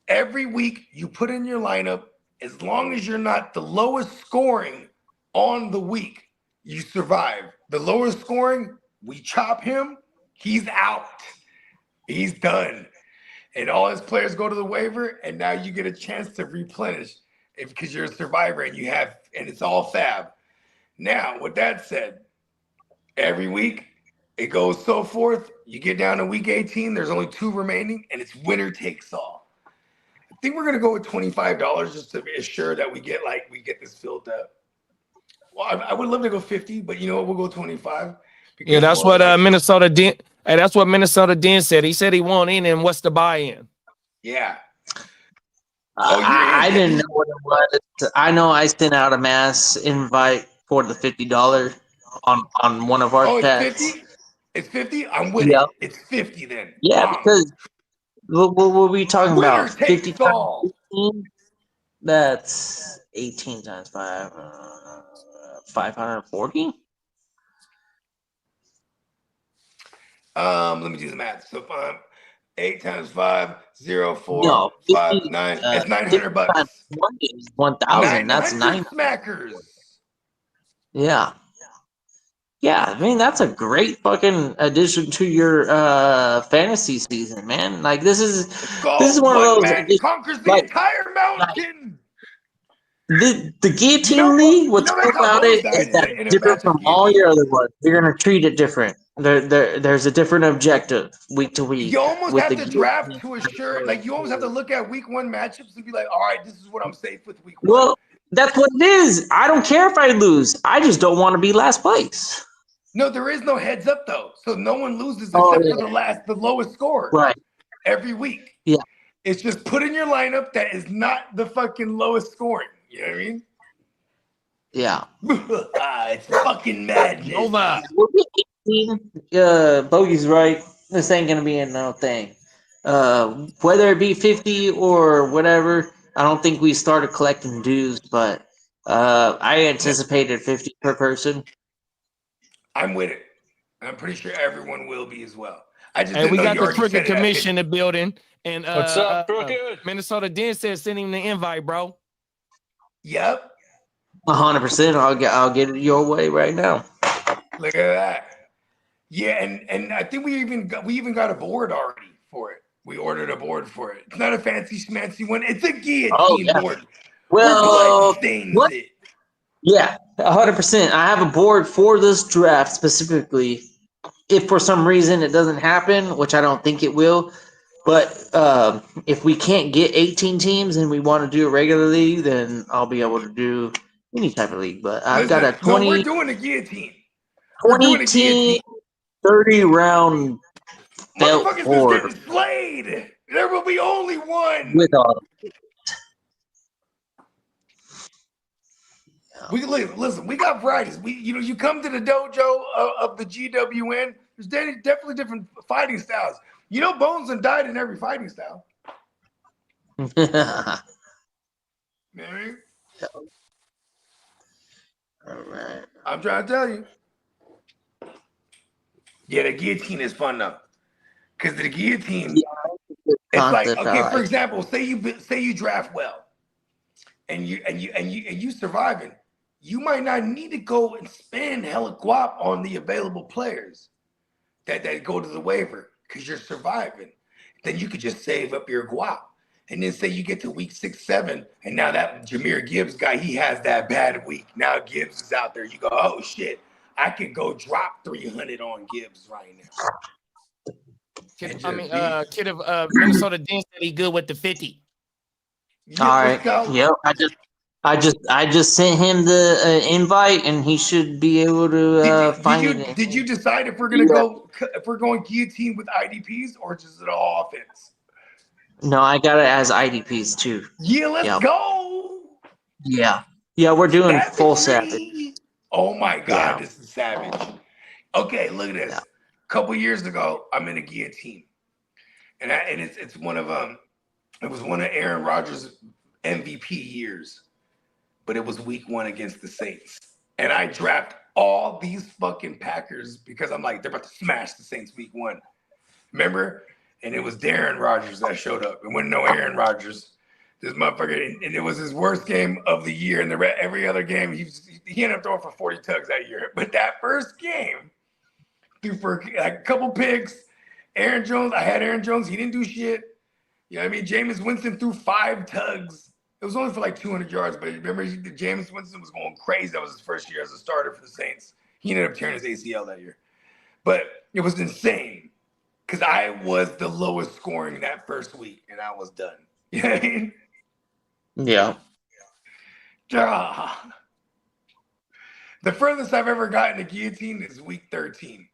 Every week you put in your lineup. As long as you're not the lowest scoring on the week, you survive. The lowest scoring, we chop him. He's out. He's done. And all his players go to the waiver, and now you get a chance to replenish. because you're a survivor and it's all fab. Now, with that said, every week it goes so forth. You get down to week 18, there's only 2 remaining, and it's winner takes all. I think we're gonna go with $25 just to assure that we get this filled up. Well, I would love to go 50, but you know what? We'll go 25. Yeah, that's what Minnesota did. Hey, that's what Minnesota Den said. He said he won't in, and what's the buy-in? Yeah. I didn't know what it was. I know I sent out a mass invite for the $50 on one of our chats. It's 50? It's 50? I'm with it. It's 50 then. Yeah, because what were we talking about? 50 times 15? That's 18 times 5. 540? Let me do the math. So 8 times 5, 0, 4, No, 5, 9. It's $900. 1,000. That's 9 smackers. Yeah. Yeah, I mean that's a great fucking addition to your fantasy season, man. Like this is one of those man conquers the entire mountain. The guillotine league. What's cool about it is that it's different from all your other ones. You're gonna treat it different. There's a different objective week to week. You almost have to draft to assure. Like you almost have to look at week 1 matchups and be like, all right, this is what I'm safe with week 1. Well, that's what it is. I don't care if I lose. I just don't want to be last place. No, there is no heads up though, so no one loses except for the lowest score. Right. Every week. Yeah. It's just put in your lineup that is not the fucking lowest scoring. You know what I mean? Yeah. It's fucking madness. Nova. Bogey's right. This ain't gonna be a no thing. Whether it be 50 or whatever, I don't think we started collecting dues, but I anticipated 50 per person. I'm with it. I'm pretty sure everyone will be as well. I just we got the Cricket Cricket Commission in the building, and what's up, Cricket? Minnesota Den said send him the invite, bro. Yep. 100%. I'll get it your way right now. Look at that. Yeah, and I think we even got a board already for it. We ordered a board for it. It's not a fancy schmancy one. It's a guillotine board. Well, what? Yeah, 100%. I have a board for this draft specifically. If for some reason it doesn't happen, which I don't think it will, but if we can't get 18 teams and we want to do it regularly, then I'll be able to do any type of league. But I've got a 20. No, we're doing a guillotine. 20 team, 30 round belt motherfuckers board. is getting slayed. There will be only one. With all. Listen. We got varieties. You come to the dojo of the GWN. There's definitely different fighting styles. You know, Bones and died in every fighting style. Mary? All right. I'm trying to tell you. Yeah, the guillotine is fun though, because the guillotine, it's like, okay, for example, say you draft well, and you surviving, you might not need to go and spend hella guap on the available players that go to the waiver because you're surviving. Then you could just save up your guap, and then say you get to week 6, 7, and now that Jahmyr Gibbs guy, he has that bad week. Now Gibbs is out there. You go, oh shit. I could go drop 300 on Gibbs right now. Kid of Minnesota Den said he good with the 50. All right. Yep. I just sent him the invite, and he should be able to find it. Did you decide if we're going guillotine with IDPs or just it all offense? No, I got it as IDPs too. Yeah, let's go. Yeah, we're doing full Savage. Oh my God, this is savage. Okay, look at this. A couple years ago, I'm in a guillotine, and it's one of it was one of Aaron Rodgers' MVP years, but it was week 1 against the Saints, and I draft all these fucking Packers because I'm like, they're about to smash the Saints week 1. Remember? And it was Darren Rodgers that showed up. It wasn't no Aaron Rodgers. This motherfucker, and it was his worst game of the year. And every other game, he ended up throwing for 40 tugs that year. But that first game, threw for a couple picks. I had Aaron Jones. He didn't do shit. You know what I mean? Jameis Winston threw 5 tugs. It was only for like 200 yards, but remember, Jameis Winston was going crazy. That was his first year as a starter for the Saints. He ended up tearing his ACL that year. But it was insane because I was the lowest scoring that first week, and I was done. You know what I mean? Yeah. The furthest I've ever gotten a guillotine is week 13.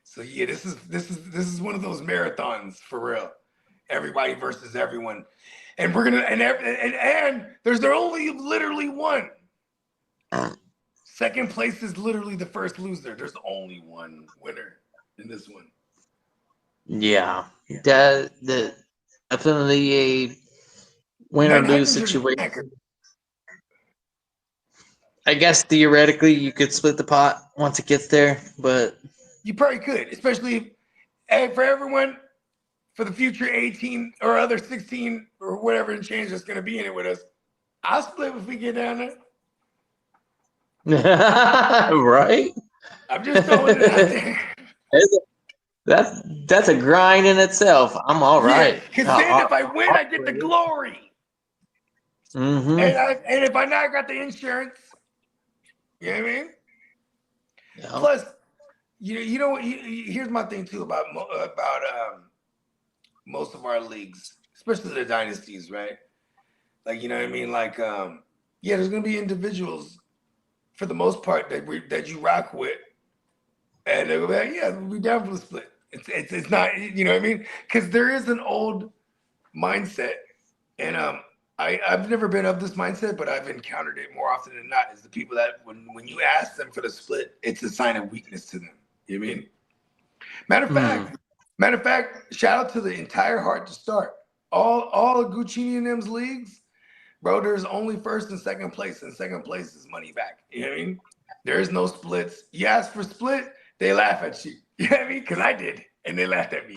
So yeah, this is one of those marathons for real. Everybody versus everyone, and we're gonna and there's only literally one. Second place is literally the first loser. There's only one winner in this one. Yeah, the definitely a win or lose situation. I guess theoretically you could split the pot once it gets there, but you probably could, especially for everyone. For the future 18 or other 16 or whatever and change that's going to be in it with us, I'll split if we get down there. Right? I'm just throwing it out there. That's a grind in itself. I'm all right. Because then if I win, I get the glory. Mm-hmm. And if I not got the insurance, you know what I mean? Yeah. Plus, you know what? Here's my thing too about most of our leagues, especially the dynasties, right? Like, you know what I mean? Like, yeah, there's gonna be individuals for the most part that you rock with, and they'll be like, yeah, we'll be down for the split. It's not, you know what I mean? Because there is an old mindset, and I've never been of this mindset, but I've encountered it more often than not. Is the people that when you ask them for the split, it's a sign of weakness to them. You know what I mean? Matter of fact, shout out to the entire Heart to Start. All of Guccini and them's leagues, bro, there's only first and second place, and second place is money back. You know what I mean? There is no splits. You ask for split, they laugh at you. You know what I mean? Because I did, and they laughed at me.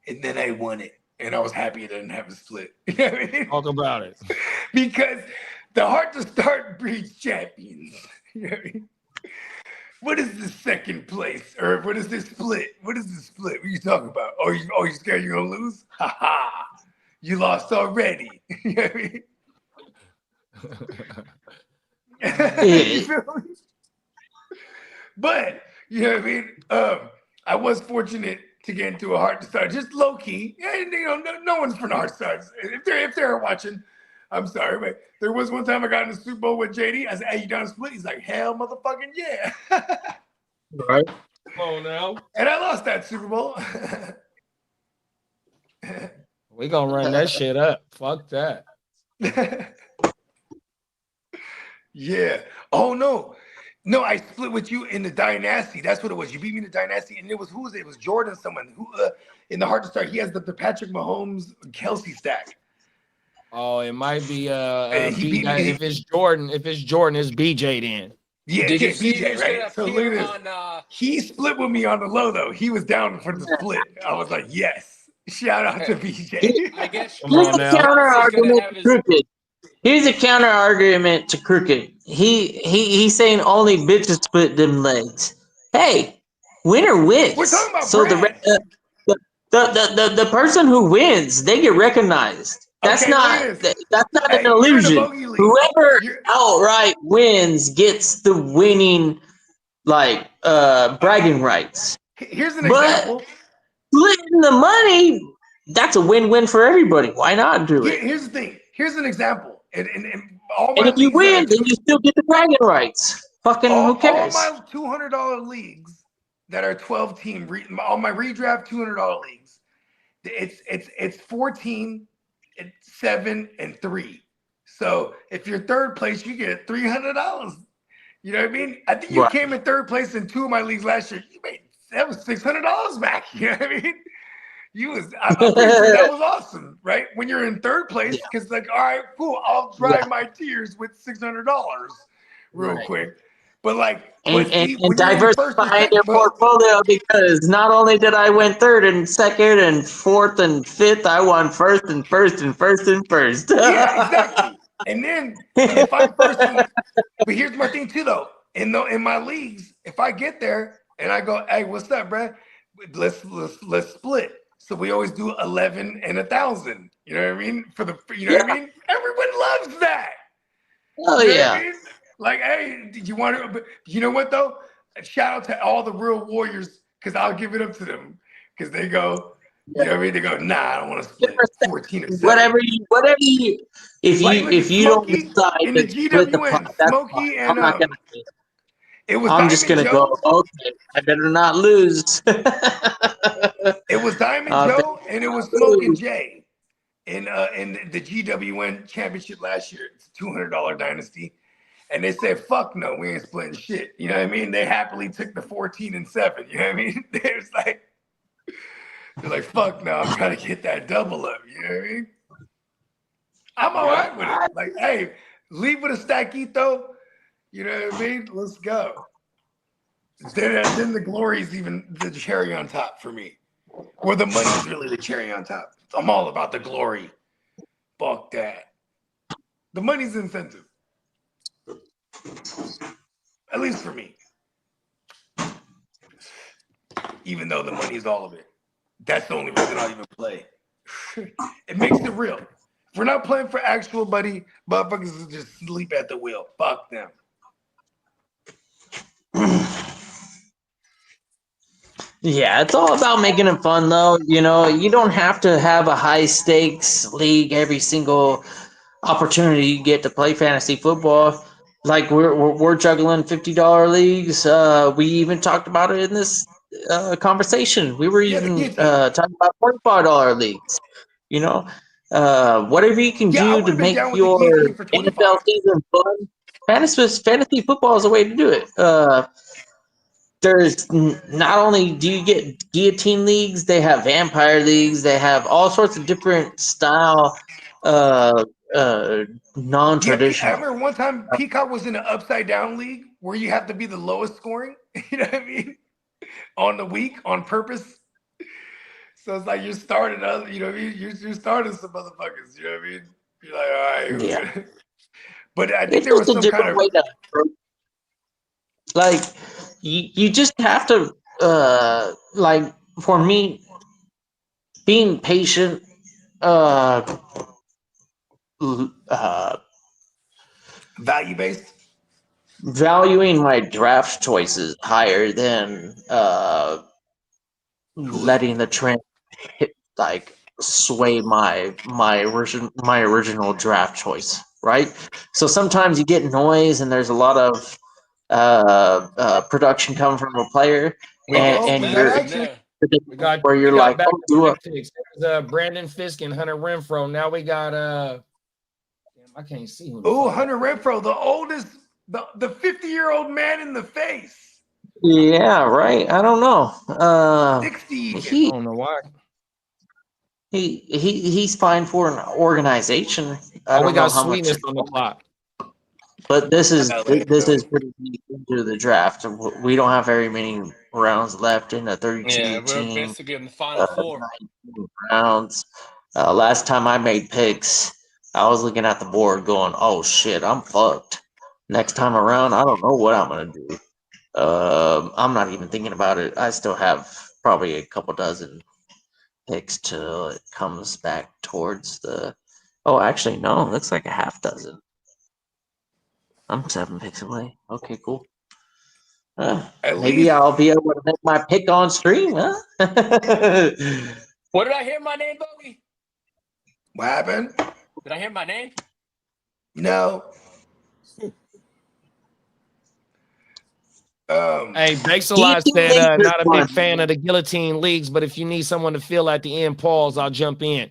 And then I won it, and I was happy I didn't have a split. You know what I mean? Talk about it. Because the Heart to Start breeds champions. You know what I mean? What is the second place? Or what is this split? What is the split? What are you talking about? Oh, you scared you're gonna lose? Ha ha! You lost already. You know what I mean? You feel me? But you know what I mean? I was fortunate to get into a Heart to Start, just low key. And you know, no one's from the Heart to Start. If they're watching, I'm sorry, but there was one time I got in the Super Bowl with JD. I said, "Hey, you down to split?" He's like, "Hell, motherfucking yeah!" Right? Come on now. And I lost that Super Bowl. We gonna run that shit up. Fuck that. Yeah. Oh no, I split with you in the Dynasty. That's what it was. You beat me in the Dynasty, and it was It was Jordan. Someone who in the Heart to Start. He has the Patrick Mahomes Kelsey stack. Oh, it might be if it's Jordan, it's BJ then. Yeah, BJ, right? So look at this. He split with me on the low though. He was down for the split. I was like, yes. Shout out to BJ. I guess here's a counter argument to Crooked. Here's a counter argument to Crooked. He's saying only bitches split them legs. Hey, winner wins. We're talking about so the person who wins, they get recognized. That's not an illusion. Whoever outright wins gets the winning bragging rights. Here's an example. Splitting the money, that's a win-win for everybody. Why not do it? Here's the thing. Here's an example. And if you win, then you still get the bragging rights. Fucking who cares? All my $200 leagues that are 12-team, all my redraft $200 leagues, it's 14. It's 7 and 3. So if you're third place, you get $300. You know what I mean? I think you came in third place in 2 of my leagues last year. You made that was $600 back. You know what I mean? I'm pretty sure that was awesome, right? When you're in third place, because all right, cool, I'll dry my tears with $600 real quick. But and diversify their portfolio, because not only did I win third and second and fourth and fifth, I won first and first and first and first. Yeah, exactly. And then if I'm first, but here's my thing too, though. In my leagues, if I get there and I go, "Hey, what's up, bro? Let's split." So we always do 11 and 1,000. You know what I mean? What I mean? Everyone loves that. Oh You know yeah. what I mean? Like, hey, did you want to? But you know what though? Shout out to all the real warriors, because I'll give it up to them, because they go. You know what I mean? They go, nah, I don't want to split 14 and 7. Whatever you, if Like, you look if at you don't Smokey decide in the to split the pot, GWN. that's Smokey fine. and I'm not gonna. it was I'm just Diamond gonna go. Joe. Okay, I better not lose. It was Diamond Joe and it was Smoking Jay in the GWN championship last year. It's a $200 dynasty. And they said, fuck no, we ain't splitting shit. You know what I mean? They happily took the 14 and 7. You know what I mean? They're like, fuck no, I'm trying to get that double up. You know what I mean? I'm all right with it. Like, hey, leave with a stackito. You know what I mean? Let's go. Then the glory is even the cherry on top for me. Or the money is really the cherry on top. I'm all about the glory. Fuck that. The money's incentive. At least for me. Even though the money is all of it. That's the only reason I'll even play. It makes it real. If we're not playing for actual money, motherfuckers will just sleep at the wheel. Fuck them. Yeah, it's all about making it fun, though. You know, you don't have to have a high stakes league every single opportunity you get to play fantasy football. Like we're juggling $50 leagues. We even talked about it in this conversation. We were even talking about $25 leagues. You know, whatever you can do to make your NFL season fun. Fantasy football is a way to do it. There's not only do you get guillotine leagues, they have vampire leagues, they have all sorts of different style non-traditional. I remember one time Peacock was in an upside down league where you have to be the lowest scoring, you know what I mean? On the week on purpose. So it's like you're starting other, you know what I mean? You're starting some motherfuckers, you know what I mean? You're like, all right. Yeah. But I think there was some kind of way to, like you just have to like for me being patient value based, valuing my draft choices higher than letting the trend like sway my original draft choice, right? So sometimes you get noise and there's a lot of production coming from a player and we you're got like, back oh, to do the it. picks. There's Brandon Fisk and Hunter Renfro. Now we got I can't see who. Oh, Hunter Renfro, the oldest, the 50-year-old man in the face. Yeah, right. I don't know. 60. I don't know why. He's fine for an organization. I don't we got know how Sweetness much on the clock. But this is pretty deep into the draft. We don't have very many rounds left in a 32 Yeah, we're team. basically in the final four. 19 rounds. Last time I made picks, I was looking at the board going, "Oh shit, I'm fucked." Next time around, I don't know what I'm gonna do. I'm not even thinking about it. I still have probably a couple dozen picks till it comes back towards the. Oh, actually, no. Looks like a half dozen. I'm 7 picks away. Okay, cool. Maybe I'll be able to make my pick on stream, huh? What did I hear my name, Bogey? What happened? Did I hear my name? No. Hey, Bakes a lot said not a big fan of the guillotine leagues, but if you need someone to fill at the end pause, I'll jump in.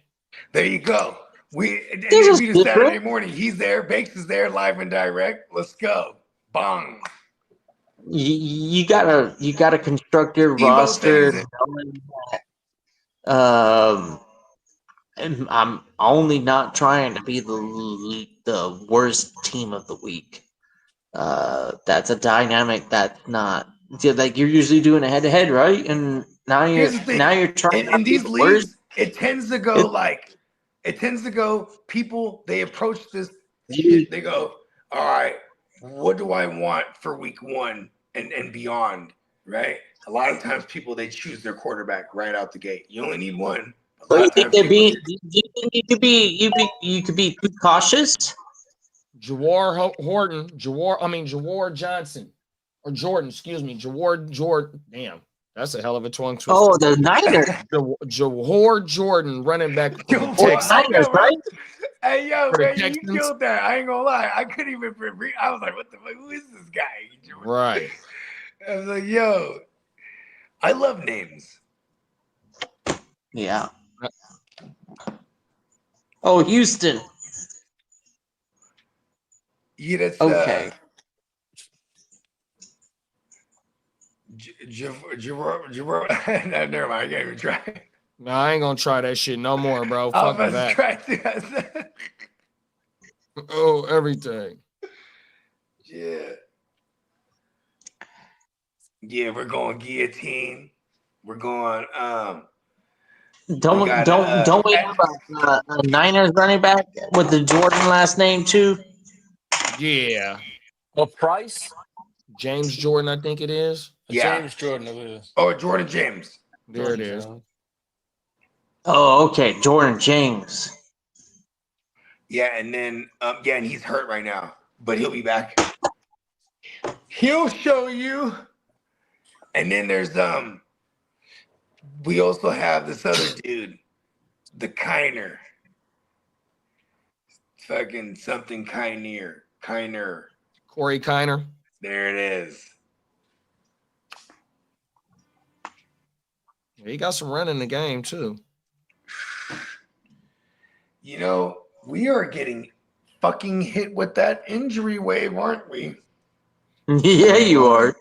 There you go. It'll be the Saturday morning. He's there. Bakes is there, live and direct. Let's go. Bong. You gotta construct your roster. And I'm only not trying to be the worst team of the week. That's a dynamic that's not like you're usually doing a head-to-head, right? And now you're trying. In these leagues, it tends to go people, they approach this shit, they go, all right, what do I want for week 1 and beyond? right? A lot of times people, they choose their quarterback right out the gate. You only need one. So you think they're being? Do you think you could be too cautious? Jawar Johnson, or Jordan, excuse me, Jordan. Damn, that's a hell of a tongue twister. Oh, the Niners. Jawar Jordan, running back for the Texans. Niners, right? Hey, yo, For the man, you Texans? killed that. I ain't gonna lie. I couldn't even I was like, what the fuck? Who is this guy? Right. I was like, yo, I love names. Yeah. Oh, Houston. Yeah, that's okay. Never mind. I can't even try. No, I ain't gonna try that shit no more, bro. I Fuck was that. try. Oh, everything. Yeah. Yeah, we're going guillotine. We're going. Don't we have a Niners running back with the Jordan last name too? Yeah. Well, Price? James Jordan, I think it is. Yeah. James Jordan, it is. Oh, Jordan James. There it is. Oh, okay, Jordan James. Yeah, and then and he's hurt right now, but he'll be back. He'll show you. And then there's we also have this other dude, the Kiner. Fucking something Kiner. Corey Kiner. There it is. Yeah, he got some run in the game too. You know, we are getting fucking hit with that injury wave, aren't we? Yeah, you are.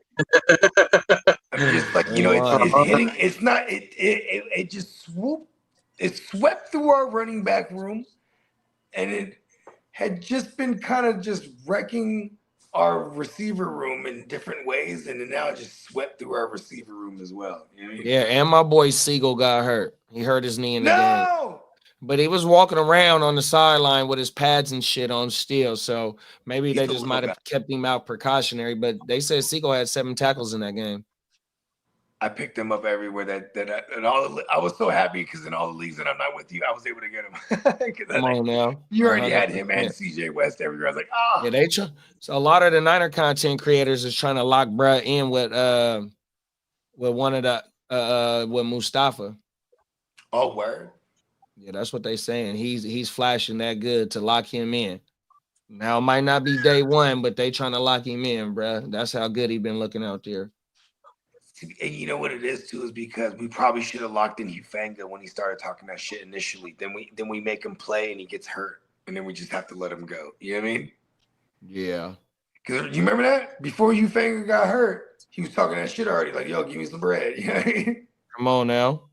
I'm just like, you know, it's hitting. It's not. It just swooped. It swept through our running back room, and it had just been kind of just wrecking our receiver room in different ways, and then now it just swept through our receiver room as well. You know what I mean? Yeah, and my boy Siegel got hurt. He hurt his knee in the game. No. But he was walking around on the sideline with his pads and shit on still. So maybe they just might have kept him out precautionary. But they said Siegel had 7 tackles in that game. I picked him up everywhere. I was so happy because in all the leagues that I'm not with you, I was able to get him. Come on now. You already had him and CJ West everywhere. I was like, oh. Yeah, so a lot of the Niner content creators is trying to lock bruh in with one of the with Mustafa. Oh, word. Yeah, that's what they saying. He's flashing that good to lock him in. Now it might not be day one, but they trying to lock him in, bruh. That's how good he been looking out there. And you know what it is too is because we probably should have locked in Hufanga when he started talking that shit initially. Then we make him play and he gets hurt, and then we just have to let him go. You know what I mean? Yeah. Because you remember that before Hufanga got hurt, he was talking that shit already. Like, yo, give me some bread. You know what I mean? Come on now.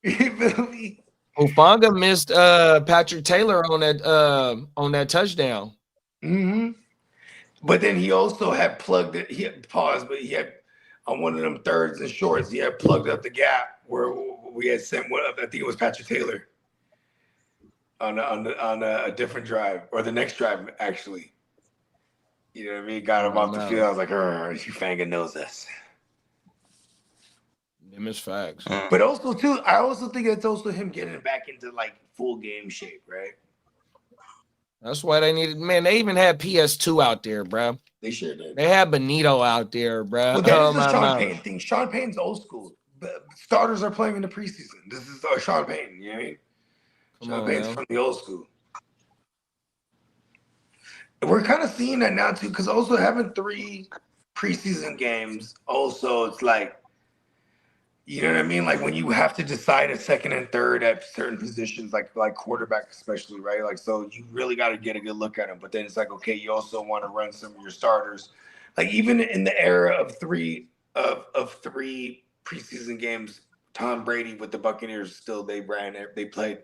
You feel me? Hufanga missed Patrick Taylor on that touchdown. Mm-hmm. But then he also had plugged it. He had paused, but he had on one of them thirds and shorts, he had plugged up the gap where we had sent one up. I think it was Patrick Taylor on a different drive or the next drive actually. You know what I mean? Got him off the field. I was like, Hufanga knows us. Them is facts. But also too, I also think it's also him getting back into like full game shape, right? That's why they needed. Man, they even had PS2 out there, bro. They sure did. They had Benito out there, bro. Well, that is the Sean Payton thing. Sean Payton's old school. Starters are playing in the preseason. This is Sean Payton. You know what I mean? Sean Payton's from the old school. We're kind of seeing that now too, because also having 3 preseason games, also it's like, you know what I mean? Like when you have to decide a second and third at certain positions, like quarterback especially, right? Like, so you really got to get a good look at them. But then it's like, okay, you also want to run some of your starters. Like even in the era of three preseason games, Tom Brady with the Buccaneers they played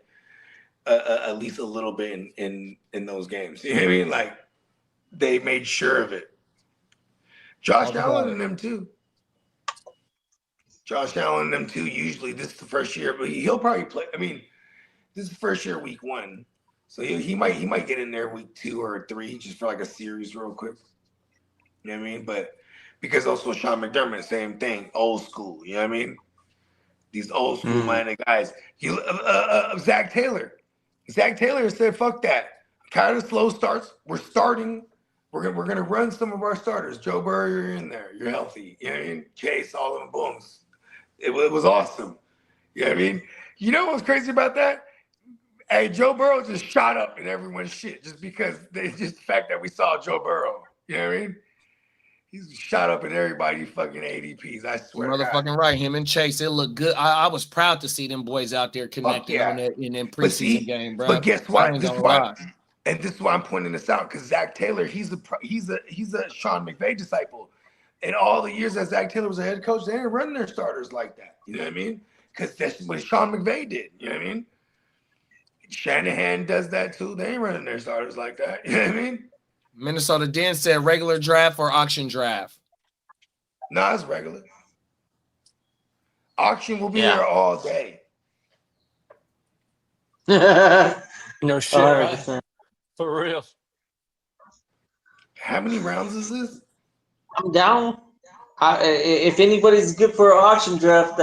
at least a little bit in those games. You know what I mean? Like they made sure of it. Josh Allen and them too. Usually this is the first year, but he'll probably play. I mean, this is the first year, week 1, so he might get in there week 2 or 3 just for like a series real quick. You know what I mean? But Because also Sean McDermott, same thing, old school. You know what I mean? These old school minded guys. Zach Taylor. Zach Taylor said, "Fuck that. Kind of slow starts. We're starting. We're gonna run some of our starters. Joe Burrow, you're in there. You're healthy. You know what I mean? Chase, all of them booms. It was awesome. You know what I mean? You know what's crazy about that? Hey, Joe Burrow just shot up in everyone's shit just because just the fact that we saw Joe Burrow. You know what I mean? He's shot up in everybody's fucking ADPs. I swear. Motherfucking right. Him and Chase, it looked good. I was proud to see them boys out there connecting in them preseason game, bro. But guess what? This is why I'm pointing this out, because Zach Taylor, he's a Sean McVay disciple. And all the years that Zach Taylor was a head coach, they didn't run their starters like that. You know what I mean? Because that's what Sean McVay did. You know what I mean? Shanahan does that too. They ain't running their starters like that. You know what I mean? Minnesota Den said regular draft or auction draft? No, it's regular. Auction will be there all day. No shit. Right? For real. How many rounds is this? I'm down. If anybody's good for an auction draft,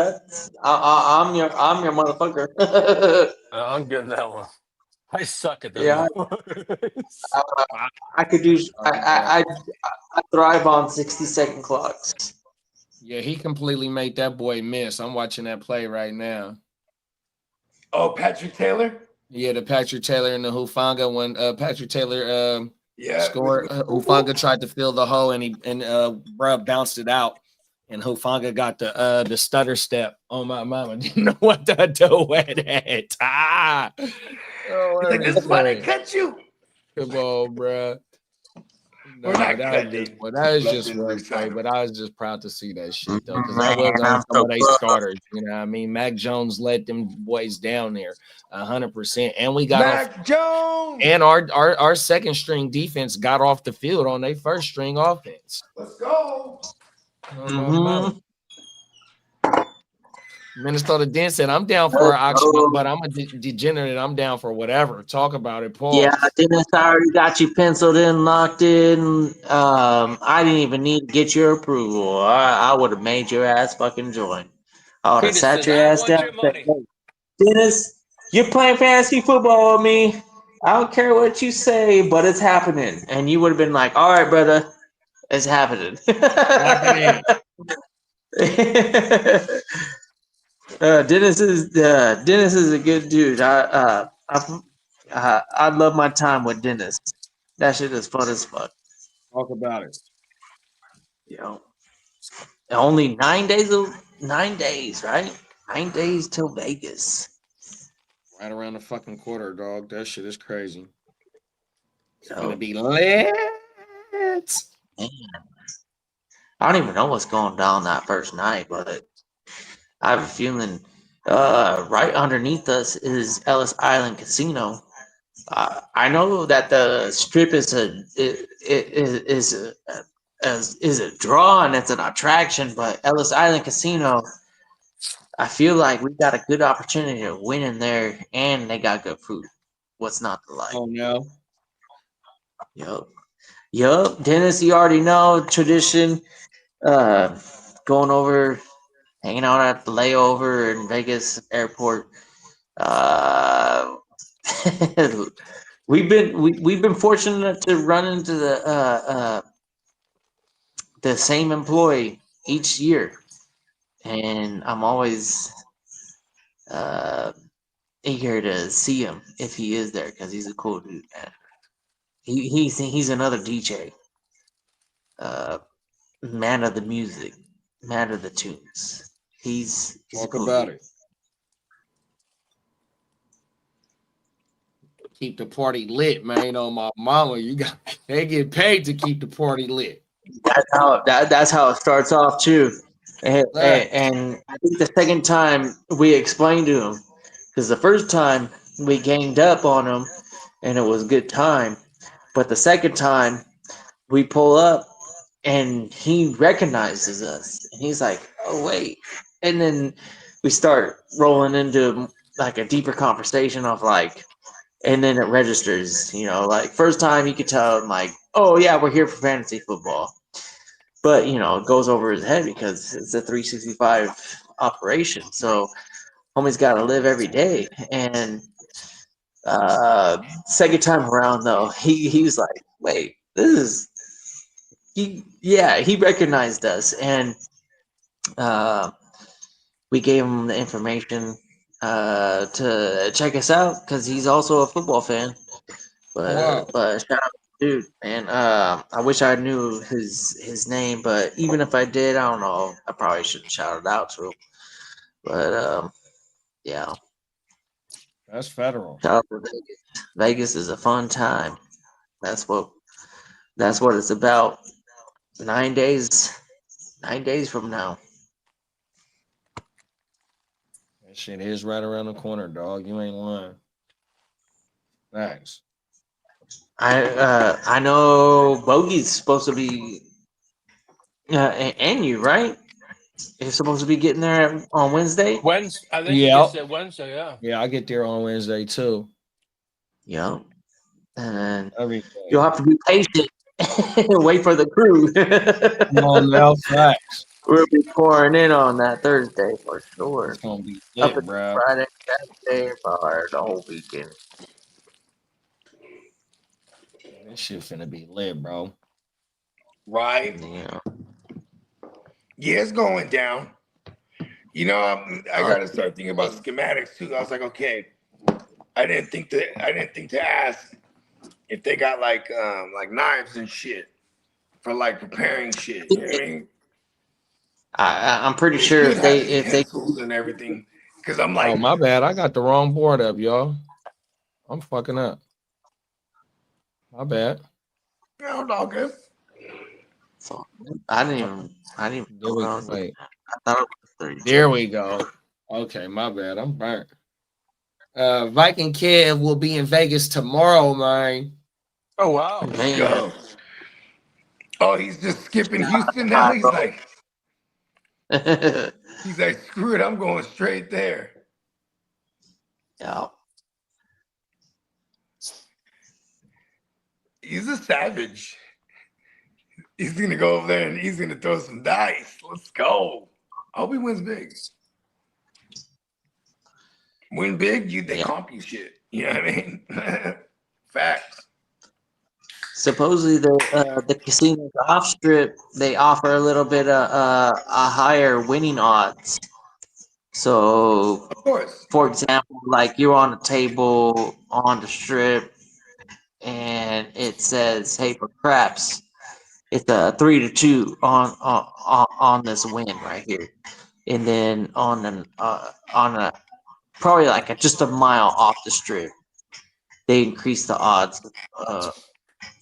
I'm your motherfucker. I'm getting that one. I suck at that. Yeah, I could do. I thrive on 60-second clocks. Yeah, he completely made that boy miss. I'm watching that play right now. Oh, Patrick Taylor. Yeah, the Patrick Taylor and the Hufanga when Patrick Taylor scored. Hufanga tried to fill the hole and bro bounced it out, and Hufanga got the stutter step. Oh my mama, didn't know what to do with it. Like, this is why they cut you. Come on, bro. No, that is just one play, but I was just proud to see that shit though, because I was on some of their starters. You know what I mean? Mac Jones let them boys down there 100%, and we got Mac Jones, and our second string defense got off the field on their first string offense. Let's go. Minnesota Den said, "I'm down for an auction, but I'm a degenerate. I'm down for whatever. Talk about it, Paul." Yeah, Dennis, I already got you penciled in, locked in. I didn't even need to get your approval. I would have made your ass fucking join. I would have sat your ass down. Dennis, you're playing fantasy football with me. I don't care what you say, but it's happening. And you would have been like, "All right, brother, it's happening." Dennis is a good dude. I love my time with Dennis. That shit is fun as fuck. Talk about it. Yo, only 9 days, right? 9 days till Vegas. Right around the fucking quarter, dog. That shit is crazy. It's gonna be lit. Man. I don't even know what's going down that first night, but I have a feeling right underneath us is Ellis Island Casino. I know that the strip is a draw and it's an attraction, but Ellis Island Casino, I feel like we got a good opportunity to win in there, and they got good food. What's not to like? Oh no. Yup. Dennis, you already know tradition. Going over, hanging out at the layover in Vegas airport. We've been fortunate to run into the same employee each year, and I'm always eager to see him if he is there, because he's a cool dude, man. He's another DJ, man of the music, man of the tunes. He's talk cool about dude. it. Keep the party lit, man. On my mama, they get paid to keep the party lit. That's how it starts off too. And I think the second time we explained to him, because the first time we ganged up on him and it was a good time, but the second time we pull up and he recognizes us and he's like, "Oh wait," and then we start rolling into like a deeper conversation of like, and then it registers, like first time you could tell him like, "Oh yeah, we're here for fantasy football," but you know, it goes over his head because it's a 365 operation. So homie's got to live every day. And second time around, though, he was like, "Wait, this is." He recognized us, and we gave him the information to check us out because he's also a football fan. But shout out, dude, man. I wish I knew his name, but even if I did, I don't know. I probably shouldn't shout it out to him. But yeah, that's federal. Shout out to Vegas. Vegas is a fun time. That's what it's about. 9 days. 9 days from now. That shit is right around the corner, dog. You ain't lying. Thanks. I know Bogey's supposed to be and you, right? You're supposed to be getting there on Wednesday. Wednesday, I think you said Wednesday. Yeah. Yeah, I get there on Wednesday too. Yeah, and you'll have to be patient. Wait for the crew. No, facts. We'll be pouring in on that Thursday for sure. It's gonna be lit, bro. Friday, Saturday, for the whole weekend. This shit finna be lit, bro. Right? Yeah. Yeah, it's going down. You know, I gotta start thinking about schematics too. I was like, okay, I didn't think to ask if they got like knives and shit for like preparing shit. You know what I mean? I'm pretty sure if they and everything, because I'm like, oh my bad, I got the wrong board up, y'all. I'm fucking up. My bad. No, all good. I didn't even know. Wait. I thought it was 30. There we go. Okay, my bad. I'm burnt. Viking Kid will be in Vegas tomorrow, man. Oh wow. Man. Oh, he's just skipping Houston now. He's like, screw it, I'm going straight there. Yeah. He's a savage. He's gonna go over there and he's gonna throw some dice. Let's go. I hope he wins big. Win big, they comp you shit. You know what I mean? Facts. Supposedly the casinos off strip, they offer a little bit of a higher winning odds. So, of course, for example, like you're on a table on the strip, and it says, "Hey, for craps, it's a 3-2 on this win right here," and then on a probably like just a mile off the strip, they increase the odds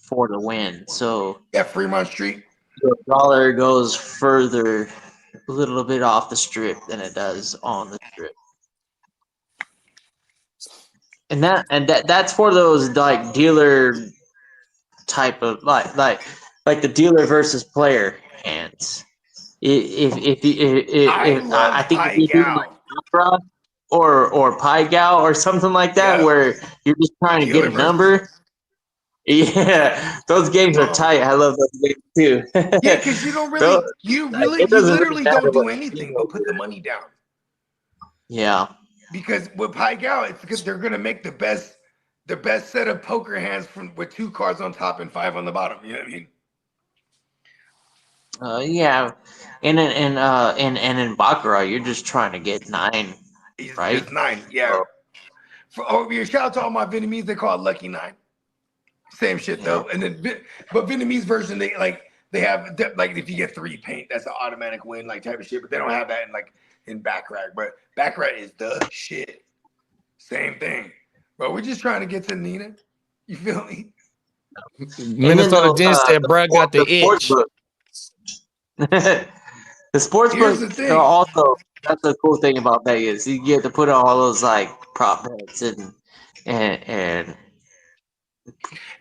for the win. So yeah, Fremont Street. The dollar goes further, a little bit off the strip than it does on the strip. And that's for those like dealer type of like the dealer versus player hands. I think if you do like Opera or Pai Gow or something like that, where you're just trying to get a number. Yeah, those games are tight. I love those games too. Yeah, because you don't really, you literally don't do anything but put the money down. Yeah. Because with Pai Gow, it's because they're gonna make the best set of poker hands with 2 cards on top and 5 on the bottom. You know what I mean? Yeah, and in Baccarat, you're just trying to get 9, right? Just 9, yeah. Shout out to all my Vietnamese. They call it Lucky 9. Same shit though. And then, but Vietnamese version, they have like if you get 3 paint, that's an automatic win, like type of shit. But they don't have that in Baccarat. But Baccarat is the shit. Same thing. But we're just trying to get to Nina. You feel me? Minnesota Dent said Brad got the itch. The sportsbook also, that's the cool thing about Vegas. You get to put all those like prop bets and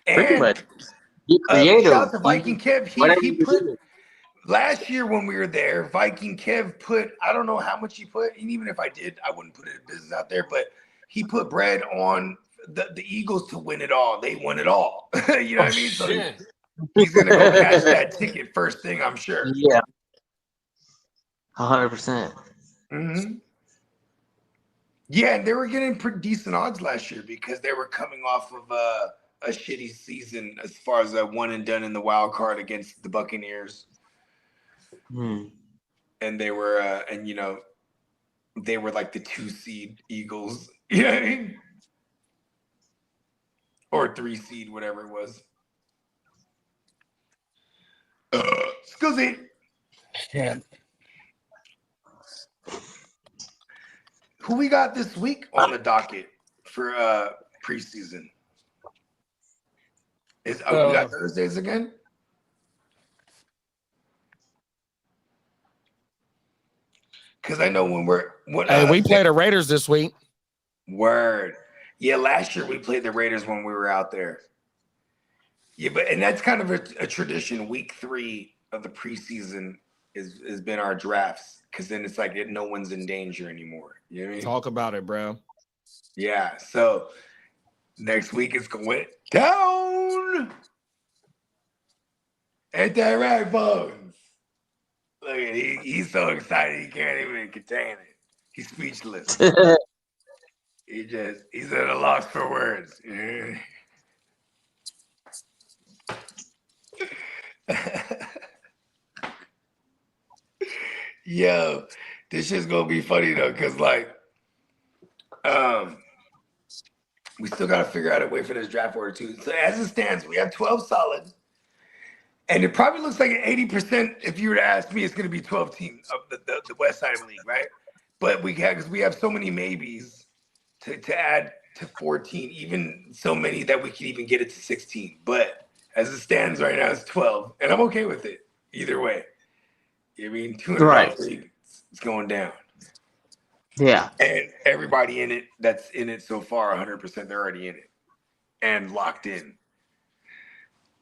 pretty much get creative. Shout out to Viking Kev. He put last year when we were there, Viking Kev put, I don't know how much he put, and even if I did, I wouldn't put it in business out there, but he put bread on the Eagles to win it all. They won it all. You know what I mean? So He's gonna go cash that ticket first thing, I'm sure. Yeah, 100%. Mm-hmm. Yeah, and they were getting pretty decent odds last year because they were coming off of a shitty season as far as a one and done in the wild card against the Buccaneers. And they were, and you know, they were like the 2 seed Eagles, you know what I mean? Or 3 seed, whatever it was. Excuse me. Yeah. Who we got this week on the docket for preseason? We got Thursdays again? Because I know when we play the Raiders this week. Word. Yeah, last year we played the Raiders when we were out there. Yeah, and that's kind of a tradition. Week 3 of the preseason has been our drafts because then it's like no one's in danger anymore. You know what I mean? Talk about it, bro. Yeah. So next week it's going down. Ain't that right, Bones? Look at he's so excited he can't even contain it. He's speechless. He's at a loss for words. Yo, this shit's gonna be funny though, cause like, we still gotta figure out a way for this draft order too. So as it stands, we have 12 solid, and it probably looks like an 80%. If you were to ask me, it's gonna be 12 teams of the West Side League, right? But we have so many maybes to add to 14, even so many that we can even get it to 16. But as it stands right now, it's 12, and I'm okay with it either way. I mean, $200 league, it's going down. Yeah. And everybody in it that's in it so far, 100%, they're already in it and locked in.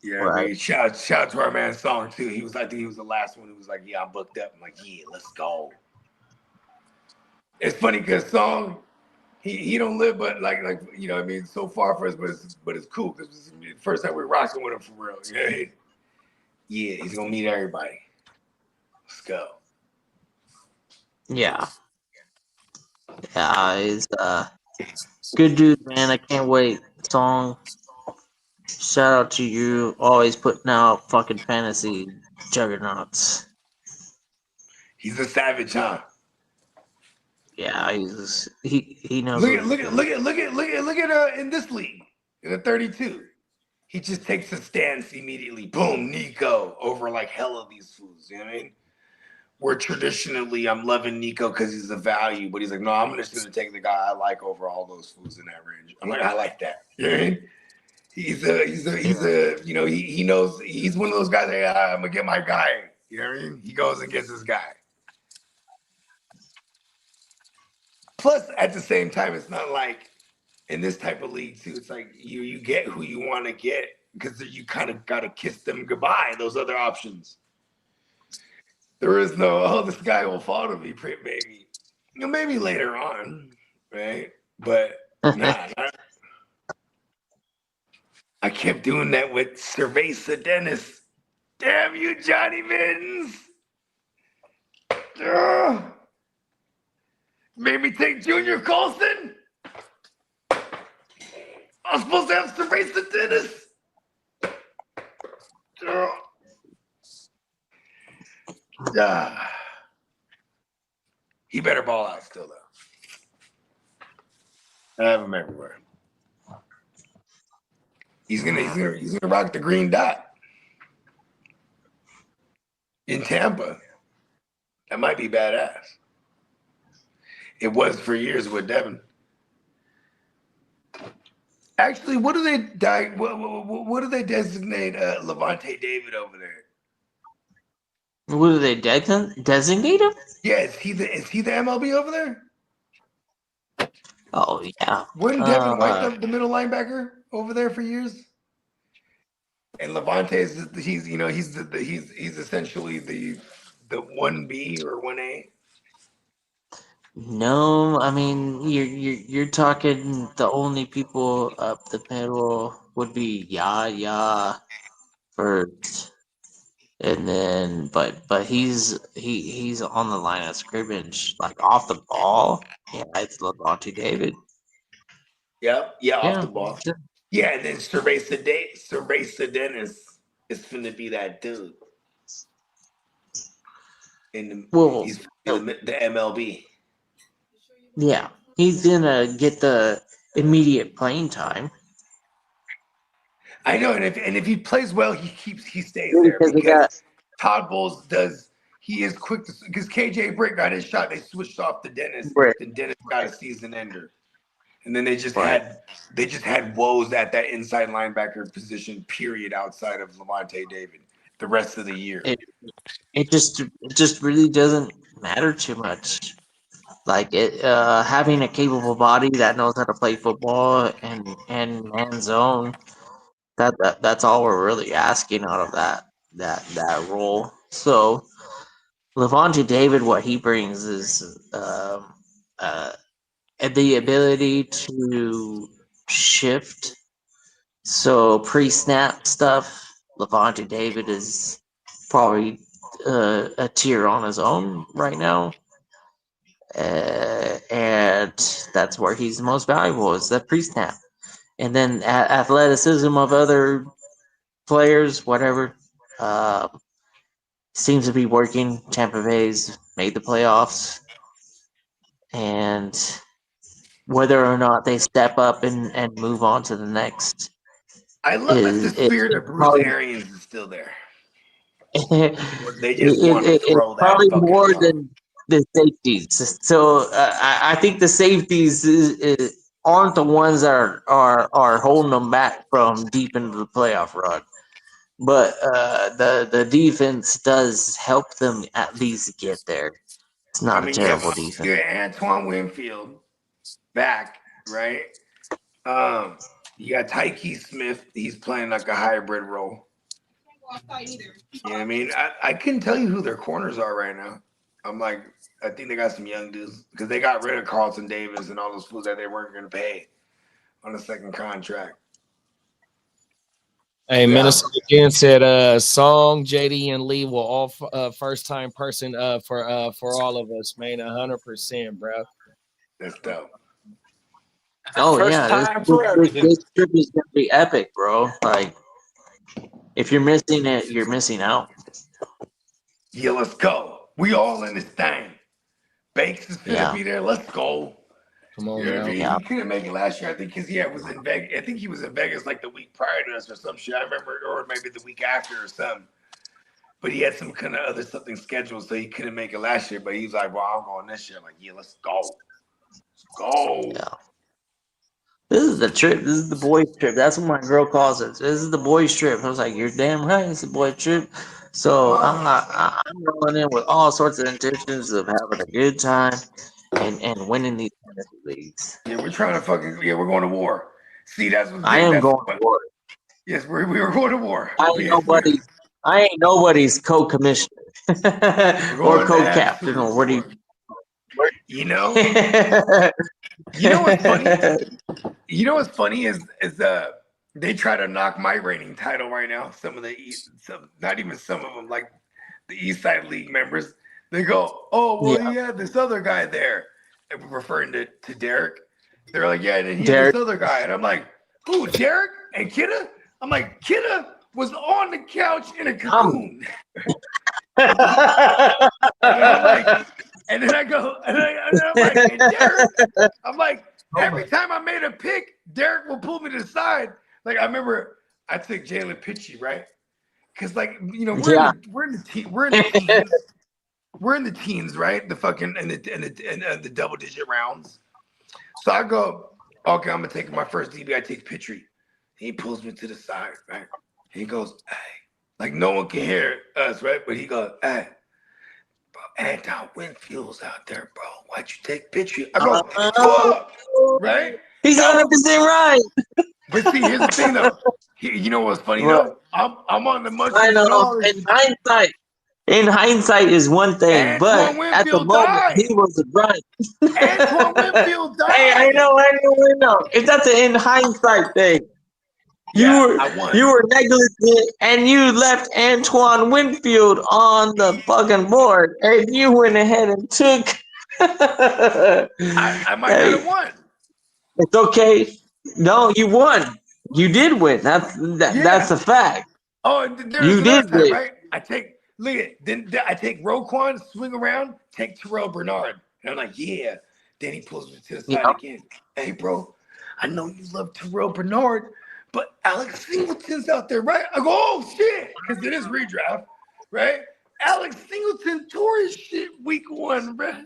Yeah, right. I mean, shout out to our man Song too. I think he was the last one who was like, "Yeah, I'm booked up." I'm like, "Yeah, let's go." It's funny because Song, he don't live, but like you know, I mean, so far for us, but it's cool because it's the first time we're rocking with him for real. Yeah, yeah, he's gonna meet everybody. Let's go. Yeah. Yeah, he's good dude, man. I can't wait. Song. Shout out to you, always putting out fucking fantasy juggernauts. He's a savage, huh? Yeah, he knows. Look at in this league, in the 32. He just takes a stance immediately. Boom, Nico over like hell of these fools. You know what I mean? Where traditionally I'm loving Nico because he's a value, but he's like, no, I'm just gonna take the guy I like over all those fools in that range. I'm like, I like that. You know what I mean? He's a you know, he knows he's one of those guys that I'm gonna get my guy. You know what I mean? He goes and gets his guy. Plus, at the same time, it's not like in this type of league too. It's like you get who you want to get because you kind of got to kiss them goodbye. Those other options. There is no, oh, this guy will fall to me, maybe. You know, maybe later on, right? But nah. I kept doing that with Cerveza Dennis. Damn you, Johnny Mittens. Made me take Junior Colson. I was supposed to have Cerveza Dennis. He better ball out still, though. I have him everywhere. He's gonna rock the green dot in Tampa. That might be badass. It was for years with Devin. Actually, what do they designate Levante David over there? What do they designate him? Yeah, is he the MLB over there? Oh yeah. Wasn't Devin White the middle linebacker over there for years? And Levante is he's essentially the 1B or 1A. No, I mean you're talking the only people up the middle would be Yaya, And then, but he's on the line of scrimmage, like off the ball. Yeah, it's Levante David. Yep. Yeah, off the ball. Yeah, and then Ceresa Dennis is finna be that dude. He's in the MLB. Yeah, he's gonna get the immediate playing time. I know, and if he plays well, he stays there because Todd Bowles does. He is quick to, because KJ Britt got his shot. They switched off to Dennis, and Dennis got a season ender. And then they just had woes at that inside linebacker position, period, outside of Levante David the rest of the year. It just really doesn't matter too much. Like having a capable body that knows how to play football and man zone, that's all we're really asking out of that role. So Levante David, what he brings is the ability to shift. So pre-snap stuff, Levante David is probably a tier on his own right now. And that's where he's the most valuable, is that pre-snap. And then athleticism of other players, whatever, seems to be working. Tampa Bay's made the playoffs. And whether or not they step up and move on to the next. I love that the spirit of Bruce Arians is still there. They just want to throw that. Probably more than the safeties. So I think the safeties aren't the ones that are holding them back from deep into the playoff run. But the defense does help them at least get there. It's not a terrible defense. You're Antoine Winfield back, right? You got Tyke Smith. He's playing like a hybrid role. You know what I mean? I couldn't tell you who their corners are right now. I'm like, I think they got some young dudes because they got rid of Carlton Davis and all those fools that they weren't going to pay on a second contract. Hey, Minnesota again said, Song, JD, and Lee will all first-time person for all of us, man. 100%, bro. That's dope. Oh yeah, this trip is gonna be epic, bro. Like, if you're missing it, you're missing out. Yeah, let's go. We all in this thing. Banks is gonna be there. Let's go. Come on, you know what I mean? He couldn't make it last year, I think, because was in Vegas. I think he was in Vegas like the week prior to us or some shit. I remember, or maybe the week after or something. But he had some kind of other something scheduled, so he couldn't make it last year. But he's like, "Well, I'm going this year." I'm like, yeah, let's go. Let's go. Yeah. This is the trip. This is the boys' trip. That's what my girl calls it. This is the boys' trip. I was like, you're damn right. It's a boy trip. So I'm rolling in with all sorts of intentions of having a good time and winning these fantasy leagues. Yeah, we're trying to we're going to war. See, that's what I am going to war. Yes, we were going to war. I ain't nobody's co-commissioner or co-captain or what do you? You know, you know what's funny? You know what's funny is they try to knock my reigning title right now. Some of the not even some of them, like the East Side League members, they go, "Oh, well, yeah, this other guy there," and we're referring to Derek. They're like, "Yeah, and then he had this other guy," and I'm like, "Who, Derek and Kidda?" I'm like, "Kidda was on the couch in a cocoon." And then I go, and I'm like, hey, Derek. I'm like, every time I made a pick, Derek will pull me to the side. Like, I remember I took Jalen Pitchy, right? Because, like, you know, we're in the teens. We're in the teens, right? The fucking and the double digit rounds. So I go, okay, I'm gonna take my first DB. I take Pitchy. He pulls me to the side, right? He goes, hey, like no one can hear us, right? But he goes, hey. Anton Winfield's out there, bro. Why'd you take Pitchy? I go, fuck, right? He's 100% right. But see, here's the thing, though. You know what's funny, though? I'm on the much. I know. In hindsight is one thing, Antoine but at the Winfield moment, died. he was a grunt. Antoine Winfield died. Hey, I know. If that's an in hindsight thing. You were negligent, and you left Antoine Winfield on the fucking board, and you went ahead and took. I might not have won. It's okay. No, you won. You did win. That's a fact. Oh, there's You another did time, win. right? Then I take Roquan, swing around, take Terrell Bernard. And I'm like, yeah. Then he pulls me to the side again. Hey, bro, I know you love Terrell Bernard, but Alex Singleton's out there, right? I go, oh, shit, because it is redraft, right? Alex Singleton tore his shit week 1, bro.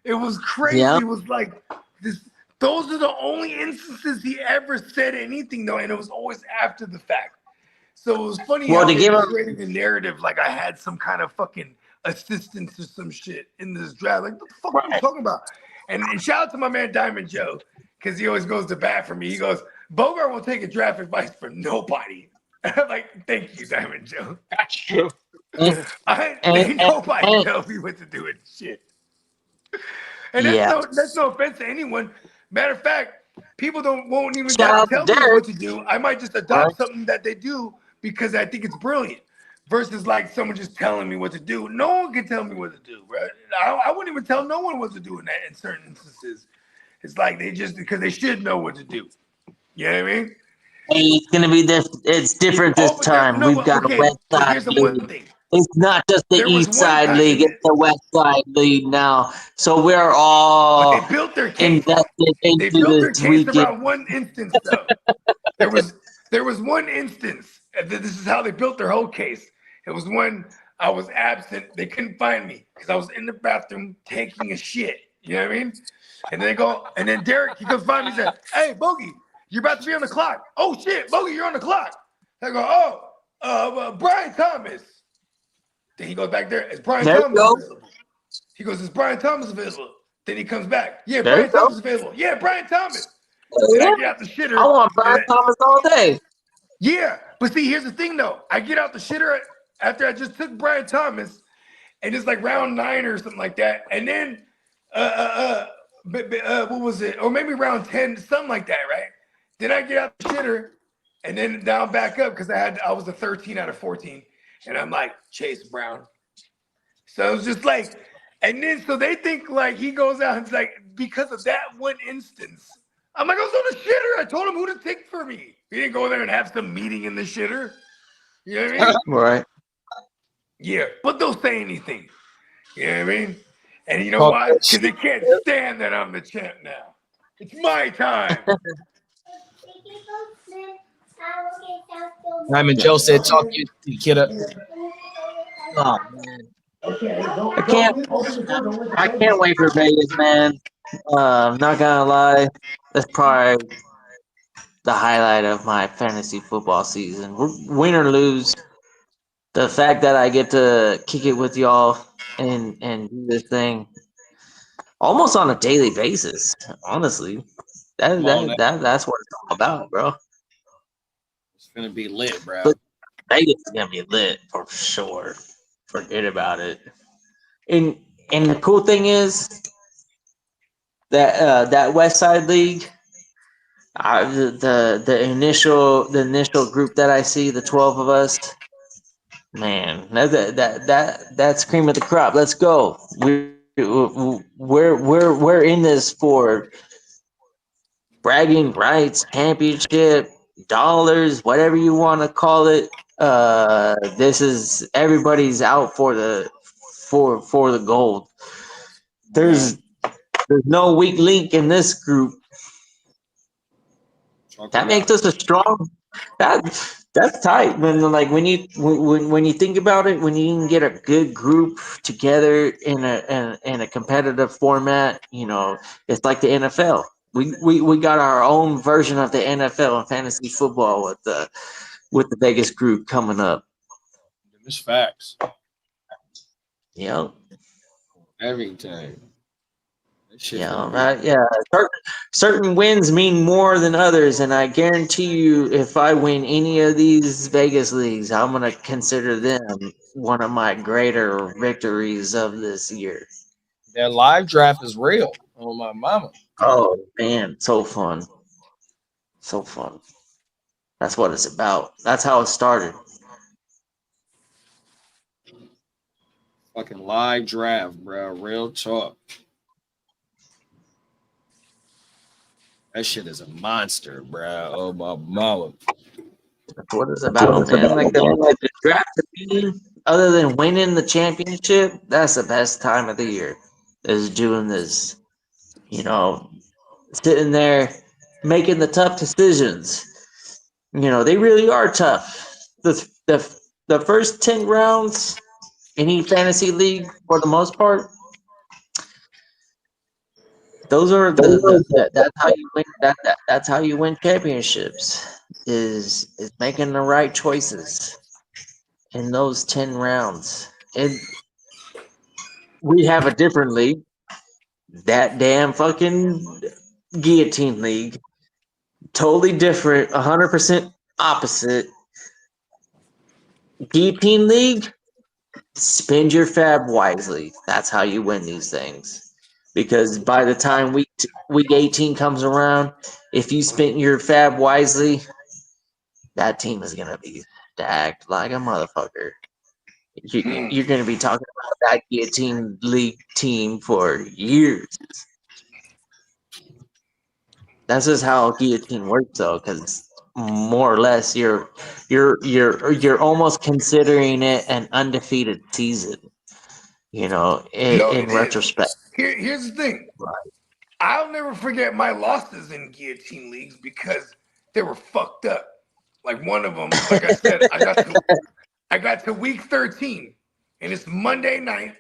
It was crazy. It was like this. Those are the only instances he ever said anything, though, and it was always after the fact. So it was funny how they were creating the narrative like I had some kind of fucking assistance or some shit in this draft. Like, what the fuck are you talking about? And shout out to my man Diamond Joe, because he always goes to bat for me. He goes, Bogart won't take a draft advice from nobody. I'm like, thank you, Diamond Joe. That's true. Ain't nobody tell me what to do with shit. And that's no offense to anyone. Matter of fact, people won't even tell me what to do. I might just adopt something that they do because I think it's brilliant. Versus like someone just telling me what to do. No one can tell me what to do, right? I wouldn't even tell no one what to do in certain instances. It's like they just because they should know what to do. You know what I mean? Hey, it's gonna be this. It's different this time. We've got a West Side League. It's not just the East Side League; it's the West Side League now. So we're all they built their case. invested They into built their this case weekend. around one instance, though. there was one instance. This is how they built their whole case. It was when I was absent. They couldn't find me because I was in the bathroom taking a shit. You know what I mean? And then Derek, he goes find me and said, hey, Bogey, you're about to be on the clock. Oh, shit, Bogey, you're on the clock. I go, Brian Thomas. Then he goes back there. Is Brian Thomas available? He goes, is Brian Thomas available? Then he comes back. Yeah, Brian Thomas available. Yeah, Brian Thomas. Then I get out the shitter. I want Brian Thomas all day. Yeah, but see, here's the thing, though. I get out the shitter after I just took Brian Thomas, and it's like round 9 or something like that. And then, what was it? Or maybe round 10, something like that, right? Then I get out the shitter, and then now I'm back up because I was a 13 out of 14, and I'm like Chase Brown. So it's just like, and then so they think like he goes out and it's like because of that one instance. I'm like, I was on the shitter. I told him who to take for me. He didn't go there and have some meeting in the shitter. You know what I mean? Right. Yeah, but don't say anything. You know what I mean? And you know why? Because they can't stand that I'm the champ now. It's my time. Diamond Joe said, talk your kid up. Oh, man. I can't wait for Vegas, man. I'm not gonna lie. That's probably the highlight of my fantasy football season. Win or lose, the fact that I get to kick it with y'all and do this thing almost on a daily basis. Honestly, that's what it's all about, bro. It's gonna be lit, bro. But Vegas is gonna be lit for sure. Forget about it. And the cool thing is that that West Side League, the initial group that I see, the 12 of us, man, that's cream of the crop. Let's go. We're in this for bragging rights, championship, dollars, whatever you want to call it. This is everybody's out for the gold. There's no weak link in this group. That makes us a strong. That's tight. When you think about it, when you can get a good group together in a competitive format, you know, it's like the NFL. We got our own version of the NFL in fantasy football with the Vegas group coming up. It's facts. Yep. Every time. Yeah. Certain wins mean more than others, and I guarantee you, if I win any of these Vegas leagues, I'm gonna consider them one of my greater victories of this year. That live draft is real. Oh my mama. Oh man, so fun. So fun. That's what it's about. That's how it started. Fucking live draft, bro. Real talk. That shit is a monster, bro. Oh my mama. That's what it's about, man. Like the draft to me, other than winning the championship, that's the best time of the year. Is doing this, you know, sitting there making the tough decisions. You know, they really are tough. The first 10 rounds, any fantasy league for the most part, those are that's how you win. That's how you win championships. Is making the right choices in those 10 rounds. And we have a different league, that damn fucking guillotine league. Totally different, 100% opposite. Guillotine league, spend your fab wisely. That's how you win these things. Because by the time week 18 comes around, if you spent your fab wisely, that team is gonna be stacked like a motherfucker. You're gonna be talking about that guillotine league team for years. That's just how guillotine works, though, because more or less you're almost considering it an undefeated season. You know, in retrospect. Here's the thing. I'll never forget my losses in guillotine leagues because they were fucked up. Like one of them, like I said, I got to week 13, and it's Monday night,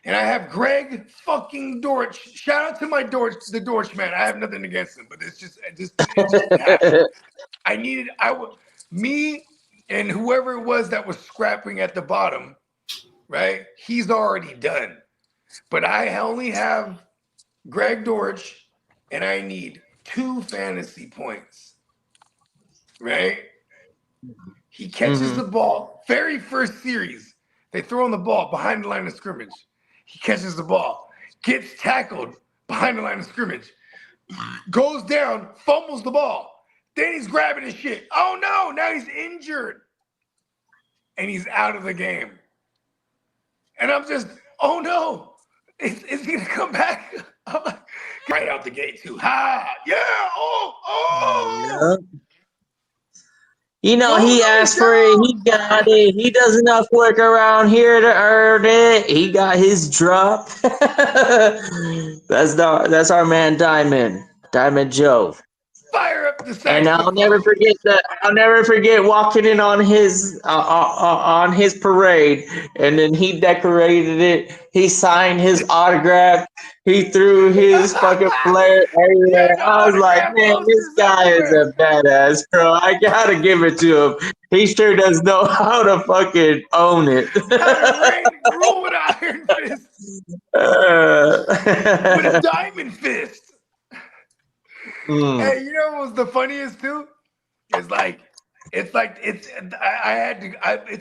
and I have Greg fucking Dortch. Shout out to my the Dortch man. I have nothing against him, but it just happened. Me and whoever it was that was scrapping at the bottom, right? He's already done. But I only have Greg Dortch, and I need 2 fantasy points, right? He catches the ball. Very first series, they throw him the ball behind the line of scrimmage. He catches the ball, gets tackled behind the line of scrimmage, goes down, fumbles the ball. Then he's grabbing his shit. Oh no, now he's injured. And he's out of the game. And I'm just, oh no, is he gonna come back? I'm like, right out the gate too. Ha, yeah, oh. You know, he asked for it, he got it. He does enough work around here to earn it. He got his drop. That's our man Diamond Joe. Fire up the and I'll never forget that. I'll never forget walking in on his parade, and then he decorated it. He signed his autograph. He threw his fucking flare everywhere. I was like, man, this guy is a badass, bro. I gotta give it to him. He sure does know how to fucking own it. Rule with iron fist. With a diamond fist. Hey, you know what was the funniest too? It's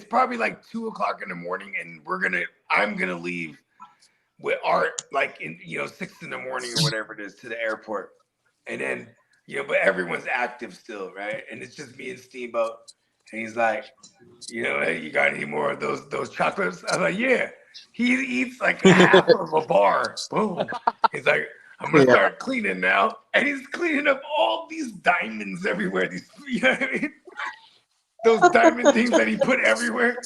probably like 2:00 in the morning, and I'm gonna leave with Art like in 6 in the morning or whatever it is to the airport, and then but everyone's active still, right? And it's just me and Steamboat, and he's like, hey, you got any more of those chocolates? I'm like, yeah. He eats like half of a bar. Boom. He's like, I'm gonna start cleaning now, and he's cleaning up all these diamonds everywhere. These, you know what I mean? Those diamond things that he put everywhere.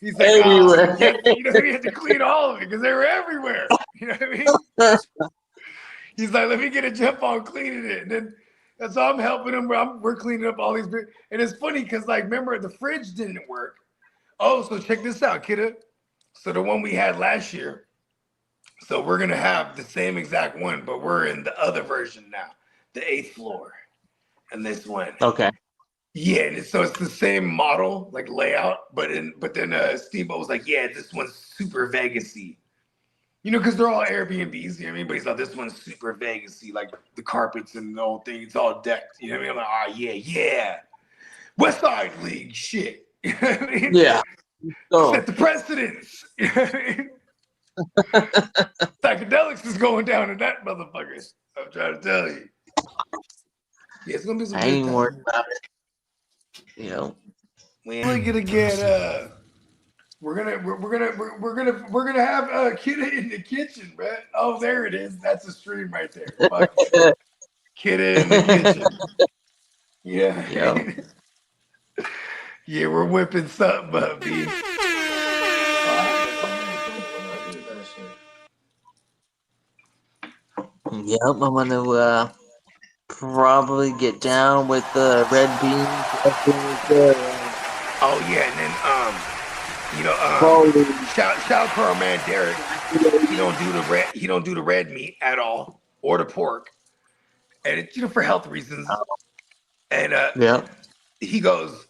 He's like, everywhere. He had to clean all of it because they were everywhere. You know what I mean? He's like, let me get a jump on cleaning it, and then that's all I'm helping him. We're cleaning up all these, and it's funny because remember the fridge didn't work. Oh, so check this out, kidda. So the one we had last year. So we're going to have the same exact one, but we're in the other version now, the 8th floor. And this one. Okay. Yeah, and so it's the same model, like layout, but then Steamboat was like, yeah, this one's super Vegas-y. Because they're all Airbnbs, you know what I mean? But he's like, this one's super Vegas-y, like the carpets and the whole thing, it's all decked. You know what I mean? I'm like, yeah. West Side League shit. You know what I mean? Yeah. Set the precedence. You know what I mean? Psychedelics is going down in that motherfucker. I'm trying to tell you. Yeah, it's gonna be some. I ain't worried about it. You know, we're gonna get we're gonna have a Kid in the kitchen, man. Oh, there it is. That's a stream right there. Fuck yeah. Kid in the kitchen. Yeah. Yep. Yeah, we're whipping something up, B. Yep, I'm gonna probably get down with the red beans. Oh yeah, and then shout out to our man Derek. He don't do the red meat at all or the pork, and it's for health reasons. And yeah, he goes,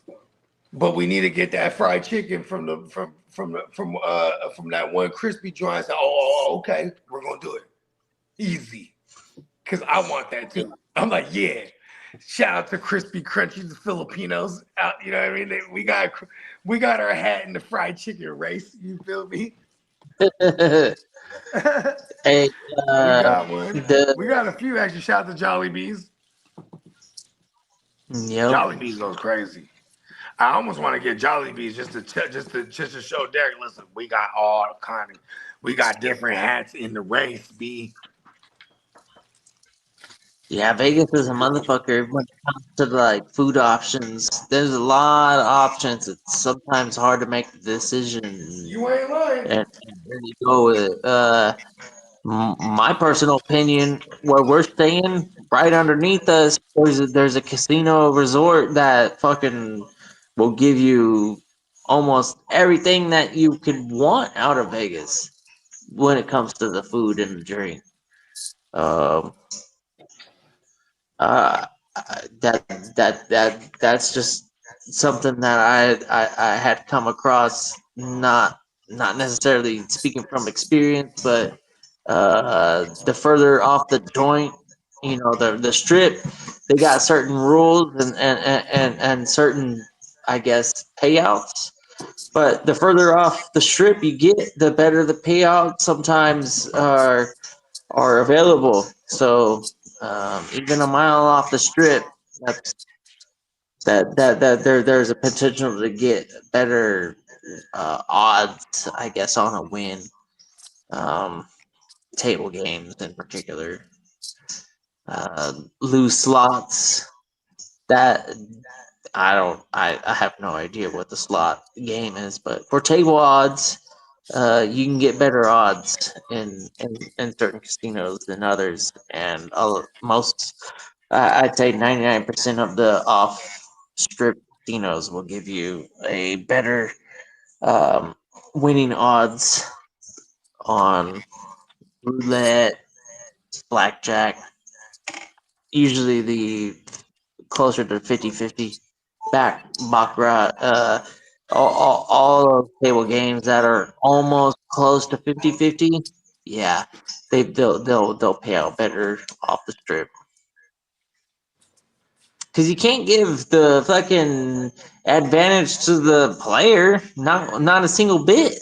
but we need to get that fried chicken from that one crispy joint. I said, oh, okay, we're gonna do it easy, cause I want that too. I'm like, yeah. Shout out to Crispy Crunchy, the Filipinos out. You know what I mean? We got our hat in the fried chicken race. You feel me? Hey, we got one. We got a few actually. Shout out to Jolly Bees. Yep. Jolly Bees goes crazy. I almost want to get Jolly Bees just to show Derek. Listen, we got all kind of, we got different hats in the race. B. Yeah, Vegas is a motherfucker when it comes to like food options. There's a lot of options. It's sometimes hard to make the decision. You ain't lying. And really go with it. My personal opinion, where we're staying right underneath us, there's a casino resort that fucking will give you almost everything that you could want out of Vegas when it comes to the food and the drink. That's just something that I had come across, not necessarily speaking from experience, but the further off the joint, the strip, they got certain rules and certain, I guess, payouts. But the further off the strip you get, the better the payouts sometimes are available. So even a mile off the strip, there's a potential to get better odds, I guess, on a win. Table games in particular, loose slots. That I have no idea what the slot game is, but for table odds, you can get better odds in certain casinos than others, and I'd say 99% of the off-strip casinos will give you a better winning odds on roulette, blackjack. Usually the closer to 50-50 baccarat. All of table games that are almost close to 50-50, yeah, they'll pay out better off the strip. Because you can't give the fucking advantage to the player, not a single bit,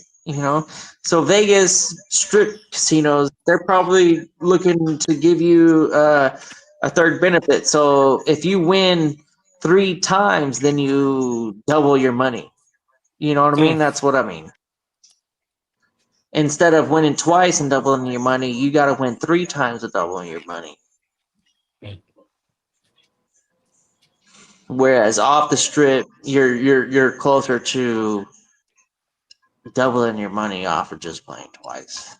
So Vegas strip casinos, they're probably looking to give you a third benefit. So if you win 3 times, then you double your money. You know what I mean? That's what I mean. Instead of winning twice and doubling your money, you got to win 3 times to double your money. Whereas off the strip, you're closer to doubling your money off of just playing twice.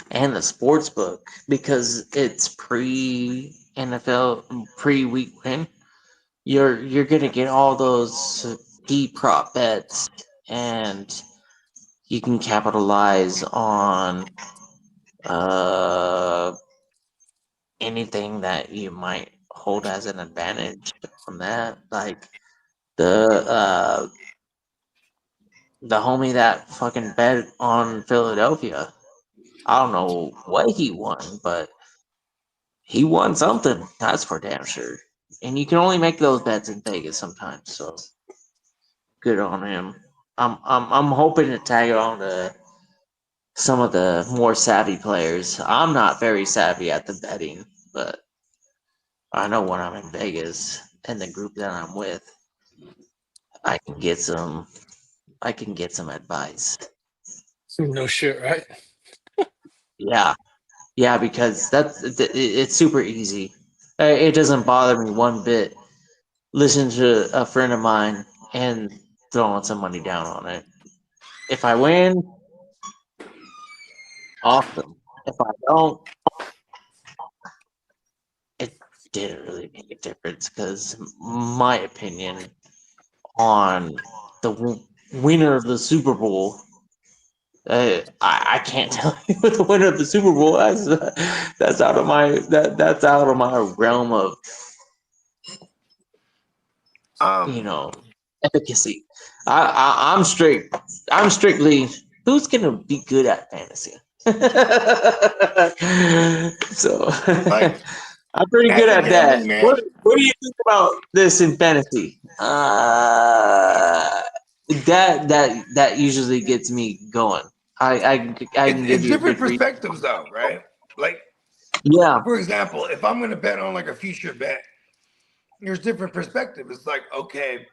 And the sports book, because it's pre-NFL, pre-week win, you're gonna get all those key prop bets, and you can capitalize on anything that you might hold as an advantage from that. Like the homie that fucking bet on Philadelphia. I don't know what he won, but he won something. That's for damn sure. and you can only make those bets in Vegas sometimes. So good on him. I'm hoping to tag on to some of the more savvy players. I'm not very savvy at the betting, but I know when I'm in Vegas and the group that I'm with, I can get some advice. No shit, right? Yeah, because it's super easy. It doesn't bother me one bit. Listen to a friend of mine and throwing some money down on it. If I win, awesome. If I don't, it didn't really make a difference because my opinion on the winner of the Super Bowl, I can't tell you the winner of the Super Bowl. That's out of my that's out of my realm of efficacy. I'm strictly who's gonna be good at fantasy. So I'm pretty good at that. What do you think about this in fantasy? That usually gets me going. I can give It's you a different good perspectives though, right? Like, yeah. For example, if I'm going to bet on like a future bet, there's different perspective. It's like, okay,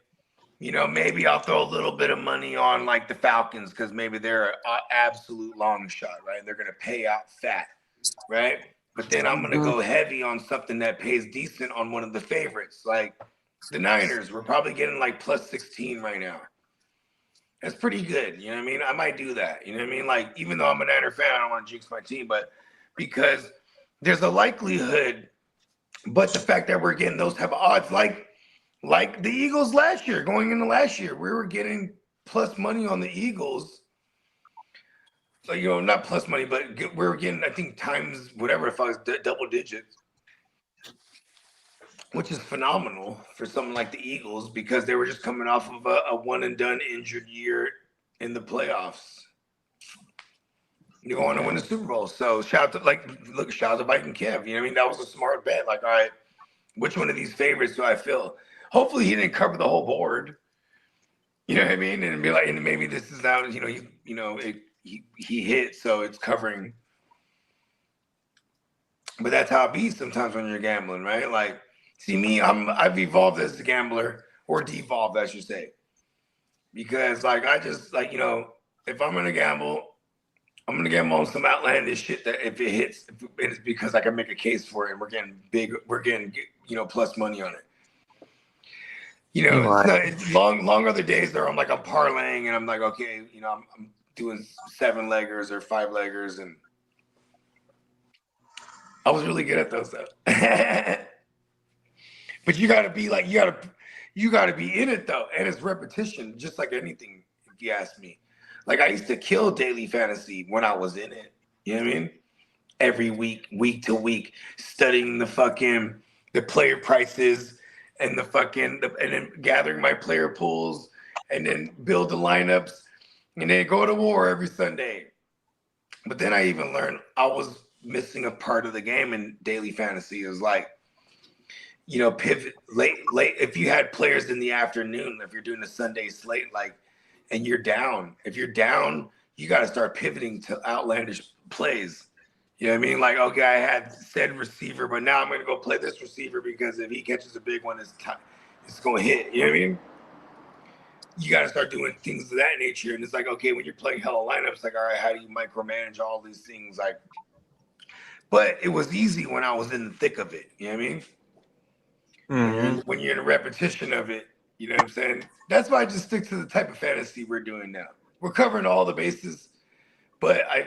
maybe I'll throw a little bit of money on like the Falcons because maybe they're an absolute long shot, right? They're going to pay out fat, right? But then I'm going to go heavy on something that pays decent on one of the favorites, like the Niners. We're probably getting like plus 16 right now. That's pretty good. You know what I mean? I might do that. You know what I mean? Like, even though I'm a Niner fan, I don't want to jinx my team, but because there's a likelihood, but the fact that we're getting those type of odds, like the Eagles last year, going into last year, we were getting plus money on the Eagles. So, not plus money, but we were getting, I think, times whatever, if I was double digits, which is phenomenal for something like the Eagles because they were just coming off of a one and done injured year in the playoffs. You're going to win the Super Bowl. So shout out to Viking Kev. You know what I mean? That was a smart bet. Like, all right, which one of these favorites do I feel? Hopefully he didn't cover the whole board. You know what I mean? And be like, and maybe this is now, he hit, so it's covering. But that's how it be sometimes when you're gambling, right? Like, see me, I've evolved as a gambler, or devolved, I should say. Because I just if I'm gonna gamble, I'm gonna gamble on some outlandish shit that if it hits, it's because I can make a case for it, and we're getting plus money on it. It's long other days there. I'm parlaying, and I'm like, okay, I'm doing 7-leggers or 5-leggers, and I was really good at those though. But you gotta be in it though, and it's repetition, just like anything. If you ask me, I used to kill daily fantasy when I was in it. You know what I mean? Every week to week, studying the player prices and and then gathering my player pools, and then build the lineups, and then go to war every Sunday. But then I even learned I was missing a part of the game in daily fantasy. It was pivot late. If you had players in the afternoon, if you're doing a Sunday slate, and you're down, you got to start pivoting to outlandish plays. You know what I mean? Okay, I had said receiver, but now I'm going to go play this receiver because if he catches a big one, it's going to hit. You know what I mean? You got to start doing things of that nature. And it's okay, when you're playing hella lineups, all right, how do you micromanage all these things? But it was easy when I was in the thick of it. You know what I mean? Mm-hmm. When you're in a repetition of it, you know what I'm saying? That's why I just stick to the type of fantasy we're doing now. We're covering all the bases, but I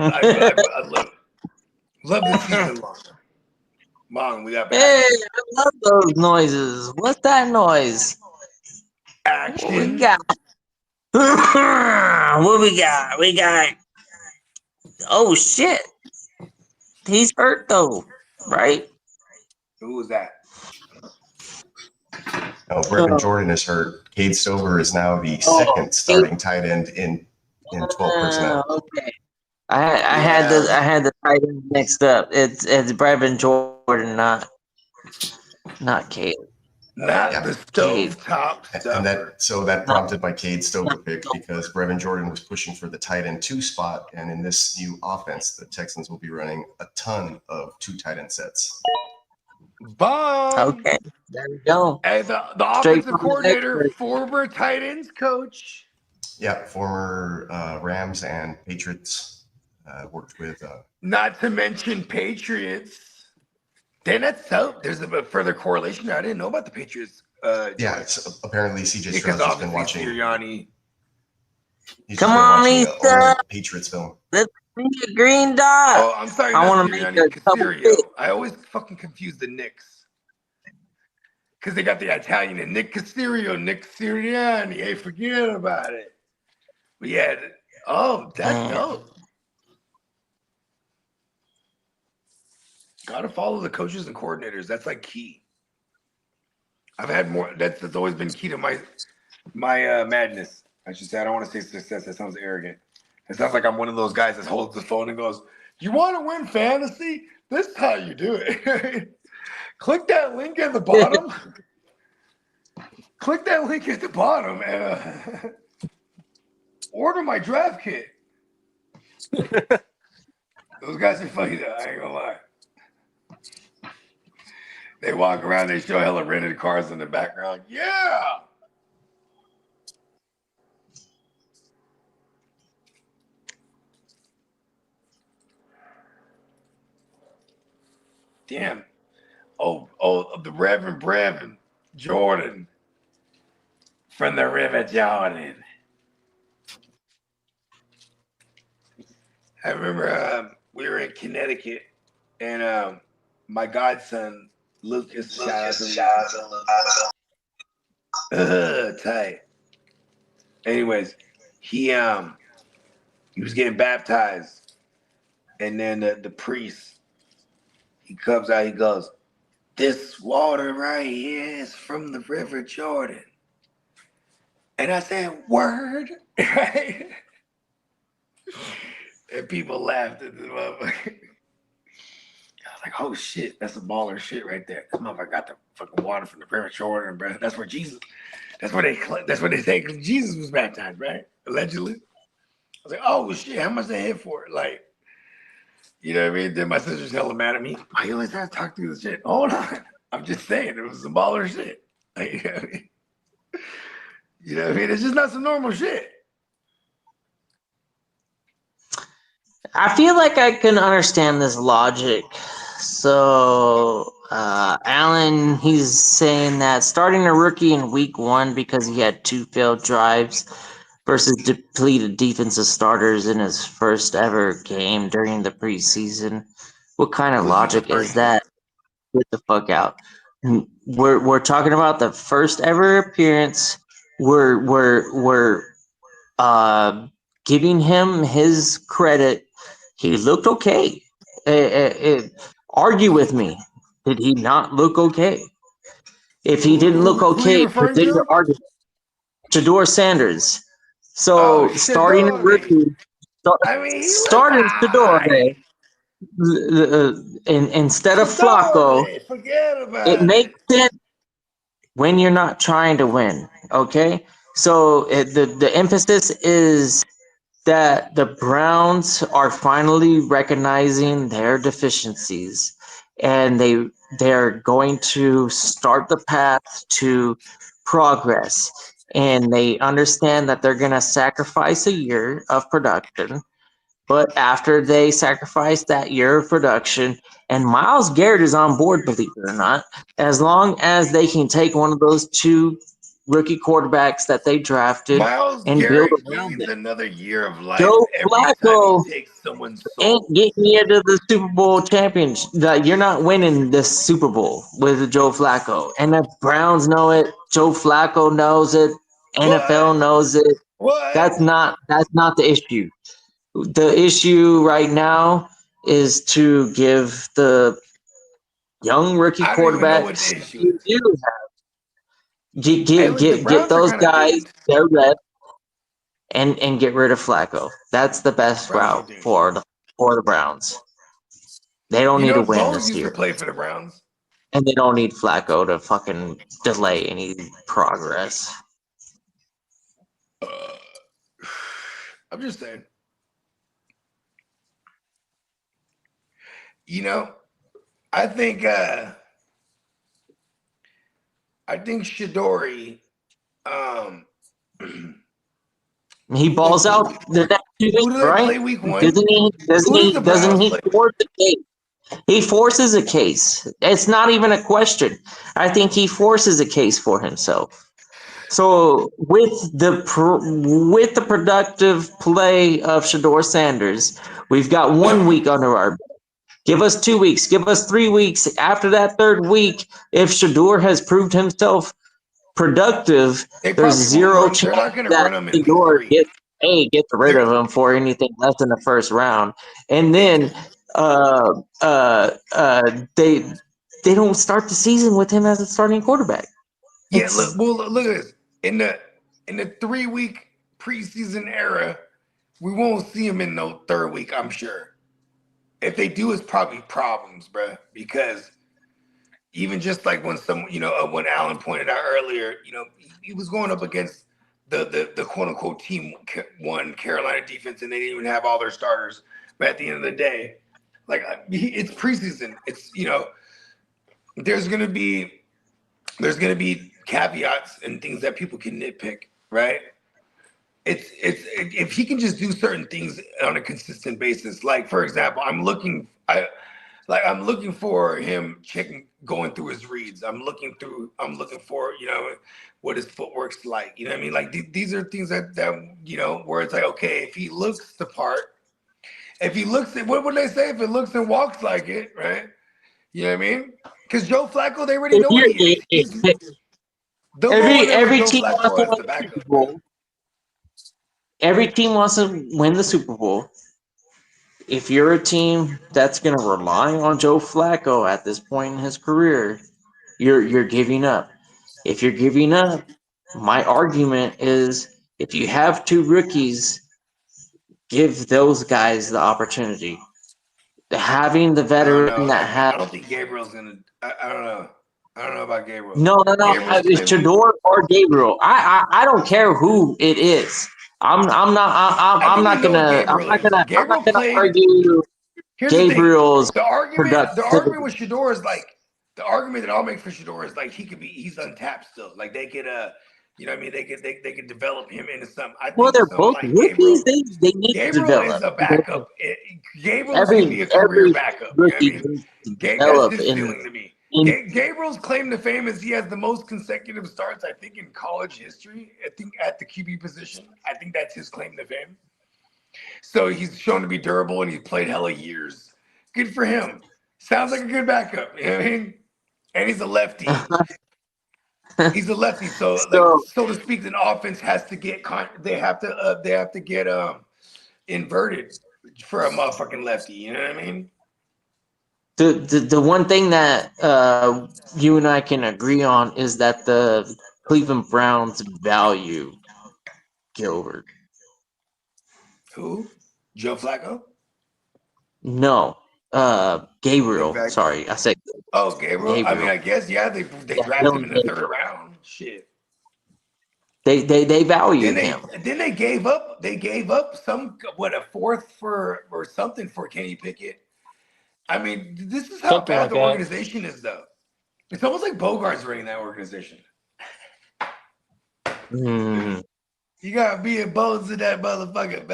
love the season long. Mom, we got back. Hey, I love those noises. What's that noise? Action. What we got? What we got? We got. Oh shit! He's hurt though, right? Who was that? Oh, Brevin Jordan is hurt. Cade Stover is now the second starting tight end in 12 personnel. Okay. I had the tight end mixed up. It's Brevin Jordan, not Cade. Not the stovetop And that prompted my Cade Stover pick because Brevin Jordan was pushing for the tight end 2 spot, and in this new offense, the Texans will be running a ton of 2 tight end sets. Bomb. Okay, there we go. Hey, the offensive coordinator, former tight ends coach. Yeah, former Rams and Patriots worked with. Not to mention Patriots. Then that's so. There's a further correlation. I didn't know about the Patriots. Yeah, it's apparently CJ Stroud's just been watching. Sirianni. Come on, Lisa. Patriots film. Let's see a green dot. Oh, I'm sorry. I want to make a couple picks. I always fucking confuse the Knicks because they got the Italian and Nick Caserio, Nick Sirianni. Hey, forget about it. But yeah, that's dope. Gotta follow the coaches and coordinators. That's like key. I've had more. That's always been key to my madness. I should say. I don't want to say success. That sounds arrogant. It sounds like I'm one of those guys that holds the phone and goes, "You want to win fantasy? This is how you do it." Click that link at the bottom. Click that link at the bottom and order my draft kit. Those guys are funny though. I ain't gonna lie. They walk around, they show hella rented cars in the background. Yeah. Damn. Oh, the Reverend Brevin Jordan from the River Jordan. I remember we were in Connecticut and my godson Lucas, shout out to tight. Anyways, he was getting baptized, and then the priest, he comes out, he goes, "This water right here is from the River Jordan." And I said, "Word," right? And people laughed at the motherfucker. I was like, "Oh shit, that's some baller shit right there." This motherfucker got the fucking water from the River Jordan, bro. That's where Jesus. That's where they say Jesus was baptized, right? Allegedly. I was like, "Oh shit, how much they hit for it?" Like, you know what I mean? Then my sister's hella mad at me. Why you always have to talk through this shit? Hold on, I'm just saying it was some baller shit. Like, you know what I mean? You know what I mean? It's just not some normal shit. I feel like I can understand this logic. So, Allen, he's saying that starting a rookie in week 1 because he had 2 failed drives versus depleted defensive starters in his first ever game during the preseason. What kind of logic is that? Get the fuck out. We're talking about the first ever appearance. We're giving him his credit. He looked okay. Argue with me. Did he not look okay? If he didn't look okay, present your argument. Shedeur Sanders. So starting a rookie, starting Shedeur instead of Flacco, it makes sense when you're not trying to win. Okay, so the emphasis is that the Browns are finally recognizing their deficiencies, and they're going to start the path to progress. And they understand that they're going to sacrifice a year of production. But after they sacrifice that year of production, and Myles Garrett is on board, believe it or not, as long as they can take one of those 2 rookie quarterbacks that they drafted and build around them. Another year of life. Joe Flacco ain't getting you to the Super Bowl championship. You're not winning this Super Bowl with Joe Flacco. And the Browns know it. Joe Flacco knows it. NFL knows it. That's not the issue. The issue right now is to give the young rookie quarterbacks you do have. Get those guys their reps and get rid of Flacco. That's the best route for the Browns. They don't need to win this year. Used to play for the Browns. And they don't need Flacco to fucking delay any progress. I'm just saying. You know, I think Shadori, he balls out the next 2 weeks, right? Play week 1? Doesn't he force the case? He forces a case. It's not even a question. I think he forces a case for himself. So with the productive play of Shador Sanders, we've got 1 week under our belt. Give us 2 weeks. Give us 3 weeks. After that 3rd week, if Shador has proved himself productive, there's zero chance that Shador gets rid of him for anything less than the first round. And then they don't start the season with him as a starting quarterback. Yeah, look at this. In the 3-week preseason era, we won't see him in no 3rd week, I'm sure. If they do, it's probably problems, bro. Because even just like when when Alan pointed out earlier, he was going up against the quote unquote team 1 Carolina defense, and they didn't even have all their starters. But at the end of the day, like it's preseason. It's there's gonna be caveats and things that people can nitpick, right? It's if he can just do certain things on a consistent basis. Like for example, I'm looking for him going through his reads. I'm looking for what his footwork's like. You know what I mean? Like these are things that where it's like, okay, if he looks the part, if he looks at what would they say? If it looks and walks like it, right? You know what I mean? Because Joe Flacco, they already know what he is. Every team wants to win the Super Bowl. Every team wants to win the Super Bowl. If you're a team that's going to rely on Joe Flacco at this point in his career, you're giving up. If you're giving up, my argument is if you have 2 rookies, give those guys the opportunity. Having the veteran I don't think Gabriel's gonna. I don't know. I don't know about Gabriel. No. It's Shador or Gabriel. I don't care who it is. I'm not gonna argue Gabriel's the argument with Shador is like the argument that I'll make for Shador is like he's untapped still. Like they could you know what I mean? They could develop him into something. They're both rookies. They need to develop. Gabriel is a backup. Gabriel's going to be a career backup. Rookie that's his feeling to me. Gabriel's claim to fame is he has the most consecutive starts, I think, in college history. I think at the QB position. I think that's his claim to fame. So he's shown to be durable and he's played hella years. Good for him. Sounds like a good backup. You know what I mean? And he's a lefty. He's a lefty, so to speak, an offense has to get they have to get inverted for a motherfucking lefty. You know what I mean? The one thing that you and I can agree on is that the Cleveland Browns value Gilbert. Who? Joe Flacco? No, Gabriel. Sorry, I said. Oh, Gabriel. I mean, I guess they drafted him in the 3rd round. Shit. They value him. Then they gave up. They gave up a 4th or something for Kenny Pickett. I mean, this is how bad the organization is, though. It's almost like Bogart's running that organization. You gotta be a bones in that motherfucker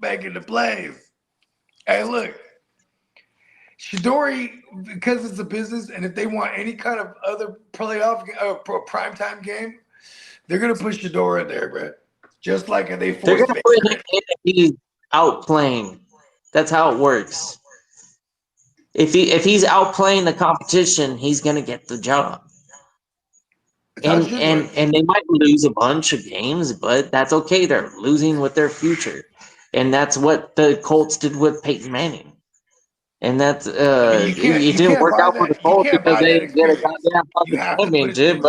making the plays. Hey, look. Shadori, because it's a business, and if they want any kind of other playoff primetime game, they're gonna push Shador in there, bro. Just like they force. They're gonna put him in if he's outplaying. That's how it works. If he's outplaying the competition, he's gonna get the job. And they might lose a bunch of games, but that's okay. They're losing with their future, and that's what the Colts did with Peyton Manning. And that's it didn't work out for the Colts because they didn't get a goddamn fucking championship.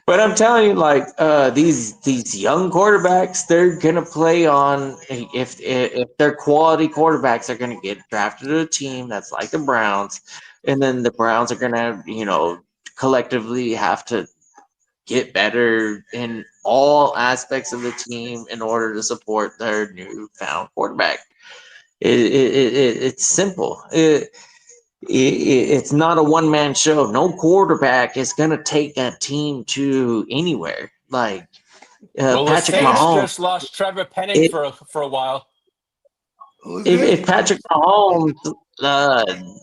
But I'm telling you, like these young quarterbacks, they're gonna play on if they're quality quarterbacks, they're gonna get drafted to a team that's like the Browns, and then the Browns are gonna, collectively have to get better in all aspects of the team in order to support their newfound quarterback. It's simple. It's not a one-man show. No quarterback is gonna take that team to anywhere. Like Well, the Patrick Saints Mahomes just lost Trevor Penning for a while. If Patrick Mahomes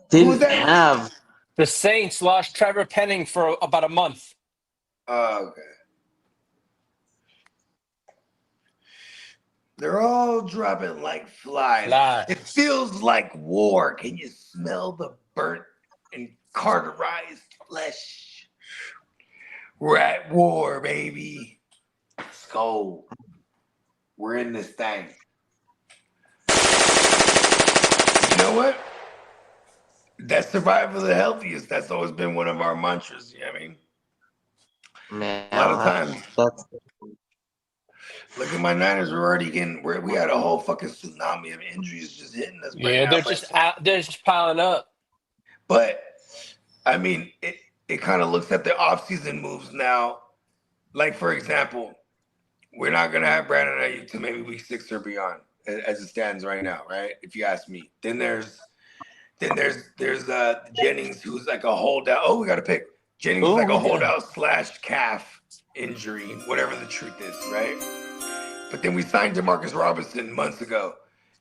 didn't have the Saints lost Trevor Penning for about a month. Okay. They're all dropping like flies. It feels like war. Can you smell the burnt and cauterized flesh? We're at war, baby. Let's go. We're in this thing. You know what? That's survival of the healthiest. That's always been one of our mantras. You know what I mean? Man, a lot of times. Look at my Niners. We're already getting. We had a whole fucking tsunami of injuries just hitting us. Yeah, they're just piling up. But I mean, it kind of looks at the offseason moves now. Like for example, we're not gonna have Brandon Ayuk to maybe week 6 or beyond, as it stands right now, right? If you ask me, then there's Jennings, who's like a holdout. Oh, we got to pick. Jennings is like a holdout / calf injury, whatever the truth is, right? But then we signed Demarcus Robinson months ago,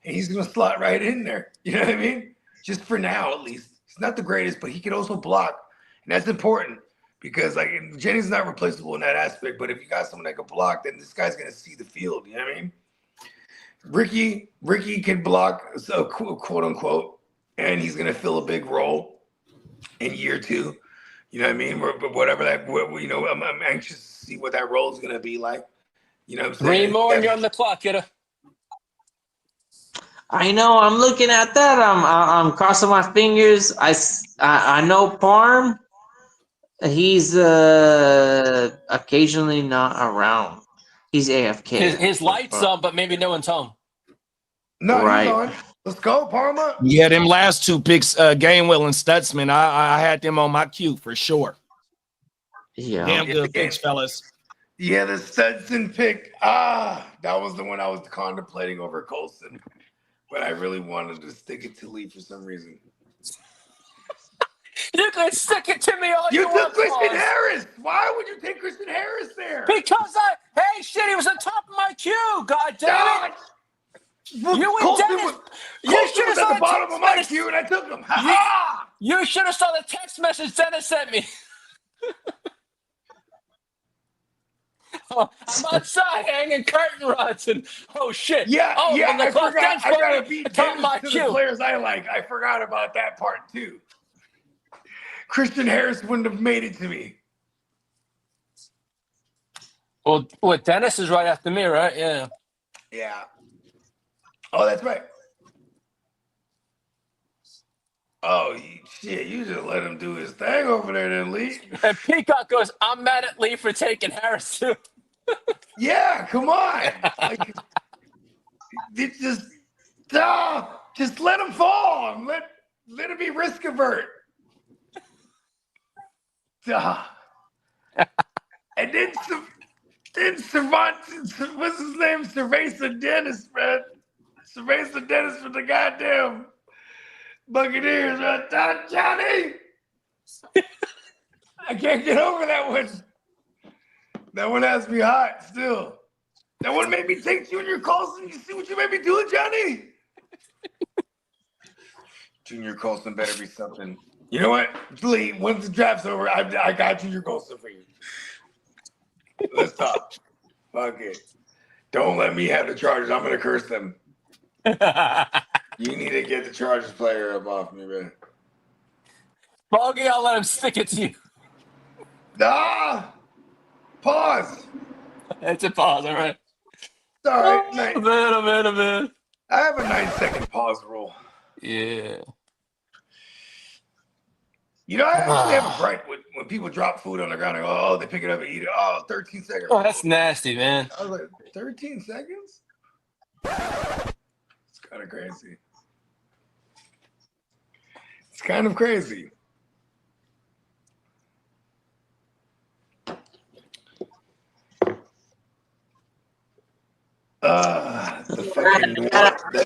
and he's going to slot right in there. You know what I mean? Just for now, at least. He's not the greatest, but he can also block, and that's important because like Jennings is not replaceable in that aspect. But if you got someone that can block, then this guy's going to see the field. You know what I mean? Ricky can block, so quote unquote, and he's going to fill a big role in year 2. You know what I mean? But whatever that, I'm anxious to see what that role is going to be like. You know what I'm saying? 3 more and you're on the clock, kiddo. I know. I'm looking at that. I'm crossing my fingers. I know Parm. He's occasionally not around. He's AFK. His light's on, but maybe no one's home. No, right. He's on. Let's go, Parma. Yeah, them last 2 picks, Gainwell and Stutzman, I had them on my queue for sure. Yeah. Damn good picks, fellas. Yeah, the Stetson pick. That was the one I was contemplating over Colson. But I really wanted to stick it to Lee for some reason. You can stick it to me all you took want. Christian Harris. Why would you take Christian Harris there? Because hey, shit, he was on top of my queue. God damn it. You and Dennis. You should have saw the bottom of my queue and I took him. You should have saw the text message Dennis sent me. I'm outside hanging curtain rods and oh shit. Yeah, I forgot. I gotta beat Dennis my to queue. The players I like. I forgot about that part too. Christian Harris wouldn't have made it to me. Well, Dennis is right after me, right? Yeah. Yeah. Oh, that's right. Oh, shit. You just let him do his thing over there then, Lee. And Peacock goes, I'm mad at Lee for taking Harris, too. Yeah, come on. Like, just let him fall. Let him be risk avert. And then Savant, what's his name? Cerveza Dennis, man. Cerveza Dennis for the goddamn Buccaneers, man. Johnny! I can't get over that one. That one has me hot still. That one made me take Junior Colson. You see what you made me do, Johnny? Junior Colson better be something. You know what, Lee? Once the draft's over, I got Junior Colson for you. Let's talk. Fuck it. Don't let me have the Chargers. I'm gonna curse them. You need to get the Chargers player up off me, man. Foggy, I'll let him stick it to you. Pause. It's a pause, all right. Sorry. Oh, man. I have a 9-second pause rule. Yeah. You know, I actually have a gripe when people drop food on the ground and go, oh, they pick it up and eat it. Oh, 13 seconds. Oh, that's nasty, man. I was like, 13 seconds? It's kind of crazy. It's kind of crazy. The fucking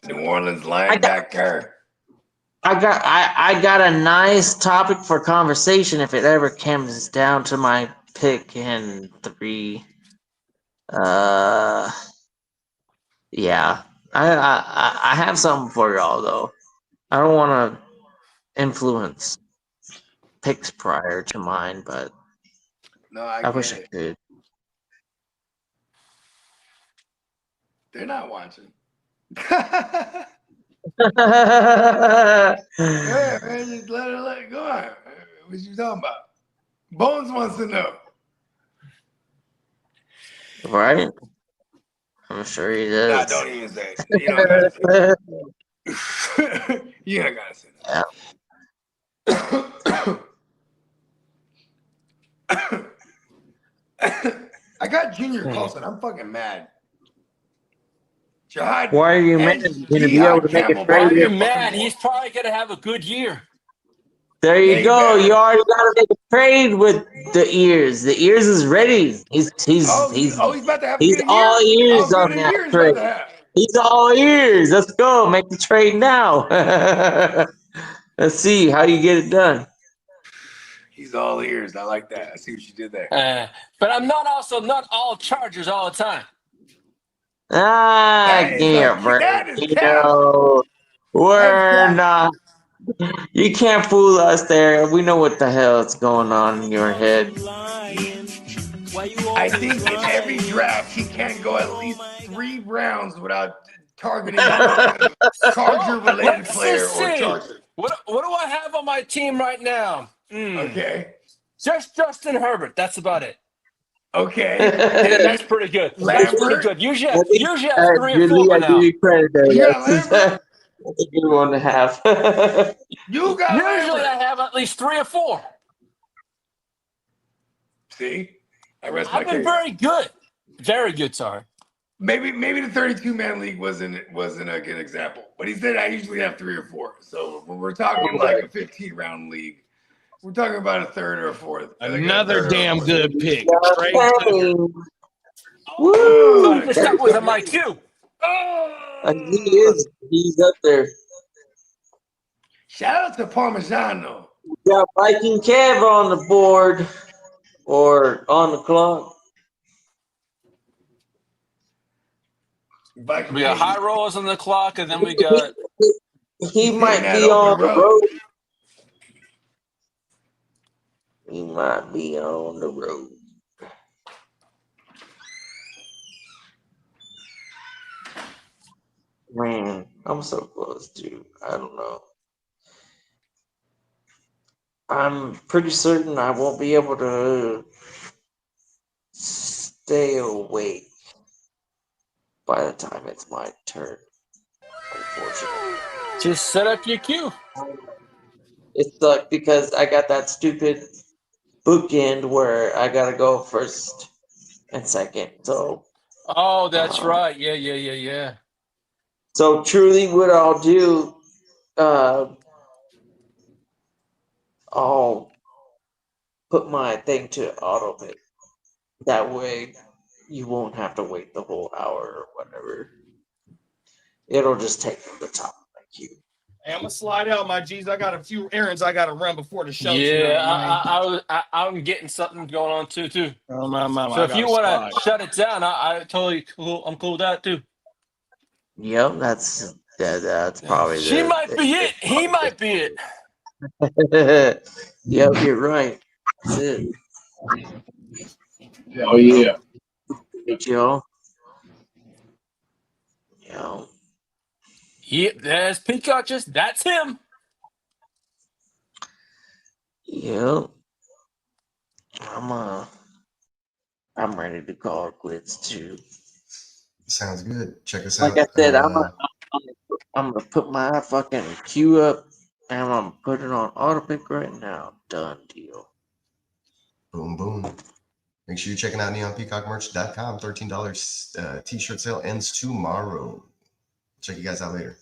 New Orleans linebacker. I got a nice topic for conversation if it ever comes down to my pick in 3. Yeah. I have something for y'all though. I don't want to influence picks prior to mine, but no, I wish I could. They're not watching. Yeah, man, just let it go on. What you talking about? Bones wants to know. Right? I'm sure he does. Nah, don't even say it. You don't gotta say it. You don't gotta say that. I got Junior Colson. I'm fucking mad. Jihad, why are you mad? You're gonna be able to make a Why are trade. you mad? He's probably going to have a good year. There you go. You already got to make a trade with the ears. The ears is ready. He's about to have a good all year? ears How on good a that year is trade. about to have? He's all ears. Let's go. Make the trade now. Let's see how you get it done. He's all ears. I like that. I see what you did there. But I'm not all Chargers all the time. Yeah, bro. You know, we're not. You can't fool us there. We know what the hell is going on in your head. I think in every draft he can't go at least 3 rounds without targeting a Charger-related player or Charger. What do I have on my team right now? Okay. Just Justin Herbert. That's about it. Okay. Yeah, that's pretty good. That's pretty good. Usually I have 3 or 4 by I now. give you credit there. You That's a good one to have. You got Usually I have at least 3 or 4. See? I rest my I've been case. very good. Very good, sorry. Maybe the 32-man league wasn't a good example. But he said I usually have 3 or 4. So when we're talking like a 15-round league, we're talking about a 3rd or a 4th. Another damn good pick. Trey Woo! That was a mic too. He's up there. Shout out to Parmigiano. We got Viking Kev on the board or on the clock. We got high rollers on the clock, and then we got. He might be on the road. He might be on the road. Man, I'm so close to. I don't know. I'm pretty certain I won't be able to stay awake by the time it's my turn. Unfortunately. Just set up your queue. It sucked because I got that stupid bookend where I gotta go first and second. So. Oh, that's right. Yeah. So truly, what I'll do, I'll put my thing to auto pick. That way, you won't have to wait the whole hour or whatever. It'll just take from the top of my queue. Hey, I'm gonna slide out, my G's. I got a few errands I gotta run before the show. Yeah, I'm getting something going on too. Oh, my, so if you want to shut it down, I totally cool. I'm cool with that too. Yep, that's probably. She might be it. He might be it. Yep, you're right. That's it. Oh yeah. Hey, Joe. Yo. Yep, there's Peacock. That's him. Yep. I'm ready to call it quits too. Sounds good. Check us out. Like I said, I'm gonna put my fucking queue up and I'm gonna put it on auto pick right now. Done deal. Boom, boom. Make sure you're checking out neonpeacockmerch.com. $13 t-shirt sale ends tomorrow. Check you guys out later.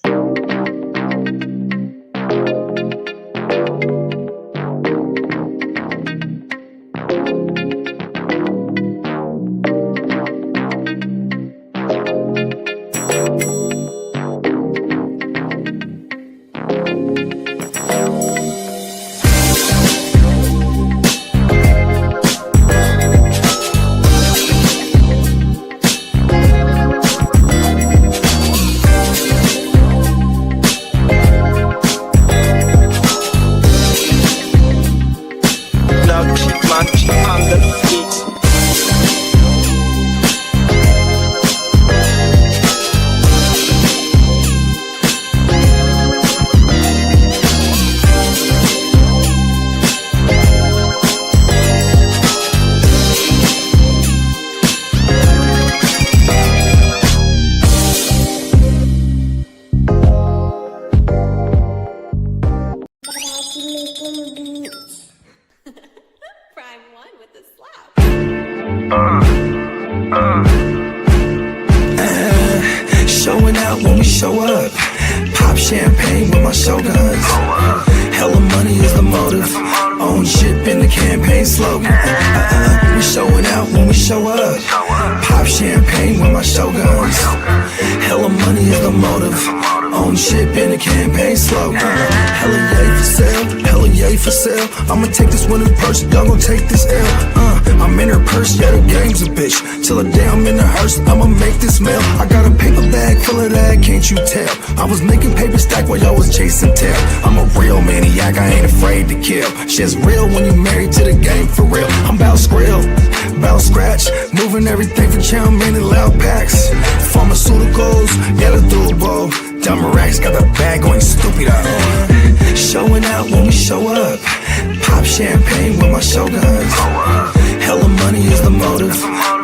champagne with my shoguns. Hella money is the motive. Own ship in the campaign slogan. We showing out when we show up. Pop champagne with my shoguns. Hella money is the motive. Own ship in the campaign slogan. Hella yay for sale, hella yay for sale. I'ma take this one in purse, y'all gon' take this L. I'm in her purse, yeah, the game's a bitch. Till the day I'm in the hearse, I'ma make this mail. I got a paper bag full of that, can't you tell? I was making paper stack while y'all was chasing tail. I'm a real maniac, I ain't afraid to kill. Shit's real when you married to the game, for real. I'm bout skrill, bout scratch, moving everything from chow mein and loud packs. Pharmaceuticals, yeah, the doable. Dumb racks got the bag going stupid up. Showing out when we show up. Pop champagne with my shoguns. Hella money is the motive.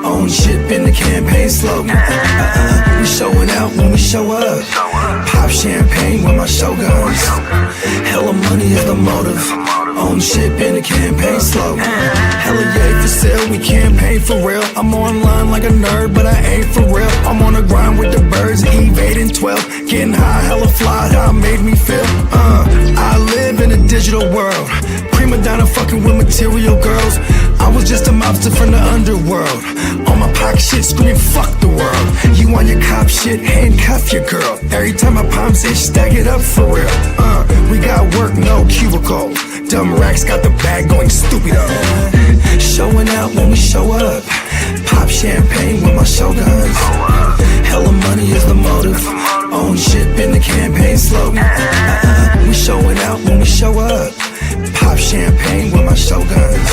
Own ship in the campaign slogan. We showing out when we show up. Pop champagne with my shoguns. Hella money is the motive. Own ship in the campaign slogan. Hella yay for sale, we campaign for real. I'm online like a nerd, but I ain't for real. I'm on the grind with the birds, Eve 8 and 12. Getting high, hella fly, how it made me feel. I live in a digital world. Prima donna fucking with material girls. I was just a mobster from the underworld. On my pocket shit, screaming fuck the world. You on your cop shit, handcuff your girl. Every time my palms itch, stack it up for real. We got work, no cubicle. Dumb racks got the bag going stupid up. Showing out when we show up. Pop champagne with my shoguns. Hella money is the motive. Own ship in the campaign slogan. We showing out when we show up. Pop champagne with my shoguns.